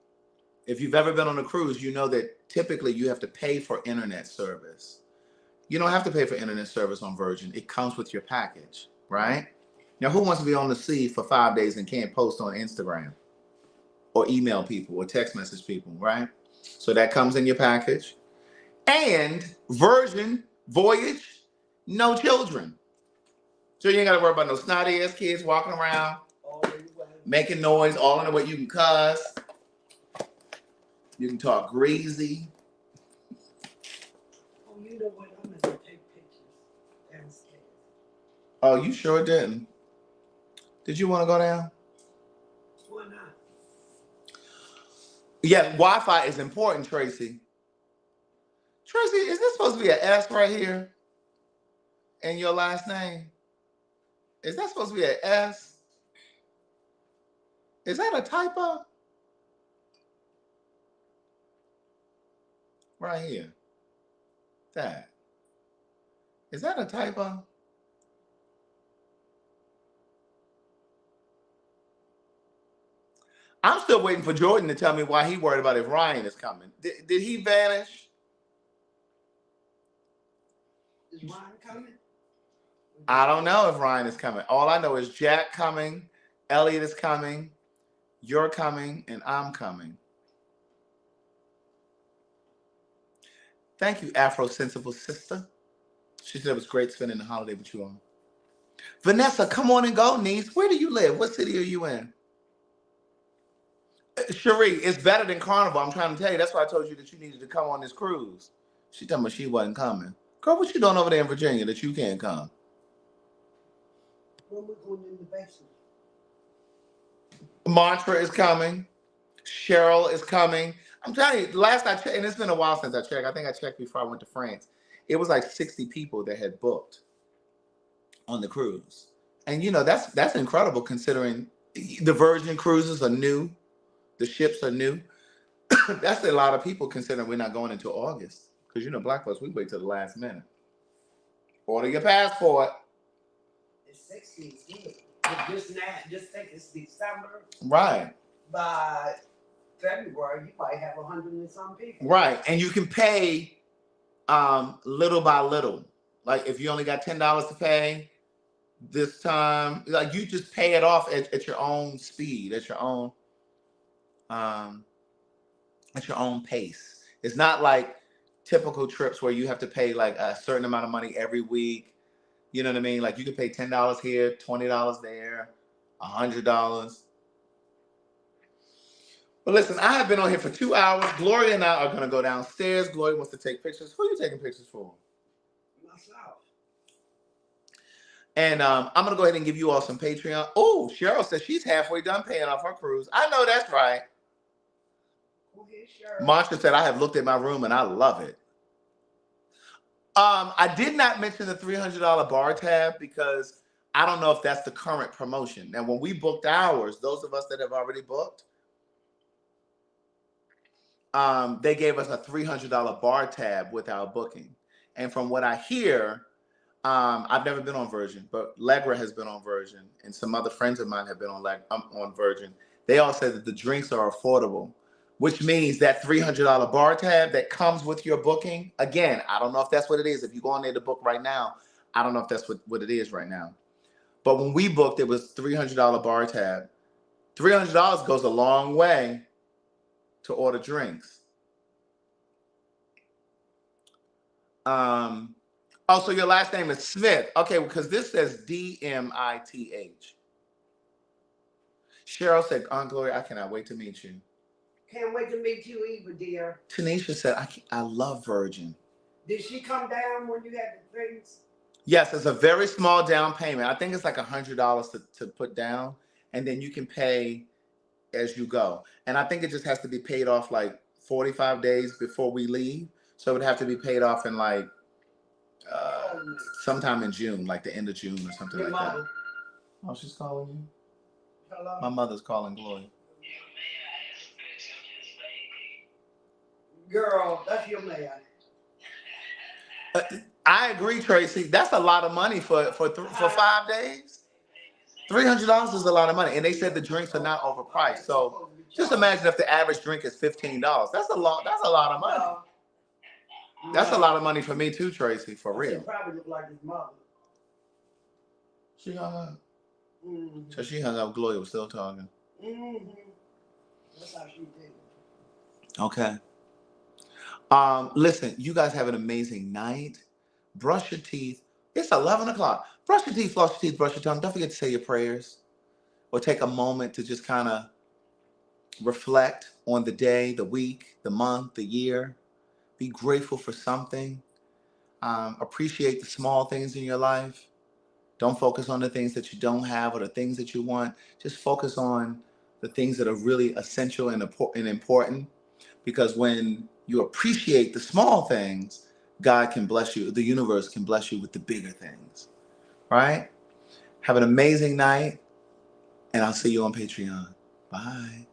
Speaker 1: If you've ever been on a cruise, you know that typically you have to pay for internet service. You don't have to pay for internet service on Virgin. It comes with your package, right? Now, who wants to be on the sea for 5 days and can't post on Instagram or email people or text message people, right? So that comes in your package. And Virgin Voyage, no children. So you ain't got to worry about no snotty ass kids walking around, making noise all in the way. You can cuss. You can talk greasy.
Speaker 2: Oh, you know what? I'm going to take pictures downstairs.
Speaker 1: Oh, you sure didn't. Did you want to go down?
Speaker 2: Why not?
Speaker 1: Yeah, Wi-Fi is important, Tracy. Tracy, is this supposed to be an S right here in your last name? Is that supposed to be an S? Is that a typo? Right here. That. Is that a typo? I'm still waiting for Jordan to tell me why he worried about if Ryan is coming. Did he vanish?
Speaker 2: Is Ryan coming?
Speaker 1: I don't know if Ryan is coming. All I know is Jack coming, Elliot is coming, you're coming, and I'm coming. Thank you, Afro-sensible sister. She said it was great spending the holiday with you all. Vanessa, come on and go, niece. Where do you live? What city are you in? Cherie, it's better than Carnival. I'm trying to tell you. That's why I told you that you needed to come on this cruise. She told me she wasn't coming. Girl, what you doing over there in Virginia that you can't come?
Speaker 2: When we're going in the basement.
Speaker 1: Mantra is coming. Cheryl is coming. I'm telling you, last I checked, and it's been a while since I checked. I think I checked before I went to France. It was like 60 people that had booked on the cruise. And you know, that's incredible considering the Virgin cruises are new. The ships are new. That's a lot of people considering we're not going until August. Because you know, black folks, we wait till the last minute. Order your passport.
Speaker 2: It's 60 is good. Just think it's December.
Speaker 1: Right.
Speaker 2: By February, you might have 100 and some people.
Speaker 1: Right. And you can pay little by little. Like if you only got $10 to pay this time, like you just pay it off at your own speed, at your own pace. It's not like typical trips where you have to pay like a certain amount of money every week. You know what I mean? Like you can pay $10 here, $20 there, $100. But listen, I have been on here for 2 hours. Gloria and I are going to go downstairs. Gloria wants to take pictures. Who are you taking pictures for?
Speaker 2: Myself.
Speaker 1: And I'm going to go ahead and give you all some Patreon. Oh, Cheryl says she's halfway done paying off her cruise. I know that's right.
Speaker 2: Okay, Cheryl.
Speaker 1: Marsha said, I have looked at my room and I love it. I did not mention the $300 bar tab because I don't know if that's the current promotion. Now, when we booked ours, those of us that have already booked, they gave us a $300 bar tab with our booking. And from what I hear, I've never been on Virgin, but Legra has been on Virgin, and some other friends of mine have been on Virgin. They all said that the drinks are affordable, which means that $300 bar tab that comes with your booking. Again, I don't know if that's what it is. If you go on there to book right now, I don't know if that's what it is right now. But when we booked, it was $300 bar tab. $300 goes a long way to order drinks. Oh, so your last name is Smith. Okay, because this says D-M-I-T-H. Cheryl said, Aunt Gloria, I cannot wait to meet you.
Speaker 2: Can't wait to meet you either, dear.
Speaker 1: Tanisha said, I love Virgin.
Speaker 2: Did she come down when you had the things?
Speaker 1: Yes, it's a very small down payment. I think it's like $100 to put down, and then you can pay as you go. And I think it just has to be paid off like 45 days before we leave. So it would have to be paid off in like sometime in June, like the end of June or something like that. Oh, she's calling you?
Speaker 2: Hello?
Speaker 1: My mother's calling Gloria.
Speaker 2: Girl, that's your man.
Speaker 1: I agree, Tracy. That's a lot of money for 5 days. $300 is a lot of money, and they said the drinks are not overpriced. So just imagine if the average drink is $15. That's a lot of money. That's a lot of money for me too, Tracy. For real.
Speaker 2: She probably look like his mother.
Speaker 1: She hung up.
Speaker 2: Mm-hmm.
Speaker 1: So she hung up. Gloria was still talking.
Speaker 2: Mm-hmm. That's how she did.
Speaker 1: Okay. Listen, you guys have an amazing night. Brush your teeth. It's 11 o'clock. Brush your teeth, floss your teeth, brush your tongue. Don't forget to say your prayers or take a moment to just kind of reflect on the day, the week, the month, the year. Be grateful for something. Appreciate the small things in your life. Don't focus on the things that you don't have or the things that you want. Just focus on the things that are really essential and important. Because when you appreciate the small things, God can bless you. The universe can bless you with the bigger things. Right? Have an amazing night, and I'll see you on Patreon. Bye.